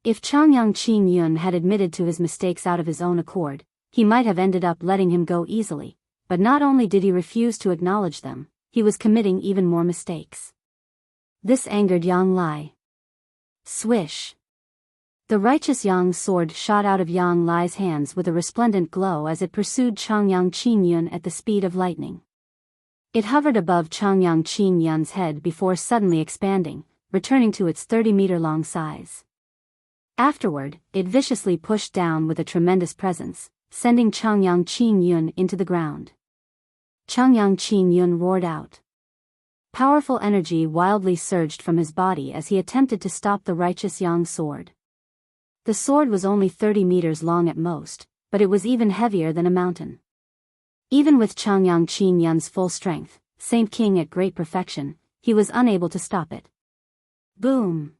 If Changyang Qin Yun had admitted to his mistakes out of his own accord, he might have ended up letting him go easily, but not only did he refuse to acknowledge them, he was committing even more mistakes. This angered Yang Lai. Swish! The righteous Yang sword shot out of Yang Lai's hands with a resplendent glow as it pursued Changyang Qin Yun at the speed of lightning. It hovered above Changyang Qin Yun's head before suddenly expanding, returning to its 30-meter-long size. Afterward, it viciously pushed down with a tremendous presence, sending Changyang Qin Yun into the ground. Changyang Qin Yun roared out. Powerful energy wildly surged from his body as he attempted to stop the righteous Yang sword. The sword was only 30 meters long at most, but it was even heavier than a mountain. Even with Changyang Qin Yun's full strength, Saint King at great perfection, he was unable to stop it. Boom!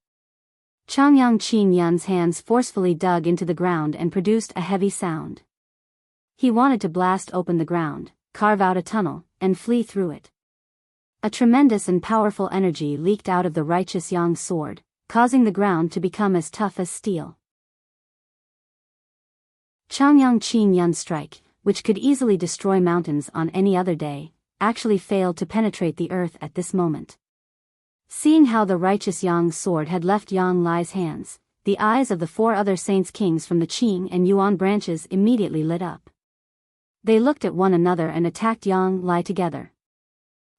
Changyang Qin Yun's hands forcefully dug into the ground and produced a heavy sound. He wanted to blast open the ground, carve out a tunnel, and flee through it. A tremendous and powerful energy leaked out of the righteous Yang's sword, causing the ground to become as tough as steel. Changyang Qin Yun strike, which could easily destroy mountains on any other day, actually failed to penetrate the earth at this moment. Seeing how the righteous Yang's sword had left Yang Lai's hands, the eyes of the 4 other saints kings from the Qing and Yuan branches immediately lit up. They looked at one another and attacked Yang Lai together.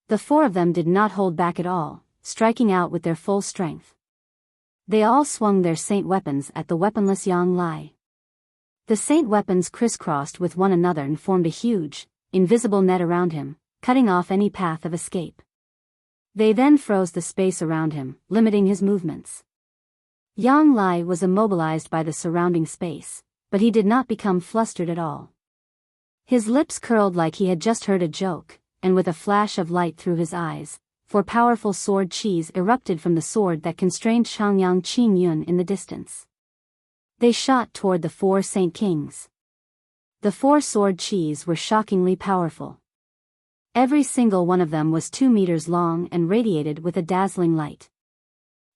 The 4 of them did not hold back at all, striking out with their full strength. They all swung their saint weapons at the weaponless Yang Lai. The saint weapons crisscrossed with one another and formed a huge, invisible net around him, cutting off any path of escape. They then froze the space around him, limiting his movements. Yang Lai was immobilized by the surrounding space, but he did not become flustered at all. His lips curled like he had just heard a joke, and with a flash of light through his eyes, 4 powerful sword chis erupted from the sword that constrained Changyang Qin Yun in the distance. They shot toward the 4 saint kings. The 4 sword chis were shockingly powerful. Every single one of them was 2 meters long and radiated with a dazzling light.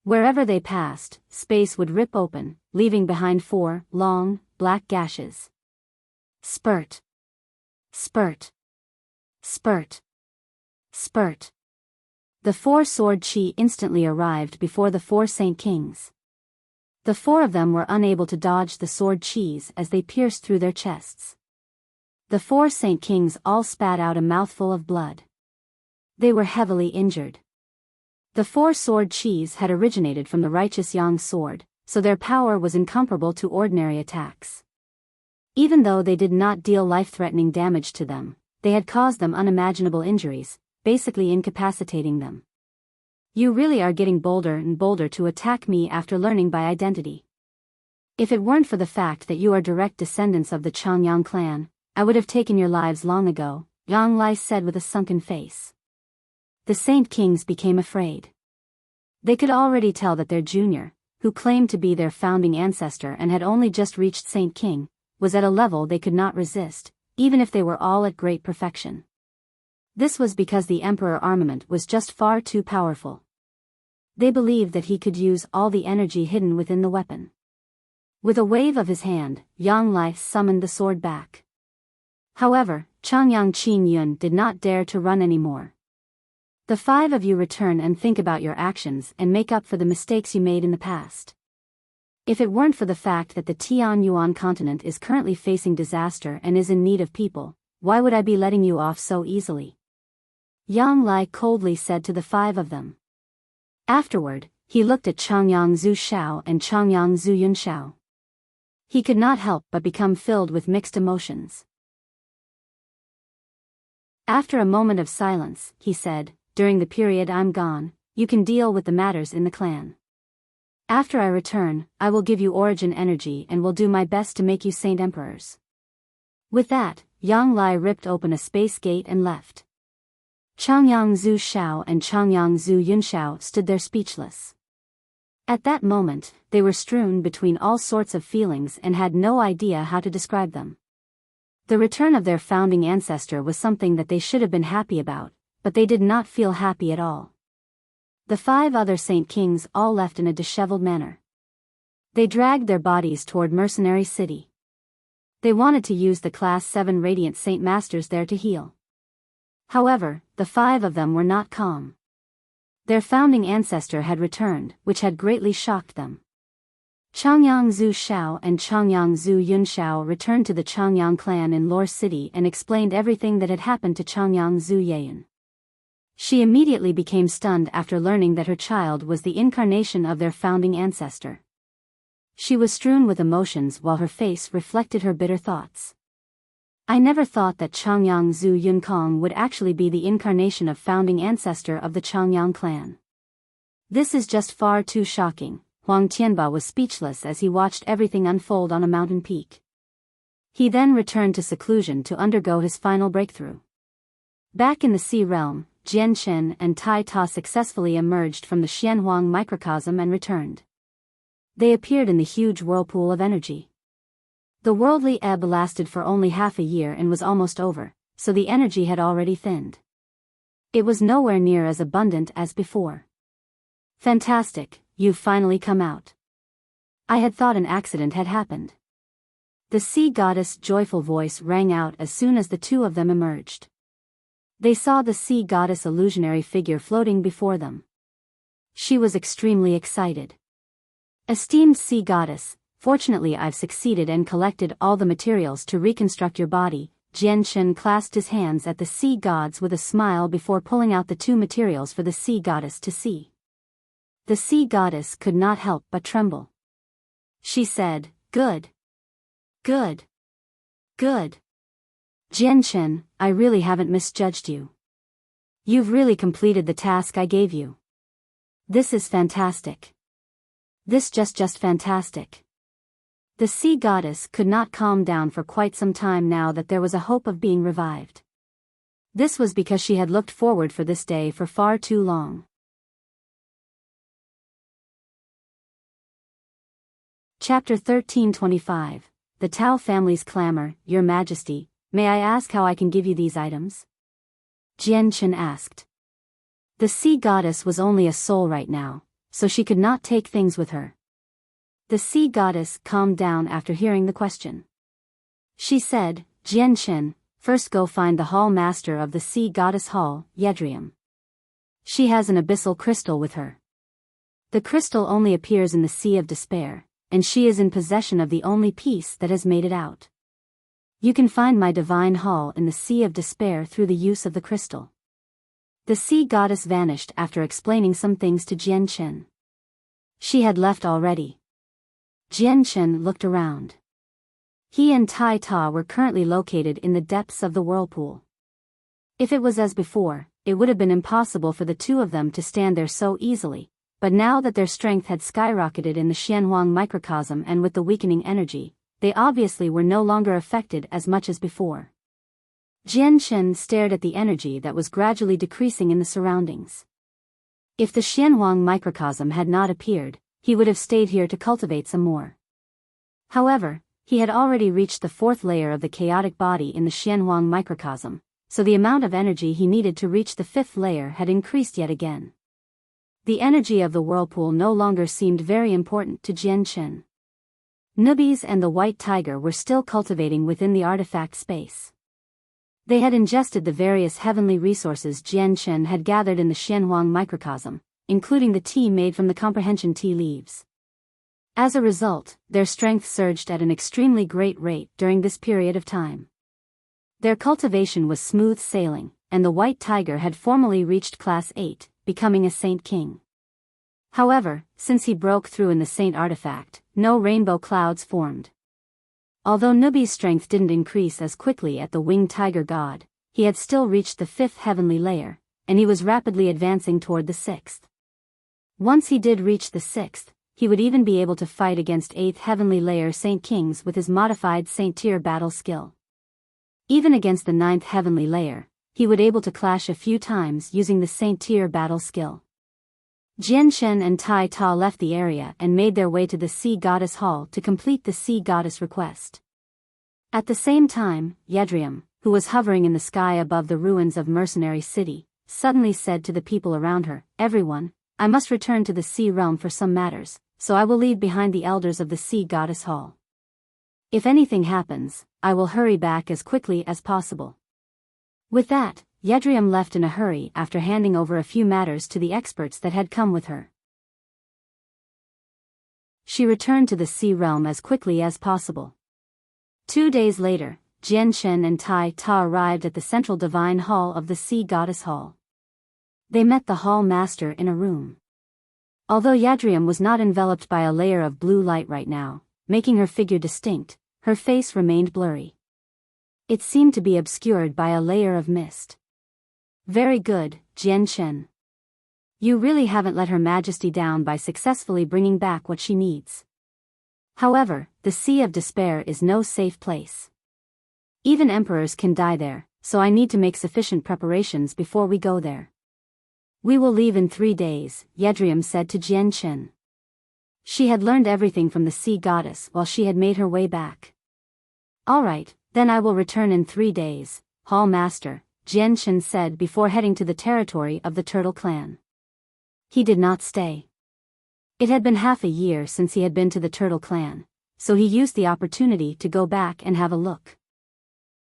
Wherever they passed, space would rip open, leaving behind 4 long, black gashes. Spurt. Spurt. Spurt. Spurt. The 4 sword chi instantly arrived before the 4 saint kings. The 4 of them were unable to dodge the sword chis as they pierced through their chests. The 4 saint kings all spat out a mouthful of blood. They were heavily injured. The 4 sword chis had originated from the righteous Yang's sword, so their power was incomparable to ordinary attacks. Even though they did not deal life-threatening damage to them, they had caused them unimaginable injuries, basically incapacitating them. You really are getting bolder and bolder to attack me after learning my identity. If it weren't for the fact that you are direct descendants of the Changyang clan, I would have taken your lives long ago, Yang Lai said with a sunken face. The saint kings became afraid. They could already tell that their junior, who claimed to be their founding ancestor and had only just reached Saint King, was at a level they could not resist, even if they were all at great perfection. This was because the emperor armament was just far too powerful. They believed that he could use all the energy hidden within the weapon. With a wave of his hand, Yang Lai summoned the sword back. However, Changyang Qin Yun did not dare to run anymore. The 5 of you return and think about your actions and make up for the mistakes you made in the past. If it weren't for the fact that the Tianyuan continent is currently facing disaster and is in need of people, why would I be letting you off so easily? Yang Lai coldly said to the 5 of them. Afterward, he looked at Changyang Zhu Shao and Changyang Zhu Yun Shao. He could not help but become filled with mixed emotions. After a moment of silence, he said, "During the period I'm gone, you can deal with the matters in the clan. After I return, I will give you origin energy and will do my best to make you saint emperors." With that, Yang Lai ripped open a space gate and left. Changyang Zhu Shao and Changyang Zhu Yun Shao stood there speechless. At that moment, they were strewn between all sorts of feelings and had no idea how to describe them. The return of their founding ancestor was something that they should have been happy about, but they did not feel happy at all. The 5 other saint kings all left in a disheveled manner. They dragged their bodies toward Mercenary City. They wanted to use the Class 7 Radiant Saint Masters there to heal. However, the 5 of them were not calm. Their founding ancestor had returned, which had greatly shocked them. Changyang Zhu Shao and Changyang Zhu Yun Shao returned to the Changyang clan in Lore City and explained everything that had happened to Changyang Zhu Yayan. She immediately became stunned after learning that her child was the incarnation of their founding ancestor. She was strewn with emotions while her face reflected her bitter thoughts. I never thought that Changyang Zhu Yunkong would actually be the incarnation of founding ancestor of the Changyang clan. This is just far too shocking. Huang Tianba was speechless as he watched everything unfold on a mountain peak. He then returned to seclusion to undergo his final breakthrough. Back in the Sea Realm, Jian Chen and Tai Ta successfully emerged from the Xianhuang microcosm and returned. They appeared in the huge whirlpool of energy. The worldly ebb lasted for only half a year and was almost over, so the energy had already thinned. It was nowhere near as abundant as before. Fantastic, you've finally come out. I had thought an accident had happened. The sea goddess' joyful voice rang out as soon as the two of them emerged. They saw the sea goddess' illusionary figure floating before them. She was extremely excited. Esteemed sea goddess, fortunately I've succeeded and collected all the materials to reconstruct your body. Jian Shen clasped his hands at the sea gods with a smile before pulling out the two materials for the sea goddess to see. The sea goddess could not help but tremble. She said, "Good. Good. Good. Jian Shen, I really haven't misjudged you. You've really completed the task I gave you. This is fantastic. This just fantastic." The sea goddess could not calm down for quite some time now that there was a hope of being revived. This was because she had looked forward for this day for far too long. Chapter 1325. The Tao family's clamor. Your Majesty, may I ask how I can give you these items? Jian Shen asked. The sea goddess was only a soul right now, so she could not take things with her. The sea goddess calmed down after hearing the question. She said, Jian Shen, first go find the hall master of the sea goddess hall, Yedrium. She has an abyssal crystal with her. The crystal only appears in the Sea of Despair, and she is in possession of the only piece that has made it out. You can find my divine hall in the Sea of Despair through the use of the crystal. The sea goddess vanished after explaining some things to Jian Shen. She had left already. Jian Shen looked around. He and Tai Ta were currently located in the depths of the whirlpool. If it was as before, it would have been impossible for the two of them to stand there so easily, but now that their strength had skyrocketed in the Xianhuang microcosm and with the weakening energy, they obviously were no longer affected as much as before. Jian Shen stared at the energy that was gradually decreasing in the surroundings. If the Xianhuang microcosm had not appeared, he would have stayed here to cultivate some more. However, he had already reached the fourth layer of the chaotic body in the Xianhuang microcosm, so the amount of energy he needed to reach the fifth layer had increased yet again. The energy of the whirlpool no longer seemed very important to Jian Shen. Nubbies and the white tiger were still cultivating within the artifact space. They had ingested the various heavenly resources Jian Shen had gathered in the Xianhuang microcosm, including the tea made from the comprehension tea leaves. As a result, their strength surged at an extremely great rate during this period of time. Their cultivation was smooth sailing, and the white tiger had formally reached Class 8, becoming a Saint King. However, since he broke through in the Saint artifact, no rainbow clouds formed. Although Nubi's strength didn't increase as quickly at the winged tiger god, he had still reached the fifth heavenly layer, and he was rapidly advancing toward the sixth. Once he did reach the sixth, he would even be able to fight against eighth heavenly layer Saint Kings with his modified Saint Tier battle skill. Even against the ninth heavenly layer, he would able to clash a few times using the Saint Tier battle skill. Jian Shen and Tai Ta left the area and made their way to the Sea Goddess Hall to complete the Sea Goddess request. At the same time, Yedrium, who was hovering in the sky above the ruins of Mercenary City, suddenly said to the people around her, Everyone, I must return to the Sea Realm for some matters, so I will leave behind the elders of the Sea Goddess Hall. If anything happens, I will hurry back as quickly as possible. With that, Yedrium left in a hurry after handing over a few matters to the experts that had come with her. She returned to the Sea Realm as quickly as possible. 2 days later, Jian Shen and Tai Ta arrived at the central divine hall of the Sea Goddess Hall. They met the hall master in a room. Although Yedrium was not enveloped by a layer of blue light right now, making her figure distinct, her face remained blurry. It seemed to be obscured by a layer of mist. Very good, Jian Shen. You really haven't let Her Majesty down by successfully bringing back what she needs. However, the Sea of Despair is no safe place. Even emperors can die there, so I need to make sufficient preparations before we go there. We will leave in 3 days, Yedrium said to Jian Shen. She had learned everything from the sea goddess while she had made her way back. All right, then I will return in 3 days, Hall Master, Jian said before heading to the territory of the Turtle Clan. He did not stay. It had been half a year since he had been to the Turtle Clan, so he used the opportunity to go back and have a look.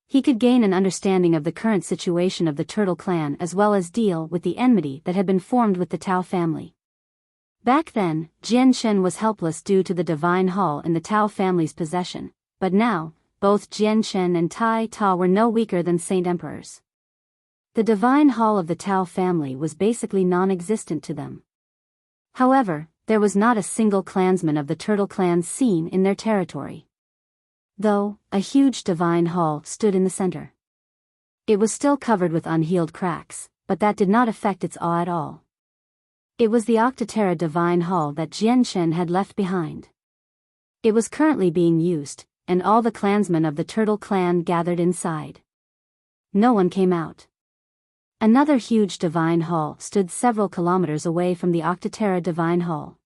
He could gain an understanding of the current situation of the Turtle Clan as well as deal with the enmity that had been formed with the Tao family. Back then, Jian was helpless due to the Divine Hall in the Tao family's possession, but now, both Jian and Tai Ta were no weaker than Saint Emperors. The Divine Hall of the Tao family was basically non-existent to them. However, there was not a single clansman of the Turtle Clan seen in their territory. Though, a huge Divine Hall stood in the center. It was still covered with unhealed cracks, but that did not affect its awe at all. It was the Octaterra Divine Hall that Jian had left behind. It was currently being used, and all the clansmen of the Turtle Clan gathered inside. No one came out. Another huge Divine Hall stood several kilometers away from the Octaterra Divine Hall.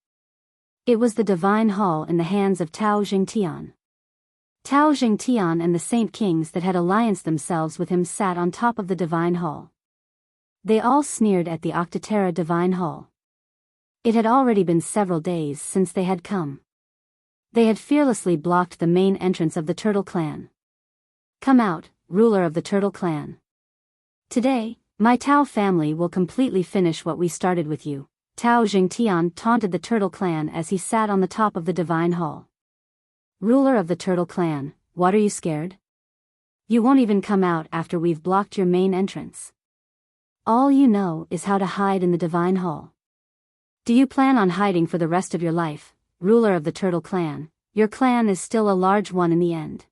It was the Divine Hall in the hands of Tao Jingtian. Tao Jingtian and the Saint Kings that had allianced themselves with him sat on top of the Divine Hall. They all sneered at the Octaterra Divine Hall. It had already been several days since they had come. They had fearlessly blocked the main entrance of the Turtle Clan. Come out, ruler of the Turtle Clan. Today, my Tao family will completely finish what we started with you, Tao Jingtian taunted the Turtle Clan as he sat on the top of the Divine Hall. Ruler of the Turtle Clan, what are you scared? You won't even come out after we've blocked your main entrance. All you know is how to hide in the Divine Hall. Do you plan on hiding for the rest of your life, ruler of the Turtle Clan? Your clan is still a large one in the end.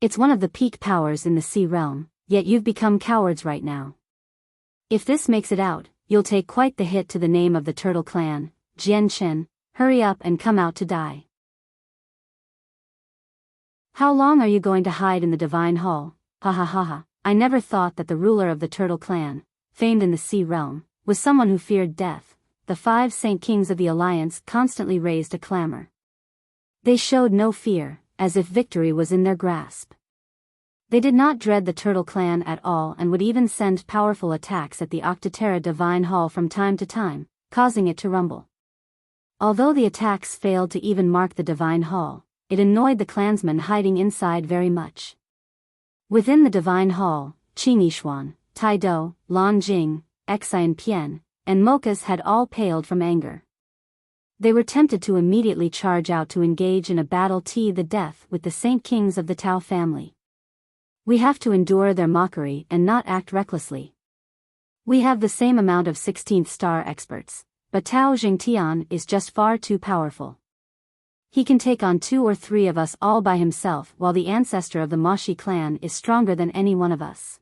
It's one of the peak powers in the Sea Realm, yet you've become cowards right now. If this makes it out, you'll take quite the hit to the name of the Turtle Clan. Jian, hurry up and come out to die. How long are you going to hide in the Divine Hall? Ha ha ha ha. I never thought that the ruler of the Turtle Clan, famed in the Sea Realm, was someone who feared death. The 5 Saint Kings of the Alliance constantly raised a clamor. They showed no fear, as if victory was in their grasp. They did not dread the Turtle Clan at all and would even send powerful attacks at the Octaterra Divine Hall from time to time, causing it to rumble. Although the attacks failed to even mark the Divine Hall, it annoyed the clansmen hiding inside very much. Within the Divine Hall, Qing Yishuan, Tai Do, Lan Jing, Xian Pian, and Mokas had all paled from anger. They were tempted to immediately charge out to engage in a battle to the death with the Saint Kings of the Tao family. We have to endure their mockery and not act recklessly. We have the same amount of 16th star experts, but Tao Jingtian is just far too powerful. He can take on 2 or 3 of us all by himself, while the ancestor of the Mashi clan is stronger than any one of us.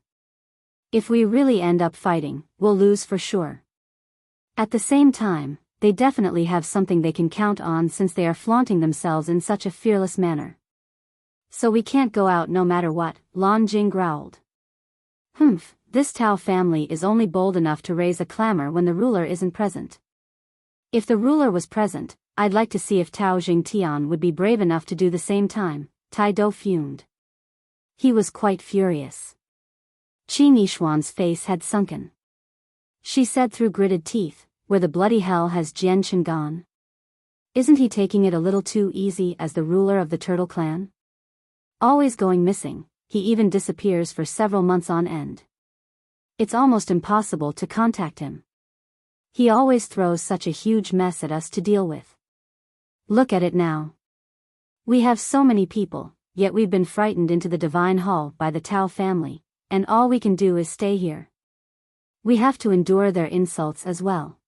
If we really end up fighting, we'll lose for sure. At the same time, they definitely have something they can count on since they are flaunting themselves in such a fearless manner. So we can't go out no matter what, Lan Jing growled. This Tao family is only bold enough to raise a clamor when the ruler isn't present. If the ruler was present, I'd like to see if Tao Jingtian would be brave enough to do the same time, Tai Do fumed. He was quite furious. Qing Yishuan's face had sunken. She said through gritted teeth, where the bloody hell has Jian gone? Isn't he taking it a little too easy as the ruler of the Turtle Clan? Always going missing, he even disappears for several months on end. It's almost impossible to contact him. He always throws such a huge mess at us to deal with. Look at it now. We have so many people, yet we've been frightened into the Divine Hall by the Tao family, and all we can do is stay here. We have to endure their insults as well.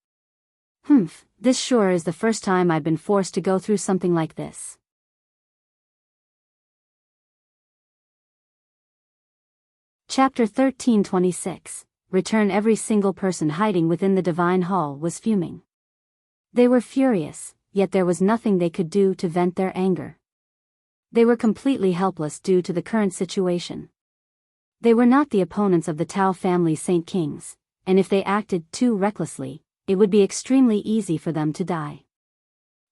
This sure is the first time I've been forced to go through something like this. Chapter 1326. Return. Every single person hiding within the Divine Hall was fuming. They were furious, yet there was nothing they could do to vent their anger. They were completely helpless due to the current situation. They were not the opponents of the Tao family Saint Kings, and if they acted too recklessly, it would be extremely easy for them to die.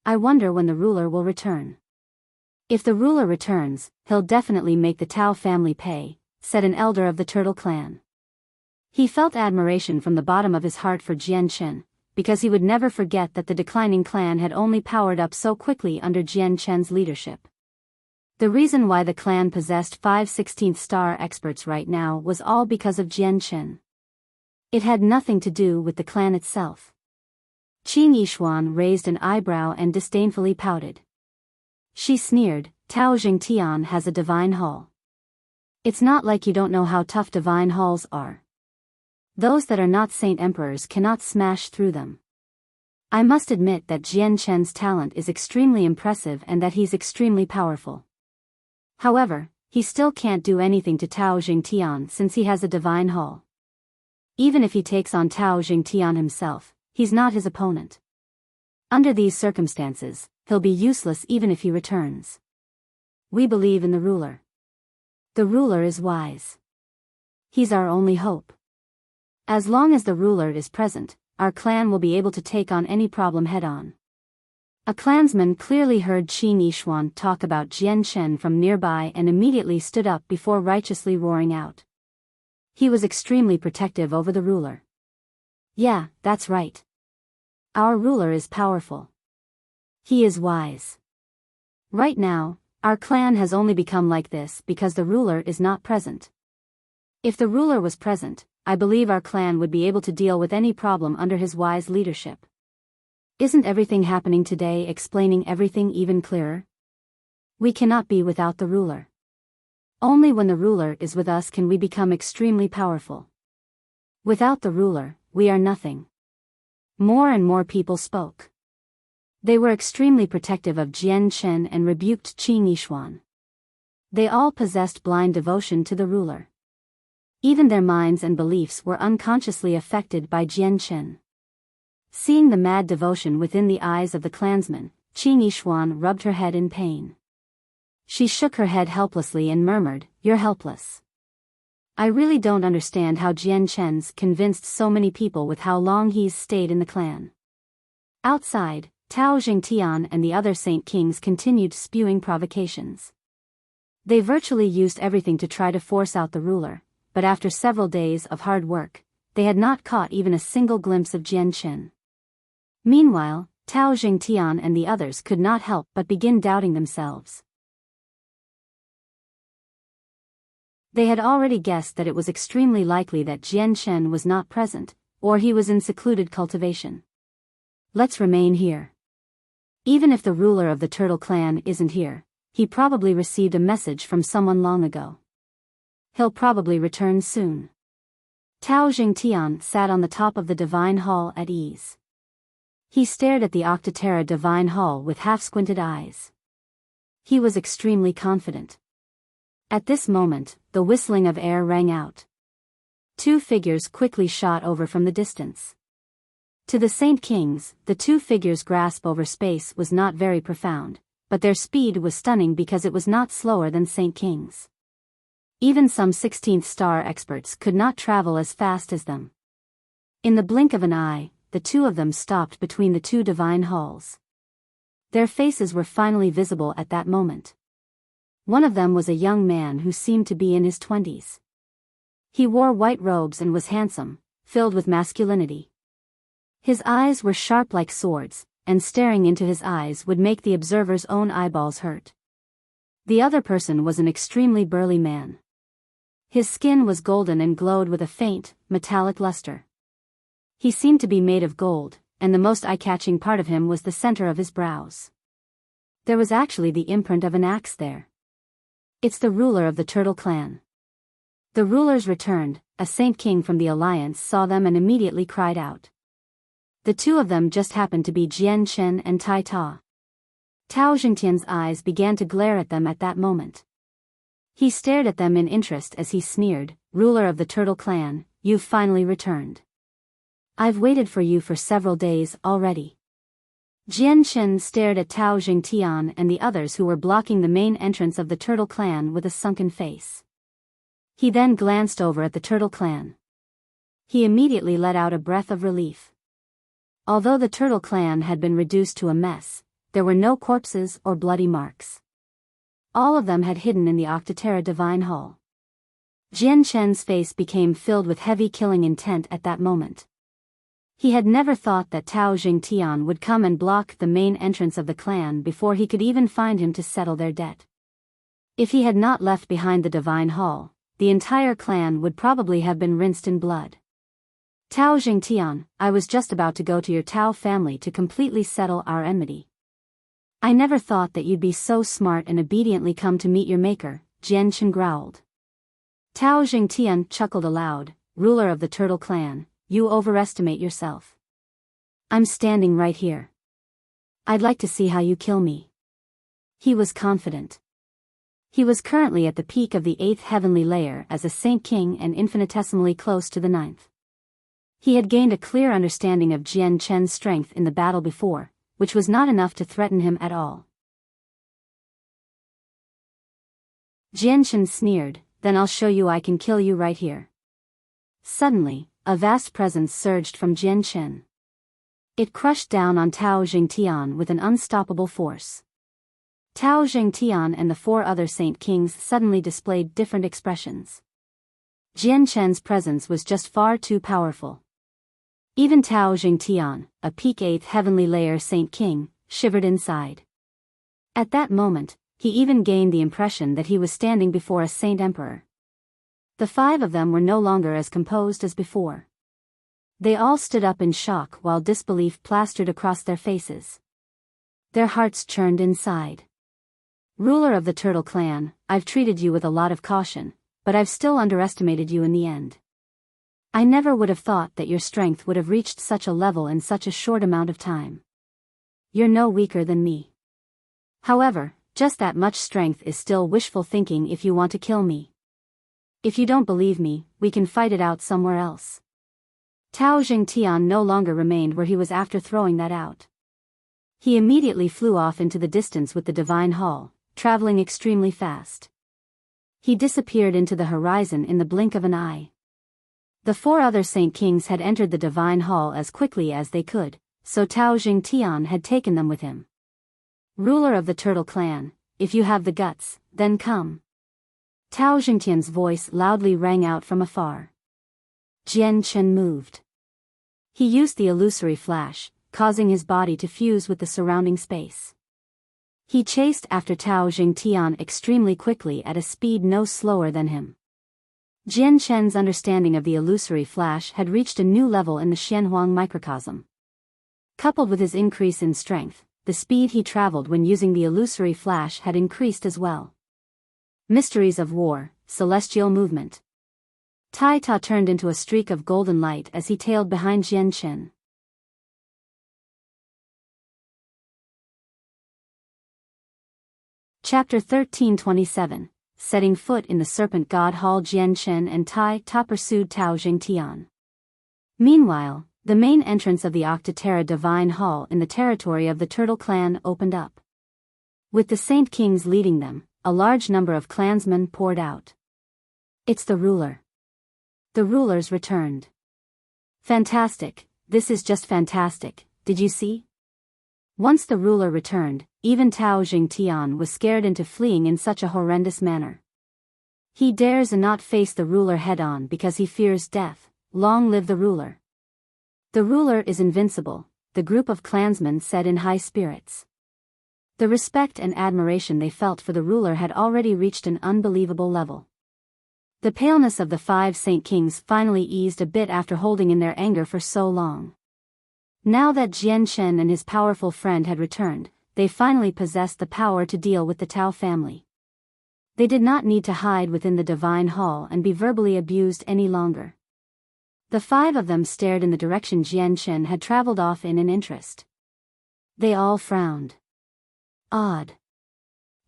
I wonder when the ruler will return. If the ruler returns, he'll definitely make the Tao family pay, said an elder of the Turtle Clan. He felt admiration from the bottom of his heart for Jian Chen, because he would never forget that the declining clan had only powered up so quickly under Jian Chen's leadership. The reason why the clan possessed 5 16th star experts right now was all because of Jian Chen. It had nothing to do with the clan itself. Qin Yishuan raised an eyebrow and disdainfully pouted. She sneered, Tao Jingtian has a divine hull. It's not like you don't know how tough divine hulls are. Those that are not saint emperors cannot smash through them. I must admit that Jian Chen's talent is extremely impressive and that he's extremely powerful. However, he still can't do anything to Tao Jingtian since he has a divine hull. Even if he takes on Tao Jingtian himself, he's not his opponent. Under these circumstances, he'll be useless even if he returns. We believe in the ruler. The ruler is wise. He's our only hope. As long as the ruler is present, our clan will be able to take on any problem head-on. A clansman clearly heard Qin Yishuan talk about Jian Chen from nearby and immediately stood up before righteously roaring out. He was extremely protective over the ruler. Yeah, that's right. Our ruler is powerful. He is wise. Right now, our clan has only become like this because the ruler is not present. If the ruler was present, I believe our clan would be able to deal with any problem under his wise leadership. Isn't everything happening today explaining everything even clearer? We cannot be without the ruler. Only when the ruler is with us can we become extremely powerful. Without the ruler, we are nothing. More and more people spoke. They were extremely protective of Jian Chen and rebuked Qin Yishuan. They all possessed blind devotion to the ruler. Even their minds and beliefs were unconsciously affected by Jian Chen. Seeing the mad devotion within the eyes of the clansmen, Qin Yishuan rubbed her head in pain. She shook her head helplessly and murmured, "You're helpless. I really don't understand how Jian Chen's convinced so many people with how long he's stayed in the clan." Outside, Tao Jingtian and the other Saint Kings continued spewing provocations. They virtually used everything to try to force out the ruler, but after several days of hard work, they had not caught even a single glimpse of Jian Chen. Meanwhile, Tao Jingtian and the others could not help but begin doubting themselves. They had already guessed that it was extremely likely that Jian Chen was not present, or he was in secluded cultivation. Let's remain here. Even if the ruler of the Turtle Clan isn't here, he probably received a message from someone long ago. He'll probably return soon. Tao Jingtian sat on the top of the Divine Hall at ease. He stared at the Octaterra Divine Hall with half-squinted eyes. He was extremely confident. At this moment, the whistling of air rang out. 2 figures quickly shot over from the distance. To the Saint Kings, the 2 figures' grasp over space was not very profound, but their speed was stunning because it was not slower than Saint Kings. Even some 16th star experts could not travel as fast as them. In the blink of an eye, the 2 of them stopped between the 2 divine halls. Their faces were finally visible at that moment. One of them was a young man who seemed to be in his 20s. He wore white robes and was handsome, filled with masculinity. His eyes were sharp like swords, and staring into his eyes would make the observer's own eyeballs hurt. The other person was an extremely burly man. His skin was golden and glowed with a faint, metallic luster. He seemed to be made of gold, and the most eye-catching part of him was the center of his brows. There was actually the imprint of an axe there. It's the ruler of the Turtle Clan. The rulers returned. A Saint King from the Alliance saw them and immediately cried out. The 2 of them just happened to be Jian Chen and Tai Ta. Tao Jingtian's eyes began to glare at them at that moment. He stared at them in interest as he sneered, "Ruler of the Turtle Clan, you've finally returned. I've waited for you for several days already." Jian Chen stared at Tao Jingtian and the others who were blocking the main entrance of the Turtle Clan with a sunken face. He then glanced over at the Turtle Clan. He immediately let out a breath of relief. Although the Turtle Clan had been reduced to a mess, there were no corpses or bloody marks. All of them had hidden in the Octaterra Divine Hall. Jian Chen's face became filled with heavy killing intent at that moment. He had never thought that Tao Jingtian would come and block the main entrance of the clan before he could even find him to settle their debt. If he had not left behind the Divine Hall, the entire clan would probably have been rinsed in blood. Tao Jingtian, I was just about to go to your Tao family to completely settle our enmity. I never thought that you'd be so smart and obediently come to meet your maker, Jian Chen growled. Tao Jingtian chuckled aloud, ruler of the Turtle Clan, you overestimate yourself. I'm standing right here. I'd like to see how you kill me. He was confident. He was currently at the peak of the 8th heavenly layer as a Saint King and infinitesimally close to the 9th. He had gained a clear understanding of Jian Chen's strength in the battle before, which was not enough to threaten him at all. Jian Chen sneered, then I'll show you I can kill you right here. Suddenly, a vast presence surged from Jian Chen. It crushed down on Tao Jingtian with an unstoppable force. Tao Jingtian and the 4 other Saint Kings suddenly displayed different expressions. Jian Chen's presence was just far too powerful. Even Tao Jingtian, a peak 8th heavenly layer Saint King, shivered inside. At that moment, he even gained the impression that he was standing before a Saint Emperor. The 5 of them were no longer as composed as before. They all stood up in shock while disbelief plastered across their faces. Their hearts churned inside. Ruler of the Turtle Clan, I've treated you with a lot of caution, but I've still underestimated you in the end. I never would have thought that your strength would have reached such a level in such a short amount of time. You're no weaker than me. However, just that much strength is still wishful thinking if you want to kill me. If you don't believe me, we can fight it out somewhere else. Tao Jingtian no longer remained where he was after throwing that out. He immediately flew off into the distance with the Divine Hall, traveling extremely fast. He disappeared into the horizon in the blink of an eye. The 4 other Saint Kings had entered the Divine Hall as quickly as they could, so Tao Jingtian had taken them with him. Ruler of the Turtle Clan, if you have the guts, then come. Tao Jingtian's voice loudly rang out from afar. Jian Chen moved. He used the illusory flash, causing his body to fuse with the surrounding space. He chased after Tao Jingtian extremely quickly at a speed no slower than him. Jian Chen's understanding of the illusory flash had reached a new level in the Xianhuang microcosm. Coupled with his increase in strength, the speed he traveled when using the illusory flash had increased as well. Mysteries of War, Celestial Movement. Tai Ta turned into a streak of golden light as he tailed behind Jian Chen. Chapter 1327, Setting foot in the Serpent God Hall. Jian Chen and Tai Ta pursued Tao Jingtian. Meanwhile, the main entrance of the Octaterra Divine Hall in the territory of the Turtle Clan opened up. With the Saint Kings leading them, a large number of clansmen poured out. It's the ruler. The rulers returned. Fantastic, this is just fantastic, did you see? Once the ruler returned, even Tao Jingtian was scared into fleeing in such a horrendous manner. He dares not face the ruler head-on because he fears death. Long live the ruler. The ruler is invincible, the group of clansmen said in high spirits. The respect and admiration they felt for the ruler had already reached an unbelievable level. The paleness of the 5 Saint Kings finally eased a bit after holding in their anger for so long. Now that Jian Chen and his powerful friend had returned, they finally possessed the power to deal with the Tao family. They did not need to hide within the Divine Hall and be verbally abused any longer. The 5 of them stared in the direction Jian Chen had traveled off in an interest. They all frowned. Odd.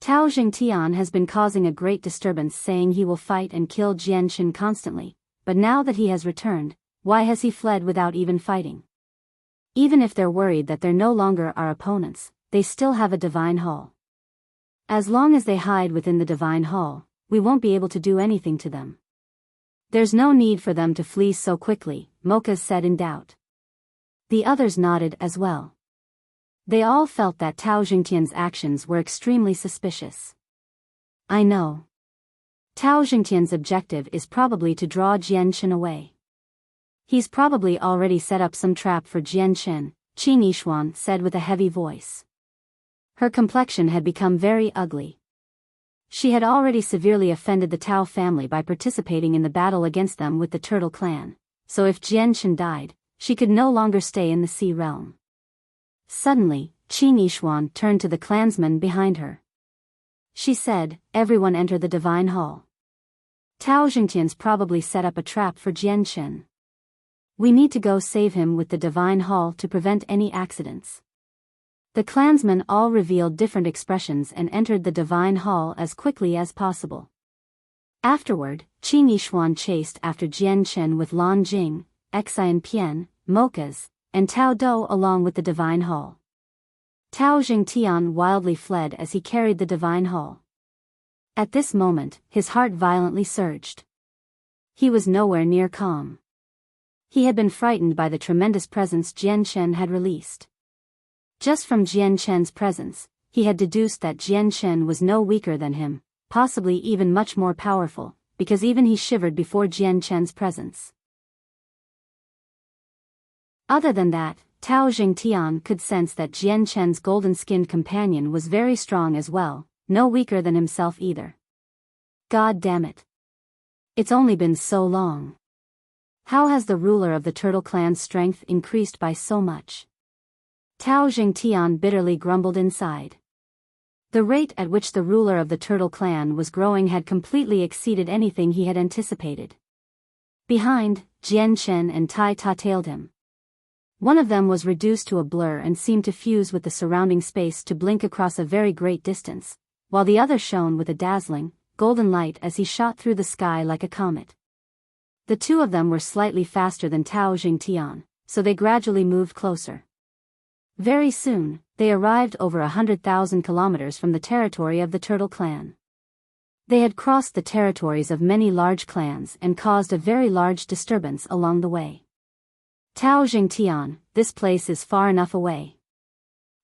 Tao Jingtian has been causing a great disturbance, saying he will fight and kill Jian Chen constantly, but now that he has returned, why has he fled without even fighting? Even if they're worried that they're no longer our opponents, they still have a Divine Hall. As long as they hide within the Divine Hall, we won't be able to do anything to them. There's no need for them to flee so quickly, Mocha said in doubt. The others nodded as well. They all felt that Tao Jingtian's actions were extremely suspicious. I know. Tao Jingtian's objective is probably to draw Jianshen away. He's probably already set up some trap for Jianshen, Qin Yishuan said with a heavy voice. Her complexion had become very ugly. She had already severely offended the Tao family by participating in the battle against them with the Turtle Clan, so if Jianshen died, she could no longer stay in the Sea Realm. Suddenly, Qin Yishuan turned to the clansmen behind her. She said, "Everyone enter the Divine Hall. Tao Jingtian's probably set up a trap for Jianshen. We need to go save him with the Divine Hall to prevent any accidents." The clansmen all revealed different expressions and entered the Divine Hall as quickly as possible. Afterward, Qin Yishuan chased after Jianshen with Lan Jing, Xian Pian, Mokas, and Tao Dou along with the Divine Hall. Tao Jingtian wildly fled as he carried the Divine Hall. At this moment, his heart violently surged. He was nowhere near calm. He had been frightened by the tremendous presence Jianshen had released. Just from Jianshen's presence, he had deduced that Jianshen was no weaker than him, possibly even much more powerful, because even he shivered before Jianshen's presence. Other than that, Tao Jingtian could sense that Jianshen's golden-skinned companion was very strong as well, no weaker than himself either. God damn it. It's only been so long. How has the ruler of the Turtle Clan's strength increased by so much? Tao Jingtian bitterly grumbled inside. The rate at which the ruler of the Turtle Clan was growing had completely exceeded anything he had anticipated. Behind, Jianshen and Tai Ta tailed him. One of them was reduced to a blur and seemed to fuse with the surrounding space to blink across a very great distance, while the other shone with a dazzling, golden light as he shot through the sky like a comet. The two of them were slightly faster than Tao Jingtian, so they gradually moved closer. Very soon, they arrived over 100,000 kilometers from the territory of the Turtle Clan. They had crossed the territories of many large clans and caused a very large disturbance along the way. Tao Jingtian, this place is far enough away.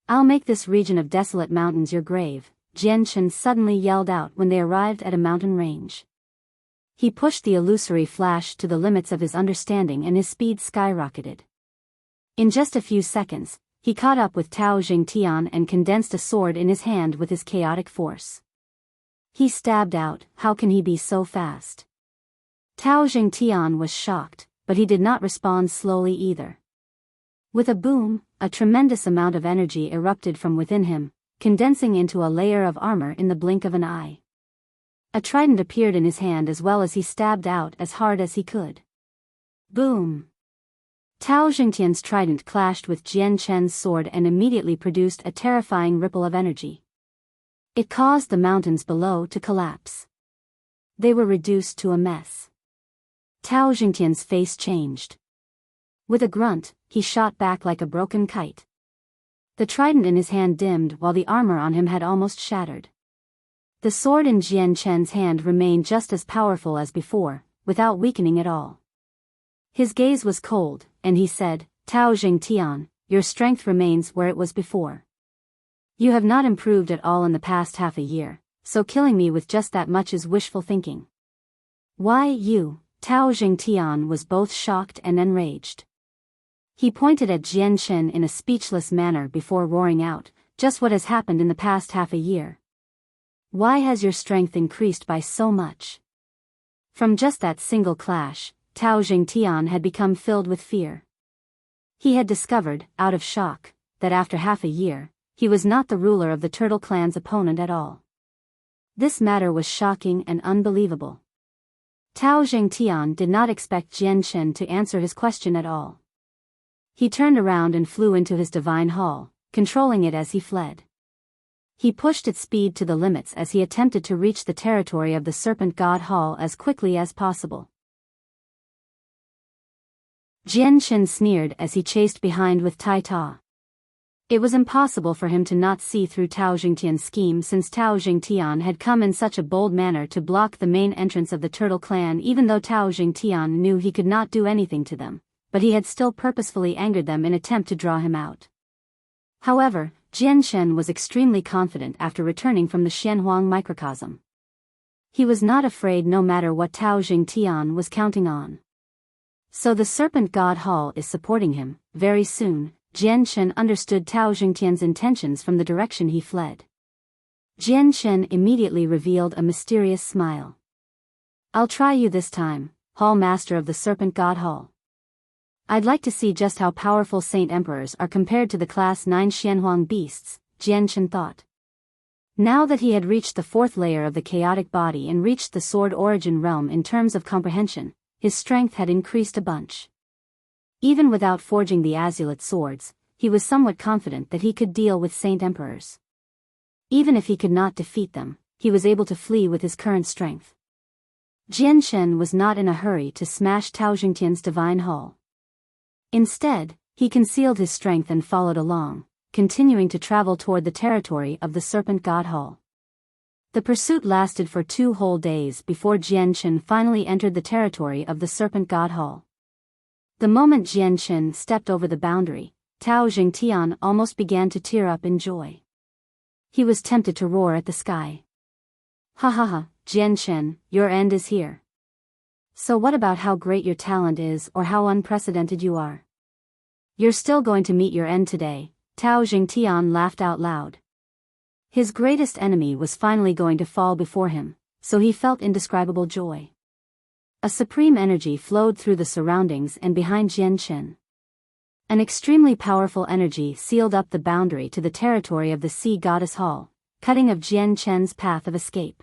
I'll make this region of desolate mountains your grave, Jianshen suddenly yelled out when they arrived at a mountain range. He pushed the illusory flash to the limits of his understanding and his speed skyrocketed. In just a few seconds, he caught up with Tao Jingtian and condensed a sword in his hand with his chaotic force. He stabbed out, "How can he be so fast?" Tao Jingtian was shocked, but he did not respond slowly either. With a boom, a tremendous amount of energy erupted from within him, condensing into a layer of armor in the blink of an eye. A trident appeared in his hand as well as he stabbed out as hard as he could. Boom! Tao Jingtian's trident clashed with Jianshen's sword and immediately produced a terrifying ripple of energy. It caused the mountains below to collapse. They were reduced to a mess. Tao Jingtian's face changed. With a grunt, he shot back like a broken kite. The trident in his hand dimmed while the armor on him had almost shattered. The sword in Jianshen's hand remained just as powerful as before, without weakening at all. His gaze was cold, and he said, "Tao Jingtian, your strength remains where it was before. You have not improved at all in the past half a year, so killing me with just that much is wishful thinking." "Why you?" Tao Jingtian was both shocked and enraged. He pointed at Jianshen in a speechless manner before roaring out, "Just what has happened in the past half a year? Why has your strength increased by so much?" From just that single clash, Tao Jingtian had become filled with fear. He had discovered, out of shock, that after half a year, he was not the ruler of the Turtle Clan's opponent at all. This matter was shocking and unbelievable. Tao Jingtian did not expect Jianshen to answer his question at all. He turned around and flew into his divine hall, controlling it as he fled. He pushed its speed to the limits as he attempted to reach the territory of the Serpent God Hall as quickly as possible. Jianshen sneered as he chased behind with Tai Ta. It was impossible for him to not see through Tao Jingtian's scheme since Tao Jingtian had come in such a bold manner to block the main entrance of the Turtle Clan even though Tao Jingtian knew he could not do anything to them, but he had still purposefully angered them in attempt to draw him out. However, Jianshen was extremely confident after returning from the Xianhuang microcosm. He was not afraid no matter what Tao Jingtian was counting on. So the Serpent God Hall is supporting him. Very soon, Jian Shen understood Tao Jingtian's intentions from the direction he fled. Jian Shen immediately revealed a mysterious smile. I'll try you this time, Hall Master of the Serpent God Hall. I'd like to see just how powerful Saint Emperors are compared to the Class 9 Xianhuang beasts, Jian Shen thought. Now that he had reached the fourth layer of the chaotic body and reached the sword origin realm in terms of comprehension, his strength had increased a bunch. Even without forging the azulate swords, he was somewhat confident that he could deal with Saint Emperors. Even if he could not defeat them, he was able to flee with his current strength. Jian Shen was not in a hurry to smash Tao Jingtian's divine hall. Instead, he concealed his strength and followed along, continuing to travel toward the territory of the Serpent God Hall. The pursuit lasted for 2 whole days before Jian Shen finally entered the territory of the Serpent God Hall. The moment Jian Shen stepped over the boundary, Tao Jingtian almost began to tear up in joy. He was tempted to roar at the sky. Ha ha ha, Jian Shen, your end is here. So what about how great your talent is or how unprecedented you are? You're still going to meet your end today, Tao Jingtian laughed out loud. His greatest enemy was finally going to fall before him, so he felt indescribable joy. A supreme energy flowed through the surroundings and behind Jian Shen. An extremely powerful energy sealed up the boundary to the territory of the Sea Goddess Hall, cutting off Jian Shen's path of escape.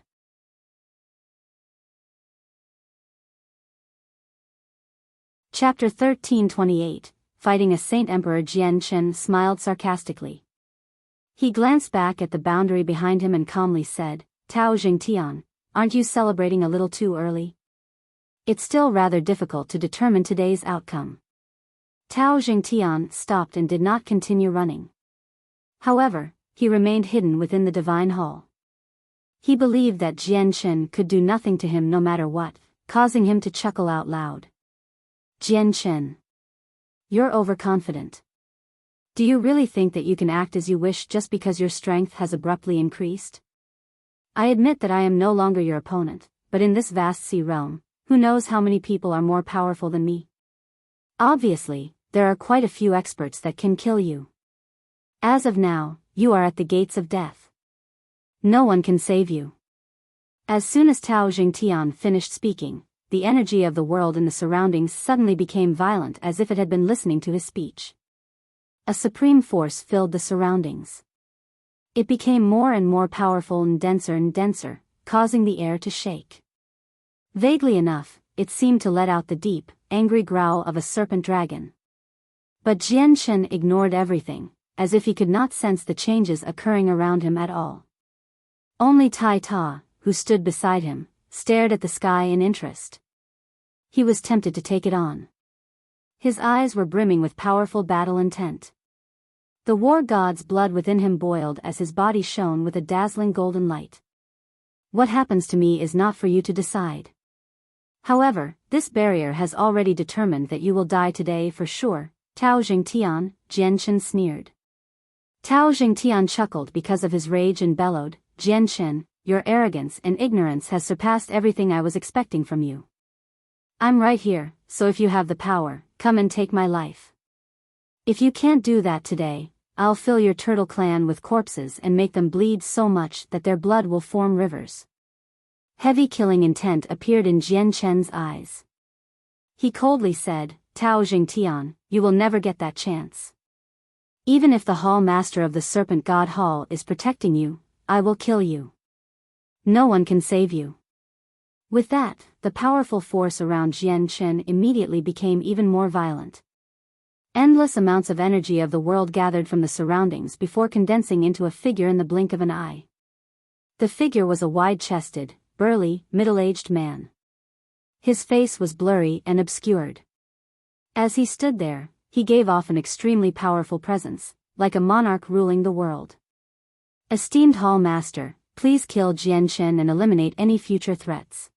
Chapter 1328, Fighting a Saint Emperor. Jian Shen smiled sarcastically. He glanced back at the boundary behind him and calmly said, Tao Jingtian, aren't you celebrating a little too early? It's still rather difficult to determine today's outcome. Tao Jingtian stopped and did not continue running. However, he remained hidden within the divine hall. He believed that Jian Shen could do nothing to him no matter what, causing him to chuckle out loud. Jian Shen. You're overconfident. Do you really think that you can act as you wish just because your strength has abruptly increased? I admit that I am no longer your opponent, but in this vast sea realm, who knows how many people are more powerful than me? Obviously, there are quite a few experts that can kill you. As of now, you are at the gates of death. No one can save you. As soon as Tao Jingtian finished speaking, the energy of the world and the surroundings suddenly became violent as if it had been listening to his speech. A supreme force filled the surroundings. It became more and more powerful and denser, causing the air to shake. Vaguely enough, it seemed to let out the deep, angry growl of a serpent dragon. But Jian Shen ignored everything, as if he could not sense the changes occurring around him at all. Only Tai Ta, who stood beside him, stared at the sky in interest. He was tempted to take it on. His eyes were brimming with powerful battle intent. The war god's blood within him boiled as his body shone with a dazzling golden light. What happens to me is not for you to decide. However, this barrier has already determined that you will die today for sure, Tao Jingtian, Jian Shen sneered. Tao Jingtian chuckled because of his rage and bellowed, Jian Shen, your arrogance and ignorance has surpassed everything I was expecting from you. I'm right here, so if you have the power, come and take my life. If you can't do that today, I'll fill your turtle clan with corpses and make them bleed so much that their blood will form rivers. Heavy killing intent appeared in Jian Shen's eyes. He coldly said, Tao Jingtian, you will never get that chance. Even if the Hall Master of the Serpent God Hall is protecting you, I will kill you. No one can save you. With that, the powerful force around Jian Shen immediately became even more violent. Endless amounts of energy of the world gathered from the surroundings before condensing into a figure in the blink of an eye. The figure was a wide-chested, burly, middle-aged man. His face was blurry and obscured. As he stood there, he gave off an extremely powerful presence, like a monarch ruling the world. Esteemed Hall Master, please kill Jian Shen and eliminate any future threats.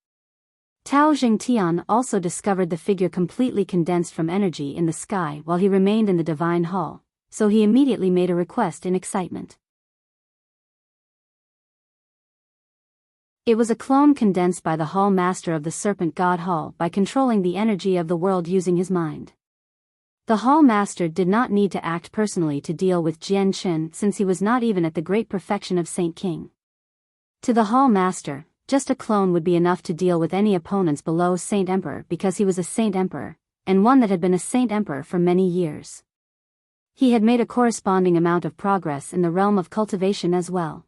Tao Jingtian also discovered the figure completely condensed from energy in the sky while he remained in the divine hall, so he immediately made a request in excitement. It was a clone condensed by the Hall Master of the Serpent God Hall by controlling the energy of the world using his mind. The Hall Master did not need to act personally to deal with Jian Chen since he was not even at the great perfection of Saint King. To the Hall Master, just a clone would be enough to deal with any opponents below Saint Emperor because he was a Saint Emperor, and one that had been a Saint Emperor for many years. He had made a corresponding amount of progress in the realm of cultivation as well.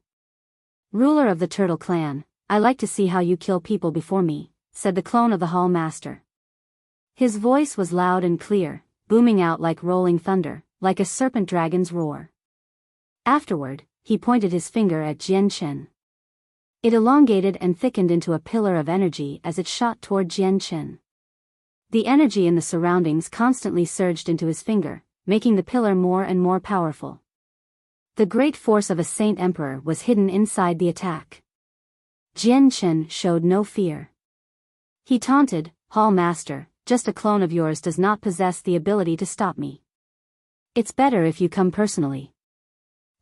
"Ruler of the Turtle Clan, I like to see how you kill people before me," said the clone of the Hall Master. His voice was loud and clear, booming out like rolling thunder, like a serpent dragon's roar. Afterward, he pointed his finger at Jian Chen. It elongated and thickened into a pillar of energy as it shot toward Jian Chen. The energy in the surroundings constantly surged into his finger, making the pillar more and more powerful. The great force of a Saint Emperor was hidden inside the attack. Jian Chen showed no fear. He taunted, "Hall Master, just a clone of yours does not possess the ability to stop me. It's better if you come personally."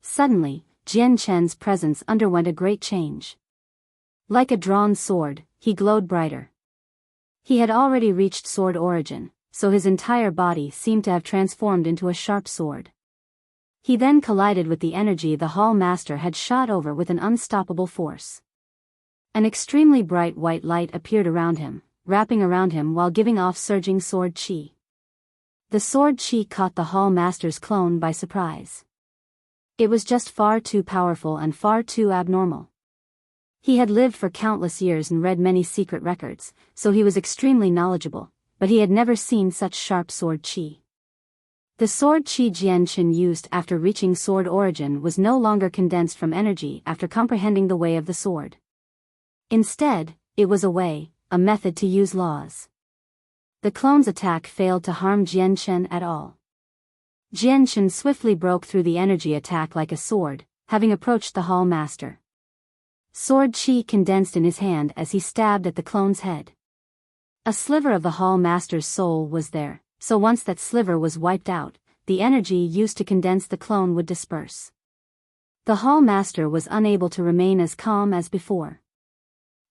Suddenly, Jian Chen's presence underwent a great change. Like a drawn sword, he glowed brighter. He had already reached sword origin, so his entire body seemed to have transformed into a sharp sword. He then collided with the energy the Hall Master had shot over with an unstoppable force. An extremely bright white light appeared around him, wrapping around him while giving off surging sword chi. The sword chi caught the Hall Master's clone by surprise. It was just far too powerful and far too abnormal. He had lived for countless years and read many secret records, so he was extremely knowledgeable, but he had never seen such sharp sword chi. The sword chi Jian Chen used after reaching sword origin was no longer condensed from energy after comprehending the way of the sword. Instead, it was a method to use laws. The clone's attack failed to harm Jian Chen at all. Jian Chen swiftly broke through the energy attack like a sword, having approached the Hall Master. Sword chi condensed in his hand as he stabbed at the clone's head. A sliver of the Hall Master's soul was there, so once that sliver was wiped out, the energy used to condense the clone would disperse. The Hall Master was unable to remain as calm as before.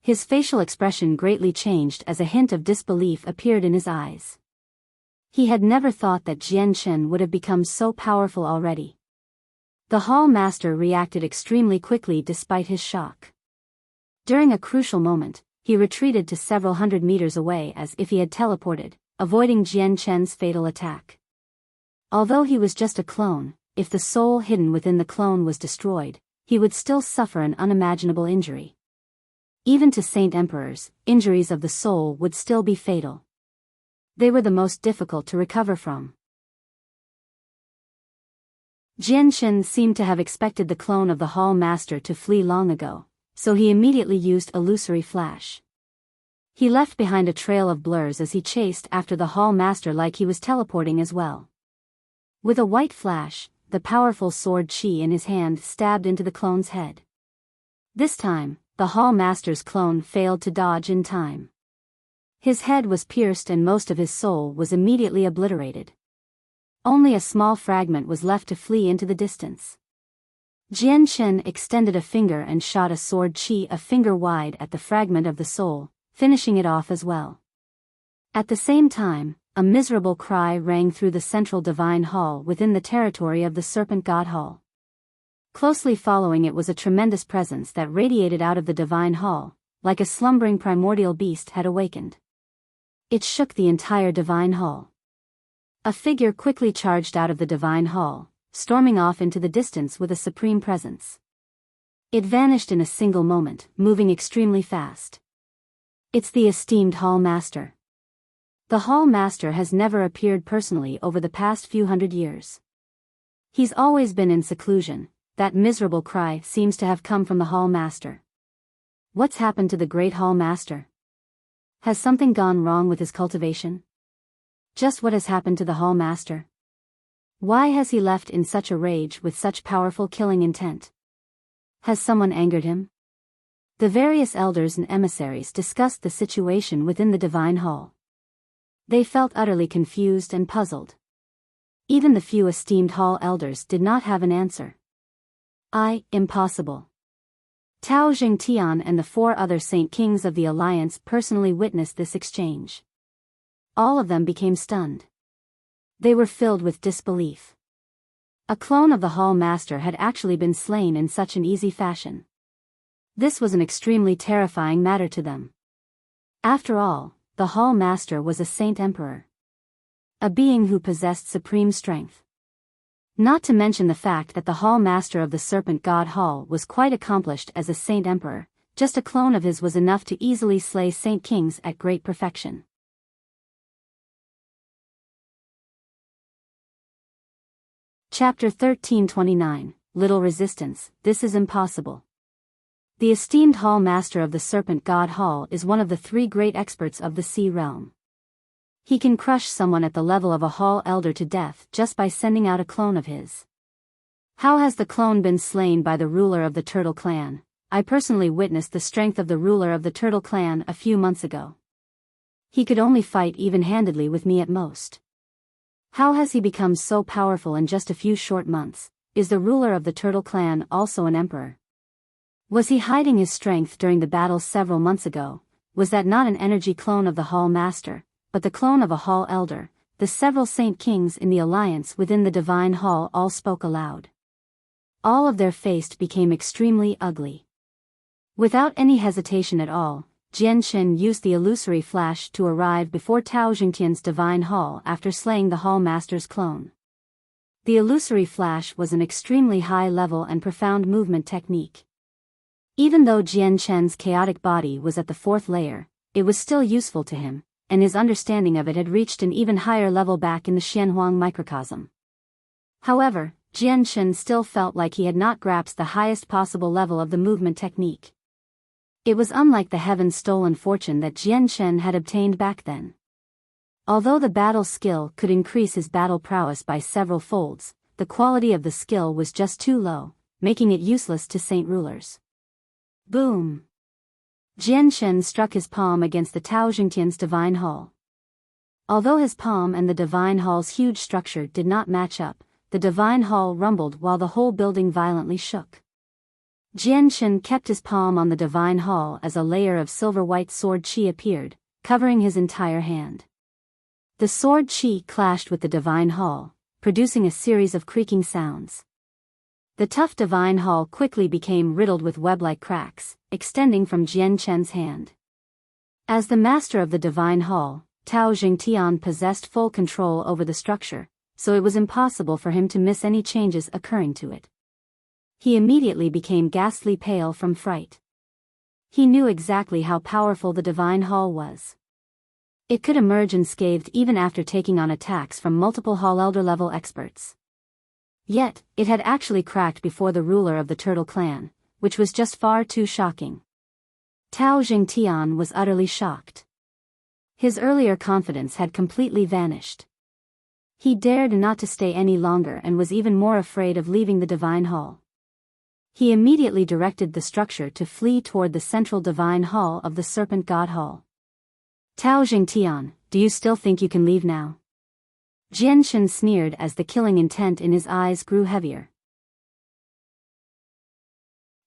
His facial expression greatly changed as a hint of disbelief appeared in his eyes. He had never thought that Jian Chen would have become so powerful already. The Hall Master reacted extremely quickly despite his shock. During a crucial moment, he retreated to several hundred meters away as if he had teleported, avoiding Jian Chen's fatal attack. Although he was just a clone, if the soul hidden within the clone was destroyed, he would still suffer an unimaginable injury. Even to Saint Emperors, injuries of the soul would still be fatal. They were the most difficult to recover from. Jian Chen seemed to have expected the clone of the Hall Master to flee long ago, so he immediately used illusory flash. He left behind a trail of blurs as he chased after the Hall Master like he was teleporting as well. With a white flash, the powerful sword chi in his hand stabbed into the clone's head. This time, the Hall Master's clone failed to dodge in time. His head was pierced and most of his soul was immediately obliterated. Only a small fragment was left to flee into the distance. Jian Chen extended a finger and shot a sword chi a finger wide at the fragment of the soul, finishing it off as well. At the same time, a miserable cry rang through the central divine hall within the territory of the Serpent God Hall. Closely following it was a tremendous presence that radiated out of the divine hall, like a slumbering primordial beast had awakened. It shook the entire divine hall. A figure quickly charged out of the divine hall, storming off into the distance with a supreme presence. It vanished in a single moment, moving extremely fast. It's the esteemed Hall Master. The Hall Master has never appeared personally over the past few hundred years. He's always been in seclusion. That miserable cry seems to have come from the Hall Master. What's happened to the great Hall Master? Has something gone wrong with his cultivation? Just what has happened to the Hall Master? Why has he left in such a rage with such powerful killing intent? Has someone angered him? The various elders and emissaries discussed the situation within the divine hall. They felt utterly confused and puzzled. Even the few esteemed hall elders did not have an answer. Impossible. Tao Jingtian and the 4 other Saint Kings of the Alliance personally witnessed this exchange. All of them became stunned. They were filled with disbelief. A clone of the Hall Master had actually been slain in such an easy fashion. This was an extremely terrifying matter to them. After all, the Hall Master was a Saint Emperor. A being who possessed supreme strength. Not to mention the fact that the Hall Master of the Serpent God Hall was quite accomplished as a Saint Emperor, just a clone of his was enough to easily slay Saint Kings at great perfection. Chapter 1329, Little Resistance, This is Impossible. The esteemed Hall Master of the Serpent God Hall is one of the 3 great experts of the Sea Realm. He can crush someone at the level of a Hall Elder to death just by sending out a clone of his. How has the clone been slain by the ruler of the Turtle Clan? I personally witnessed the strength of the ruler of the Turtle Clan a few months ago. He could only fight even-handedly with me at most. How has he become so powerful in just a few short months? Is the ruler of the Turtle Clan also an emperor? Was he hiding his strength during the battle several months ago? Was that not an energy clone of the Hall Master, but the clone of a Hall Elder? The several Saint Kings in the alliance within the Divine Hall all spoke aloud. All of their face became extremely ugly. Without any hesitation at all, Jian Qin used the illusory flash to arrive before Tao Jingtian's Divine Hall after slaying the Hall Master's clone. The illusory flash was an extremely high-level and profound movement technique. Even though Jian Chen's chaotic body was at the 4th layer, it was still useful to him, and his understanding of it had reached an even higher level back in the Xianhuang microcosm. However, Jian Chen still felt like he had not grasped the highest possible level of the movement technique. It was unlike the heaven-stolen fortune that Jian Chen had obtained back then. Although the battle skill could increase his battle prowess by several folds, the quality of the skill was just too low, making it useless to saint rulers. Boom! Jian Chen struck his palm against the Tao Jingtian's Divine Hall. Although his palm and the Divine Hall's huge structure did not match up, the Divine Hall rumbled while the whole building violently shook. Jian Chen kept his palm on the Divine Hall as a layer of silver-white sword qi appeared, covering his entire hand. The sword qi clashed with the Divine Hall, producing a series of creaking sounds. The tough Divine Hall quickly became riddled with web-like cracks, extending from Jian Chen's hand. As the master of the Divine Hall, Tao Jingtian possessed full control over the structure, so it was impossible for him to miss any changes occurring to it. He immediately became ghastly pale from fright. He knew exactly how powerful the Divine Hall was. It could emerge unscathed even after taking on attacks from multiple Hall Elder level experts. Yet, it had actually cracked before the ruler of the Turtle Clan, which was just far too shocking. Tao Jingtian was utterly shocked. His earlier confidence had completely vanished. He dared not to stay any longer and was even more afraid of leaving the Divine Hall. He immediately directed the structure to flee toward the central Divine Hall of the Serpent God Hall. Tao Jingtian, do you still think you can leave now? Jian Qin sneered as the killing intent in his eyes grew heavier.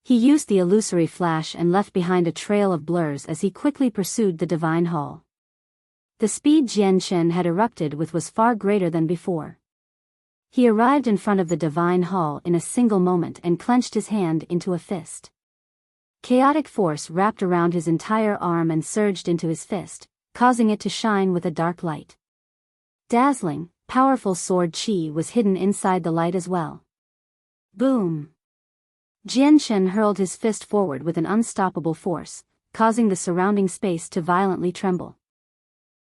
He used the illusory flash and left behind a trail of blurs as he quickly pursued the Divine Hall. The speed Jian Qin had erupted with was far greater than before. He arrived in front of the Divine Hall in a single moment and clenched his hand into a fist. Chaotic force wrapped around his entire arm and surged into his fist, causing it to shine with a dark light. Dazzling, powerful sword qi was hidden inside the light as well. Boom! Jian Qin hurled his fist forward with an unstoppable force, causing the surrounding space to violently tremble.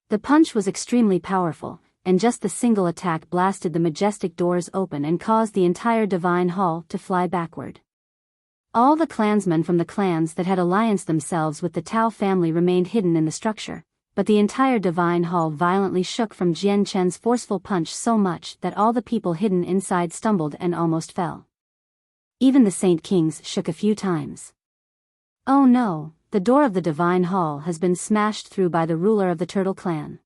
The punch was extremely powerful, and just the single attack blasted the majestic doors open and caused the entire Divine Hall to fly backward. All the clansmen from the clans that had allianced themselves with the Tao family remained hidden in the structure, but the entire Divine Hall violently shook from Jian Chen's forceful punch so much that all the people hidden inside stumbled and almost fell. Even the Saint Kings shook a few times. Oh no, the door of the Divine Hall has been smashed through by the ruler of the Turtle Clan.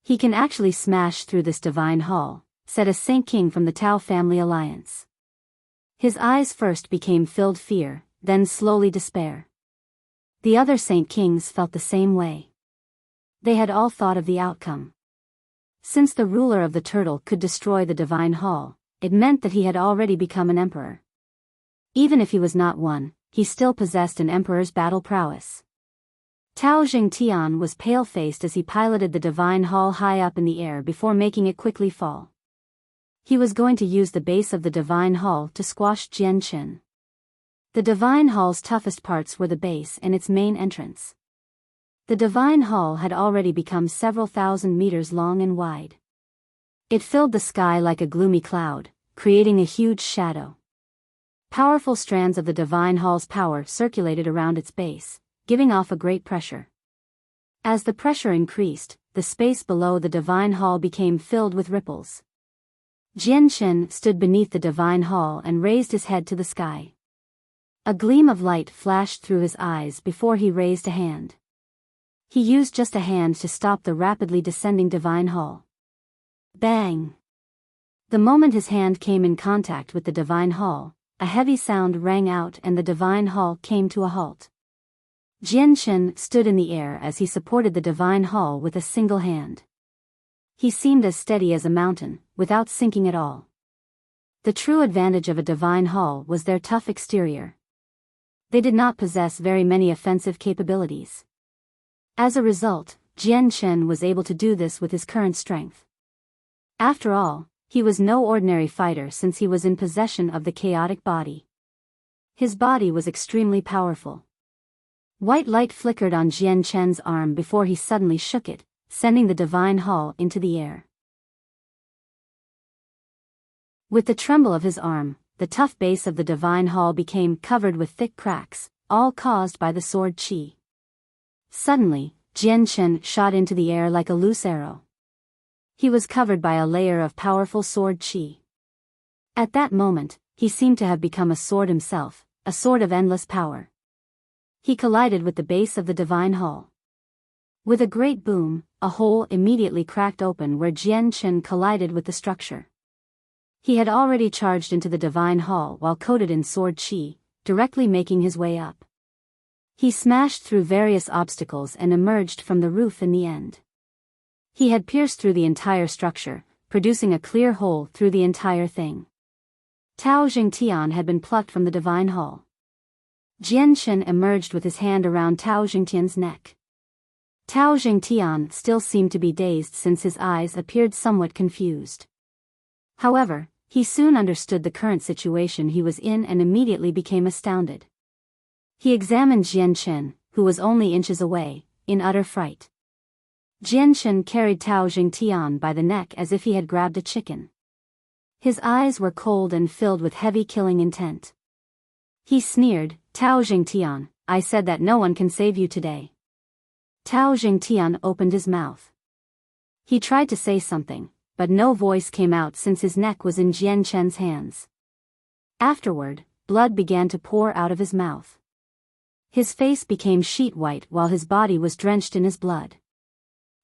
He can actually smash through this Divine Hall, said a Saint King from the Tao family alliance. His eyes first became filled fear, then slowly despair. The other Saint Kings felt the same way. They had all thought of the outcome. Since the ruler of the turtle could destroy the divine hall, it meant that he had already become an emperor. Even if he was not one, he still possessed an emperor's battle prowess. Tao Jingtian was pale-faced as he piloted the divine hall high up in the air before making it quickly fall. He was going to use the base of the divine hall to squash Jianchen. The divine hall's toughest parts were the base and its main entrance. The divine hall had already become several thousand meters long and wide. It filled the sky like a gloomy cloud, creating a huge shadow. Powerful strands of the divine hall's power circulated around its base, giving off a great pressure. As the pressure increased, the space below the divine hall became filled with ripples. Jianchen stood beneath the divine hall and raised his head to the sky. A gleam of light flashed through his eyes before he raised a hand. He used just a hand to stop the rapidly descending divine hall. Bang! The moment his hand came in contact with the divine hall, a heavy sound rang out and the divine hall came to a halt. Jianchen stood in the air as he supported the divine hall with a single hand. He seemed as steady as a mountain, without sinking at all. The true advantage of a divine hall was their tough exterior. They did not possess very many offensive capabilities. As a result, Jianchen was able to do this with his current strength. After all, he was no ordinary fighter since he was in possession of the chaotic body. His body was extremely powerful. White light flickered on Jianchen's arm before he suddenly shook it, sending the divine hall into the air. With the tremble of his arm, the tough base of the divine hall became covered with thick cracks, all caused by the sword qi. Suddenly, Jianchen shot into the air like a loose arrow. He was covered by a layer of powerful sword qi. At that moment, he seemed to have become a sword himself, a sword of endless power. He collided with the base of the divine hall. With a great boom, a hole immediately cracked open where Jianchen collided with the structure. He had already charged into the divine hall while coated in sword qi, directly making his way up. He smashed through various obstacles and emerged from the roof in the end. He had pierced through the entire structure, producing a clear hole through the entire thing. Tao Jingtian had been plucked from the divine hall. Jianchen emerged with his hand around Tao Jingtian's neck. Tao Jingtian still seemed to be dazed since his eyes appeared somewhat confused. However, he soon understood the current situation he was in and immediately became astounded. He examined Jianchen, who was only inches away, in utter fright. Jianchen carried Tao Jingtian by the neck as if he had grabbed a chicken. His eyes were cold and filled with heavy killing intent. He sneered, "Tao Jingtian, I said that no one can save you today." Tao Jingtian opened his mouth. He tried to say something, but no voice came out since his neck was in Jianchen's hands. Afterward, blood began to pour out of his mouth. His face became sheet white while his body was drenched in his blood.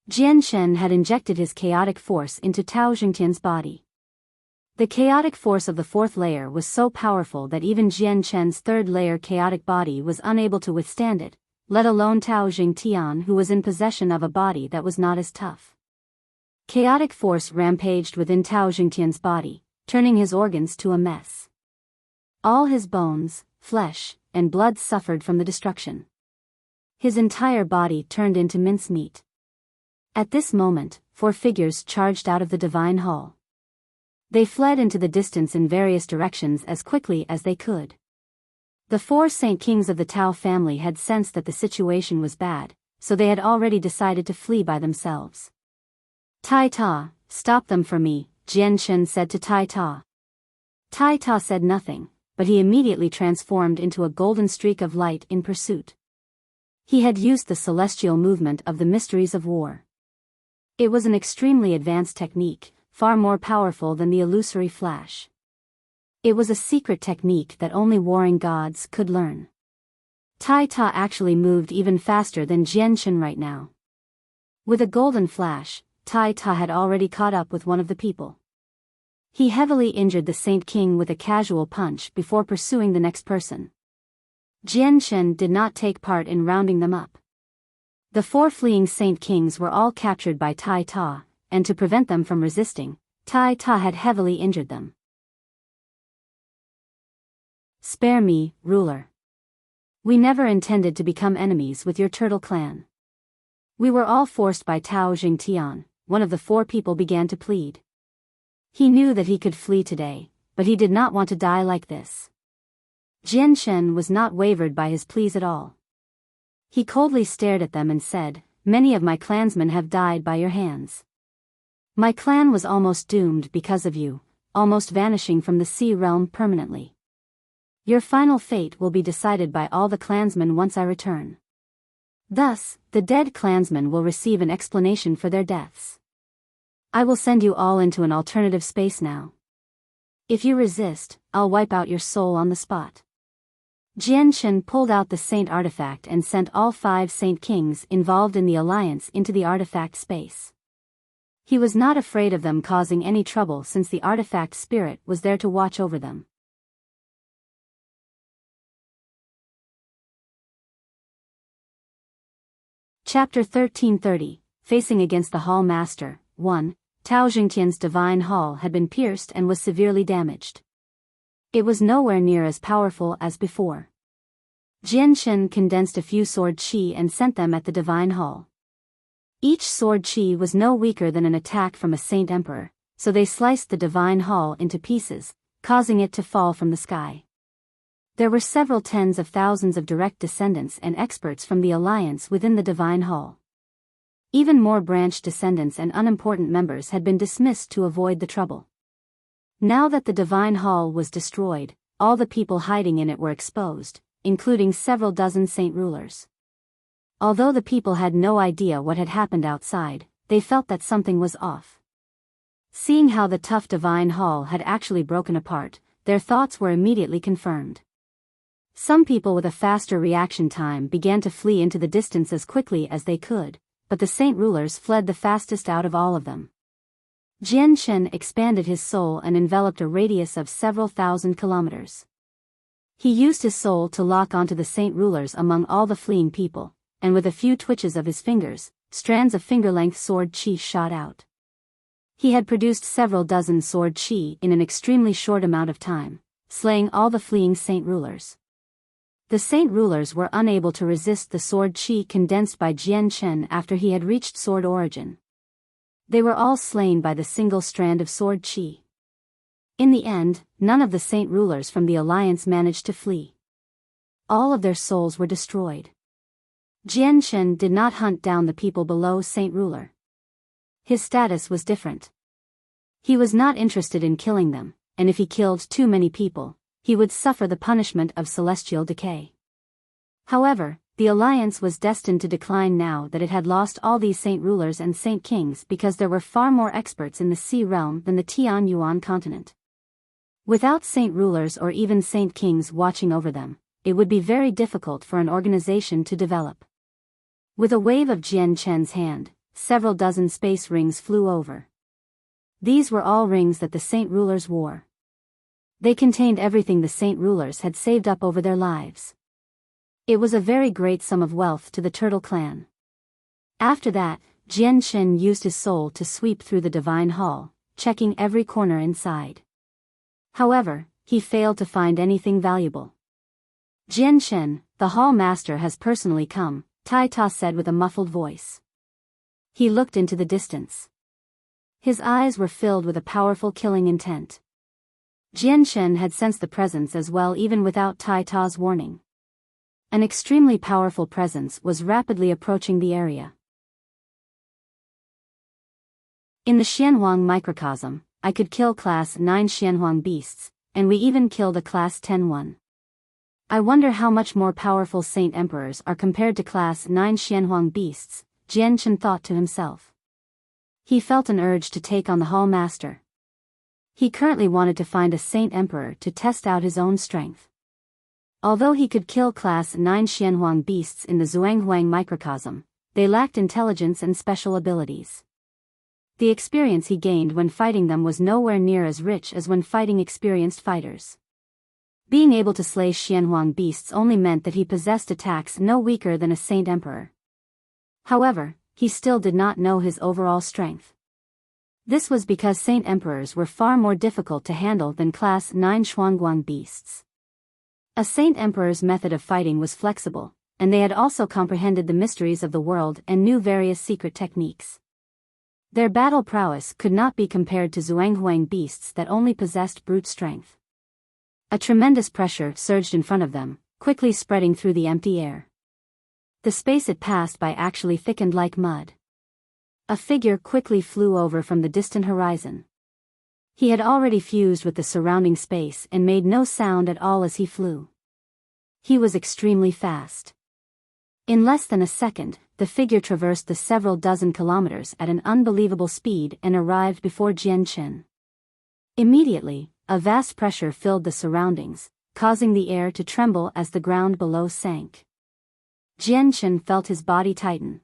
Jianchen had injected his chaotic force into Tao Jingtian's body. The chaotic force of the fourth layer was so powerful that even Jianchen's third layer chaotic body was unable to withstand it, let alone Tao Jingtian, who was in possession of a body that was not as tough. Chaotic force rampaged within Tao Jingtian's body, turning his organs to a mess. All his bones, flesh, and blood suffered from the destruction. His entire body turned into mincemeat. At this moment, 4 figures charged out of the divine hall. They fled into the distance in various directions as quickly as they could. The 4 Saint Kings of the Tao family had sensed that the situation was bad, so they had already decided to flee by themselves. "Tai Ta, stop them for me," Jianchen said to Tai Ta. Tai Ta said nothing, but he immediately transformed into a golden streak of light in pursuit. He had used the celestial movement of the mysteries of war. It was an extremely advanced technique, far more powerful than the illusory flash. It was a secret technique that only warring gods could learn. Tai Ta actually moved even faster than Jianchen right now. With a golden flash, Tai Ta had already caught up with one of the people. He heavily injured the Saint King with a casual punch before pursuing the next person. Jianshen did not take part in rounding them up. The 4 fleeing Saint Kings were all captured by Tai Ta, and to prevent them from resisting, Tai Ta had heavily injured them. Spare me, ruler. We never intended to become enemies with your turtle clan. We were all forced by Tao Jingtian, one of the 4 people began to plead. He knew that he could flee today, but he did not want to die like this. Jianshen was not wavered by his pleas at all. He coldly stared at them and said, "Many of my clansmen have died by your hands. My clan was almost doomed because of you, almost vanishing from the sea realm permanently. Your final fate will be decided by all the clansmen once I return. Thus, the dead clansmen will receive an explanation for their deaths. I will send you all into an alternative space now. If you resist, I'll wipe out your soul on the spot." Jianshen pulled out the Saint artifact and sent all 5 Saint Kings involved in the alliance into the artifact space. He was not afraid of them causing any trouble since the artifact spirit was there to watch over them. Chapter 1330, Facing Against the Hall Master. 1. Tao Jingtian's divine hall had been pierced and was severely damaged. It was nowhere near as powerful as before. Jianshen condensed a few sword qi and sent them at the divine hall. Each sword qi was no weaker than an attack from a Saint Emperor, so they sliced the divine hall into pieces, causing it to fall from the sky. There were several tens of thousands of direct descendants and experts from the alliance within the divine hall. Even more branch descendants and unimportant members had been dismissed to avoid the trouble. Now that the divine hall was destroyed, all the people hiding in it were exposed, including several dozen saint rulers. Although the people had no idea what had happened outside, they felt that something was off. Seeing how the tough divine hall had actually broken apart, their thoughts were immediately confirmed. Some people with a faster reaction time began to flee into the distance as quickly as they could, but the saint rulers fled the fastest out of all of them. Jianshen expanded his soul and enveloped a radius of several thousand kilometers. He used his soul to lock onto the saint rulers among all the fleeing people, and with a few twitches of his fingers, strands of finger-length sword qi shot out. He had produced several dozen sword qi in an extremely short amount of time, slaying all the fleeing saint rulers. The saint rulers were unable to resist the sword qi condensed by Jianshen after he had reached sword origin. They were all slain by the single strand of sword qi. In the end, none of the saint rulers from the alliance managed to flee. All of their souls were destroyed. Jianshen did not hunt down the people below saint ruler. His status was different. He was not interested in killing them, and if he killed too many people, he would suffer the punishment of celestial decay. However, the alliance was destined to decline now that it had lost all these saint rulers and saint kings because there were far more experts in the sea realm than the Tian Yuan continent. Without saint rulers or even saint kings watching over them, it would be very difficult for an organization to develop. With a wave of Jianshen's hand, several dozen space rings flew over. These were all rings that the saint rulers wore. They contained everything the saint rulers had saved up over their lives. It was a very great sum of wealth to the Turtle clan. After that, Jianshen used his soul to sweep through the divine hall, checking every corner inside. However, he failed to find anything valuable. "Jianshen, the hall master has personally come," Tai Ta said with a muffled voice. He looked into the distance. His eyes were filled with a powerful killing intent. Jianshen had sensed the presence as well even without Tai Ta's warning. An extremely powerful presence was rapidly approaching the area. In the Xianhuang microcosm, I could kill Class 9 Xianhuang beasts, and we even killed a Class 10 one. I wonder how much more powerful Saint Emperors are compared to Class 9 Xianhuang beasts, Jianshen thought to himself. He felt an urge to take on the Hall Master. He currently wanted to find a Saint Emperor to test out his own strength. Although he could kill Class 9 Xianhuang beasts in the Zhuanghuang microcosm, they lacked intelligence and special abilities. The experience he gained when fighting them was nowhere near as rich as when fighting experienced fighters. Being able to slay Xianhuang beasts only meant that he possessed attacks no weaker than a Saint Emperor. However, he still did not know his overall strength. This was because Saint Emperors were far more difficult to handle than Class 9 Xuanguang beasts. A Saint Emperor's method of fighting was flexible, and they had also comprehended the mysteries of the world and knew various secret techniques. Their battle prowess could not be compared to Zhuanghuang beasts that only possessed brute strength. A tremendous pressure surged in front of them, quickly spreading through the empty air. The space it passed by actually thickened like mud. A figure quickly flew over from the distant horizon. He had already fused with the surrounding space and made no sound at all as he flew. He was extremely fast. In less than a second, the figure traversed the several dozen kilometers at an unbelievable speed and arrived before Jianchen. Immediately, a vast pressure filled the surroundings, causing the air to tremble as the ground below sank. Jianchen felt his body tighten.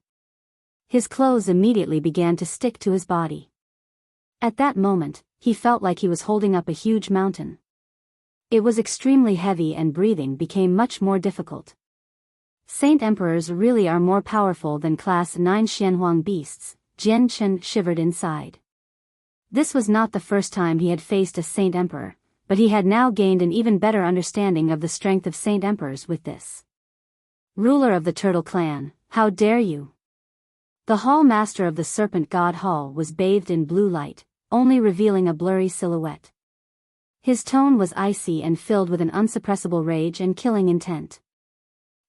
His clothes immediately began to stick to his body. At that moment, he felt like he was holding up a huge mountain. It was extremely heavy and breathing became much more difficult. Saint Emperors really are more powerful than Class 9 Xianhuang beasts, Jianchen shivered inside. This was not the first time he had faced a Saint Emperor, but he had now gained an even better understanding of the strength of Saint Emperors with this. Ruler of the Turtle Clan, how dare you? The Hall Master of the Serpent God Hall was bathed in blue light, only revealing a blurry silhouette. His tone was icy and filled with an unsuppressible rage and killing intent.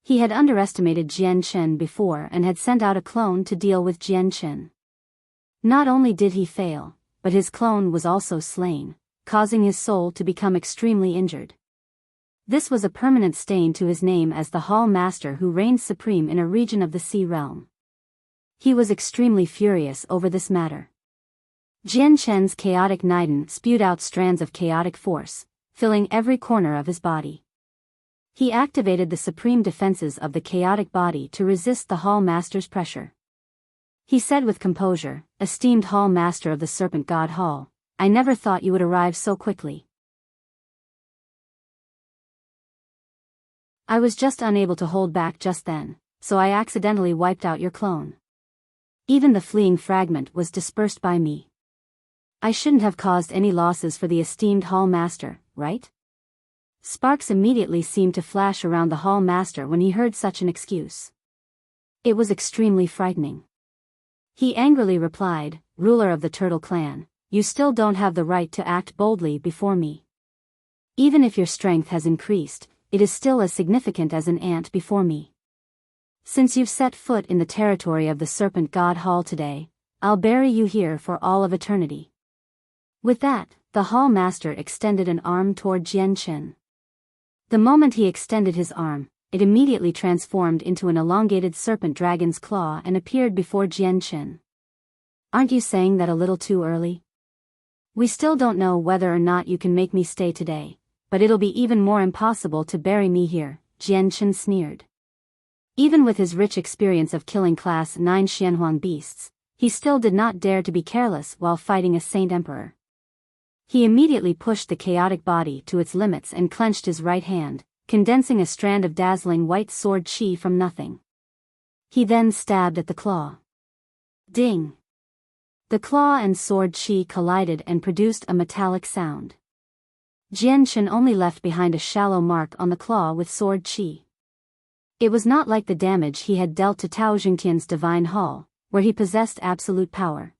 He had underestimated Jianchen before and had sent out a clone to deal with Jianchen. Not only did he fail, but his clone was also slain, causing his soul to become extremely injured. This was a permanent stain to his name as the Hall Master who reigned supreme in a region of the Sea Realm. He was extremely furious over this matter. Jianchen's chaotic Niden spewed out strands of chaotic force, filling every corner of his body. He activated the supreme defenses of the chaotic body to resist the Hall Master's pressure. He said with composure, "Esteemed Hall Master of the Serpent God Hall, I never thought you would arrive so quickly. I was just unable to hold back just then, so I accidentally wiped out your clone. Even the fleeing fragment was dispersed by me. I shouldn't have caused any losses for the esteemed Hall Master, right?" Sparks immediately seemed to flash around the Hall Master when he heard such an excuse. It was extremely frightening. He angrily replied, "Ruler of the Turtle Clan, you still don't have the right to act boldly before me. Even if your strength has increased, it is still as significant as an ant before me. Since you've set foot in the territory of the Serpent God Hall today, I'll bury you here for all of eternity." With that, the Hall Master extended an arm toward Jianchen. The moment he extended his arm, it immediately transformed into an elongated serpent dragon's claw and appeared before Jianchen. "Aren't you saying that a little too early? We still don't know whether or not you can make me stay today, but it'll be even more impossible to bury me here," Jianchen sneered. Even with his rich experience of killing Class 9 Xianhuang beasts, he still did not dare to be careless while fighting a Saint Emperor. He immediately pushed the chaotic body to its limits and clenched his right hand, condensing a strand of dazzling white sword chi from nothing. He then stabbed at the claw. Ding! The claw and sword chi collided and produced a metallic sound. Jianchen only left behind a shallow mark on the claw with sword chi. It was not like the damage he had dealt to Tao Jingtian's divine hall, where he possessed absolute power.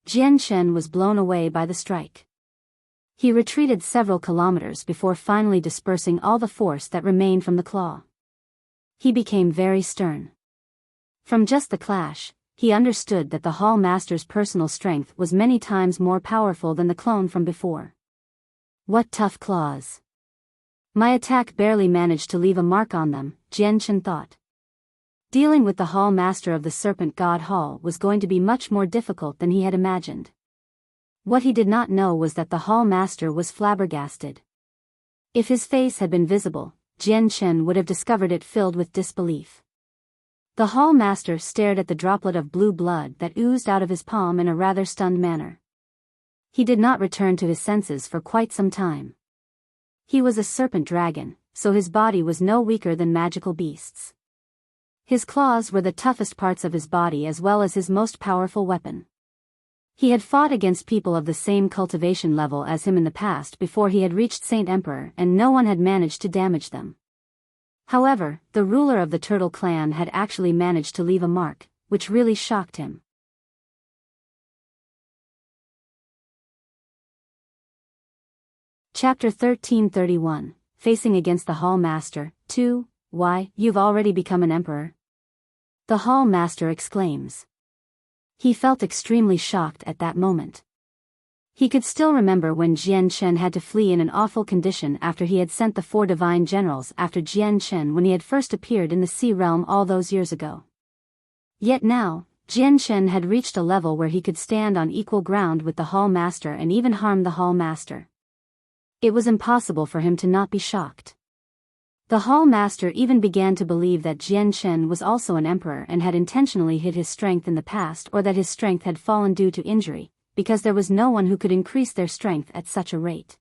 Jianchen was blown away by the strike. He retreated several kilometers before finally dispersing all the force that remained from the claw. He became very stern. From just the clash, he understood that the Hall Master's personal strength was many times more powerful than the clone from before. What tough claws! My attack barely managed to leave a mark on them, Jianchen thought. Dealing with the Hall Master of the Serpent God Hall was going to be much more difficult than he had imagined. What he did not know was that the Hall Master was flabbergasted. If his face had been visible, Jianchen would have discovered it filled with disbelief. The Hall Master stared at the droplet of blue blood that oozed out of his palm in a rather stunned manner. He did not return to his senses for quite some time. He was a serpent dragon, so his body was no weaker than magical beasts. His claws were the toughest parts of his body as well as his most powerful weapon. He had fought against people of the same cultivation level as him in the past before he had reached Saint Emperor, and no one had managed to damage them. However, the ruler of the Turtle clan had actually managed to leave a mark, which really shocked him. Chapter 1331, Facing Against the Hall Master, 2, Why, you've already become an emperor? The Hall Master exclaims. He felt extremely shocked at that moment. He could still remember when Jian Chen had to flee in an awful condition after he had sent the 4 divine generals after Jian Chen when he had first appeared in the Sea Realm all those years ago. Yet now, Jian Chen had reached a level where he could stand on equal ground with the Hall Master and even harm the Hall Master. It was impossible for him to not be shocked. The Hall Master even began to believe that Jian Chen was also an emperor and had intentionally hid his strength in the past, or that his strength had fallen due to injury, because there was no one who could increase their strength at such a rate.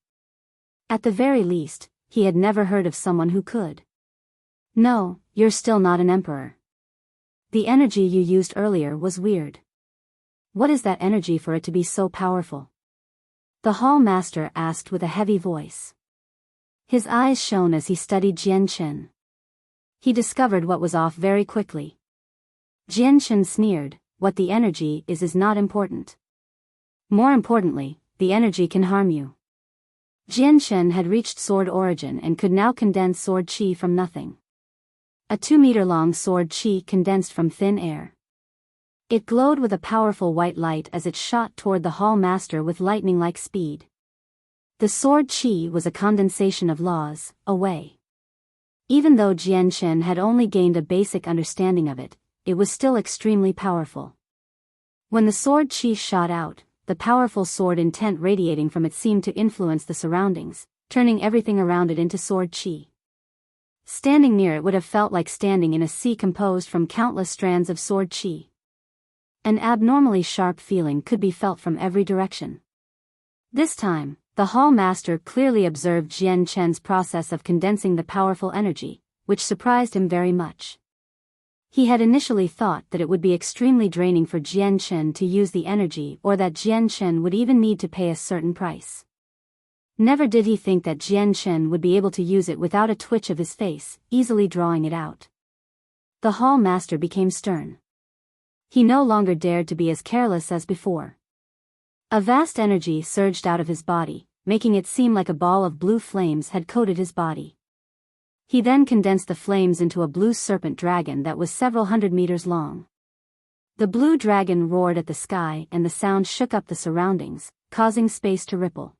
At the very least, he had never heard of someone who could. No, you're still not an emperor. The energy you used earlier was weird. What is that energy for it to be so powerful? The Hall Master asked with a heavy voice. His eyes shone as he studied Jian Chen. He discovered what was off very quickly. Jian Chen sneered, what the energy is not important. More importantly, the energy can harm you. Jian Chen had reached sword origin and could now condense sword qi from nothing. A 2-meter-long sword qi condensed from thin air. It glowed with a powerful white light as it shot toward the Hall Master with lightning-like speed. The sword qi was a condensation of laws, a way. Even though Jian Chen had only gained a basic understanding of it, it was still extremely powerful. When the sword qi shot out, the powerful sword intent radiating from it seemed to influence the surroundings, turning everything around it into sword qi. Standing near it would have felt like standing in a sea composed from countless strands of sword qi. An abnormally sharp feeling could be felt from every direction. This time, the Hall Master clearly observed Jian Chen's process of condensing the powerful energy, which surprised him very much. He had initially thought that it would be extremely draining for Jian Chen to use the energy, or that Jian Chen would even need to pay a certain price. Never did he think that Jian Chen would be able to use it without a twitch of his face, easily drawing it out. The Hall Master became stern. He no longer dared to be as careless as before. A vast energy surged out of his body, making it seem like a ball of blue flames had coated his body. He then condensed the flames into a blue serpent dragon that was several hundred meters long. The blue dragon roared at the sky and the sound shook up the surroundings, causing space to ripple.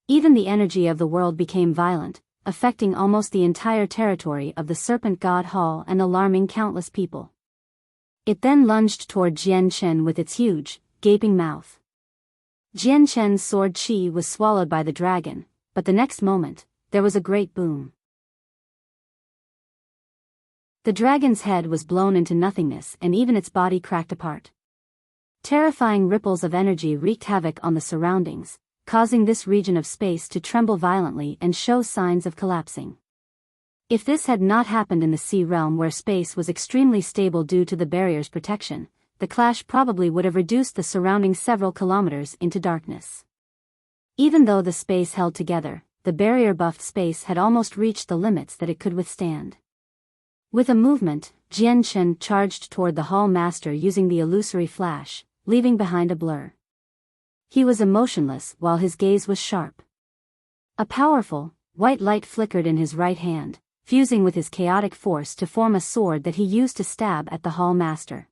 Even the energy of the world became violent, affecting almost the entire territory of the Serpent God Hall and alarming countless people. It then lunged toward Jian Chen with its huge, gaping mouth. Jian Chen's sword qi was swallowed by the dragon, but the next moment, there was a great boom. The dragon's head was blown into nothingness and even its body cracked apart. Terrifying ripples of energy wreaked havoc on the surroundings, causing this region of space to tremble violently and show signs of collapsing. If this had not happened in the Sea Realm where space was extremely stable due to the barrier's protection, the clash probably would have reduced the surrounding several kilometers into darkness. Even though the space held together, the barrier-buffed space had almost reached the limits that it could withstand. With a movement, Jian Chen charged toward the Hall Master using the illusory flash, leaving behind a blur. He was emotionless while his gaze was sharp. A powerful, white light flickered in his right hand, fusing with his chaotic force to form a sword that he used to stab at the Hall Master.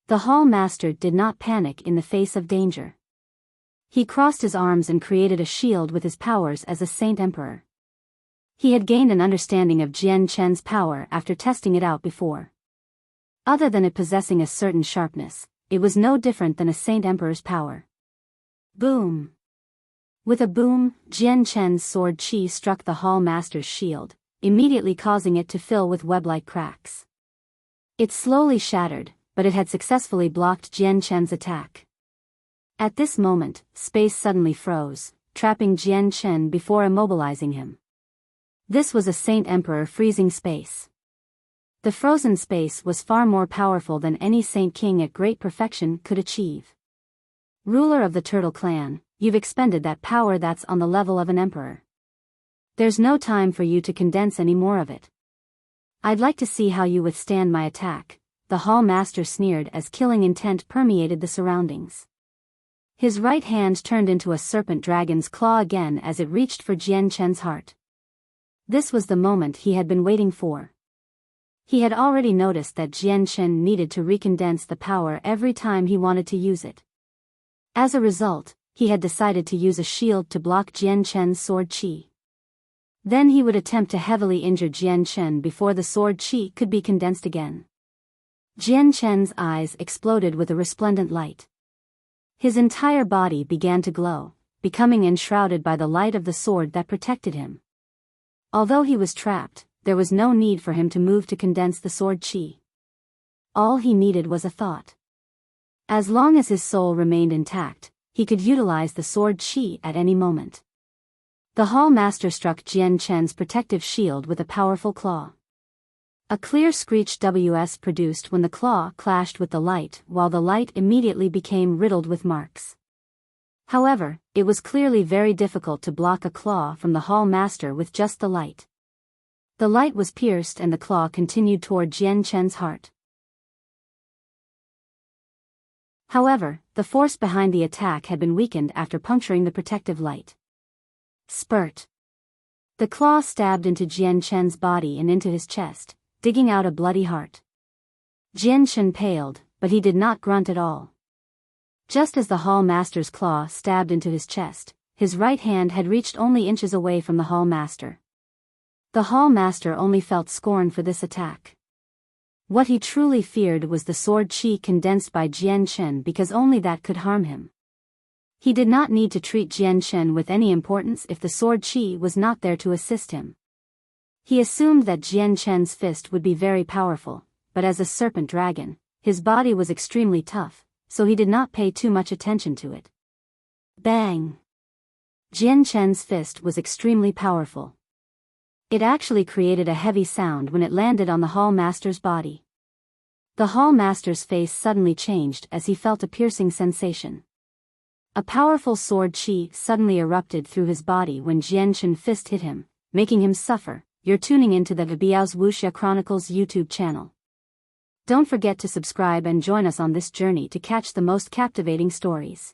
The Hall Master did not panic in the face of danger. He crossed his arms and created a shield with his powers as a Saint Emperor. He had gained an understanding of Jian Chen's power after testing it out before. Other than it possessing a certain sharpness, it was no different than a Saint Emperor's power. Boom! With a boom, Jian Chen's sword qi struck the Hall Master's shield, immediately causing it to fill with web-like cracks. It slowly shattered, but it had successfully blocked Jian Chen's attack. At this moment, space suddenly froze, trapping Jian Chen before immobilizing him. This was a Saint Emperor freezing space. The frozen space was far more powerful than any Saint King at great perfection could achieve. Ruler of the Turtle Clan, you've expended that power that's on the level of an emperor. There's no time for you to condense any more of it. I'd like to see how you withstand my attack, the Hall Master sneered as killing intent permeated the surroundings. His right hand turned into a serpent dragon's claw again as it reached for Jian Chen's heart. This was the moment he had been waiting for. He had already noticed that Jian Chen needed to recondense the power every time he wanted to use it. As a result, he had decided to use a shield to block Jian Chen's sword chi. Then he would attempt to heavily injure Jian Chen before the sword chi could be condensed again. Jian Chen's eyes exploded with a resplendent light. His entire body began to glow, becoming enshrouded by the light of the sword that protected him. Although he was trapped, there was no need for him to move to condense the sword chi. All he needed was a thought. As long as his soul remained intact, he could utilize the sword chi at any moment. The Hall Master struck Jian Chen's protective shield with a powerful claw. A clear screech was produced when the claw clashed with the light, while the light immediately became riddled with marks. However, it was clearly very difficult to block a claw from the Hall Master with just the light. The light was pierced and the claw continued toward Jian Chen's heart. However, the force behind the attack had been weakened after puncturing the protective light. Spurt. The claw stabbed into Jian Chen's body and into his chest, digging out a bloody heart. Jian Chen paled, but he did not grunt at all. Just as the Hall Master's claw stabbed into his chest, his right hand had reached only inches away from the Hall Master. The Hall Master only felt scorn for this attack. What he truly feared was the sword chi condensed by Jian Chen because only that could harm him. He did not need to treat Jian Chen with any importance if the sword chi was not there to assist him. He assumed that Jian Chen's fist would be very powerful, but as a serpent dragon, his body was extremely tough, so he did not pay too much attention to it. Bang! Jian Chen's fist was extremely powerful. It actually created a heavy sound when it landed on the Hall Master's body. The Hall Master's face suddenly changed as he felt a piercing sensation. A powerful sword chi suddenly erupted through his body when Jian Chen's fist hit him, making him suffer. You're tuning into the Biyao's Wuxia Chronicles YouTube channel. Don't forget to subscribe and join us on this journey to catch the most captivating stories.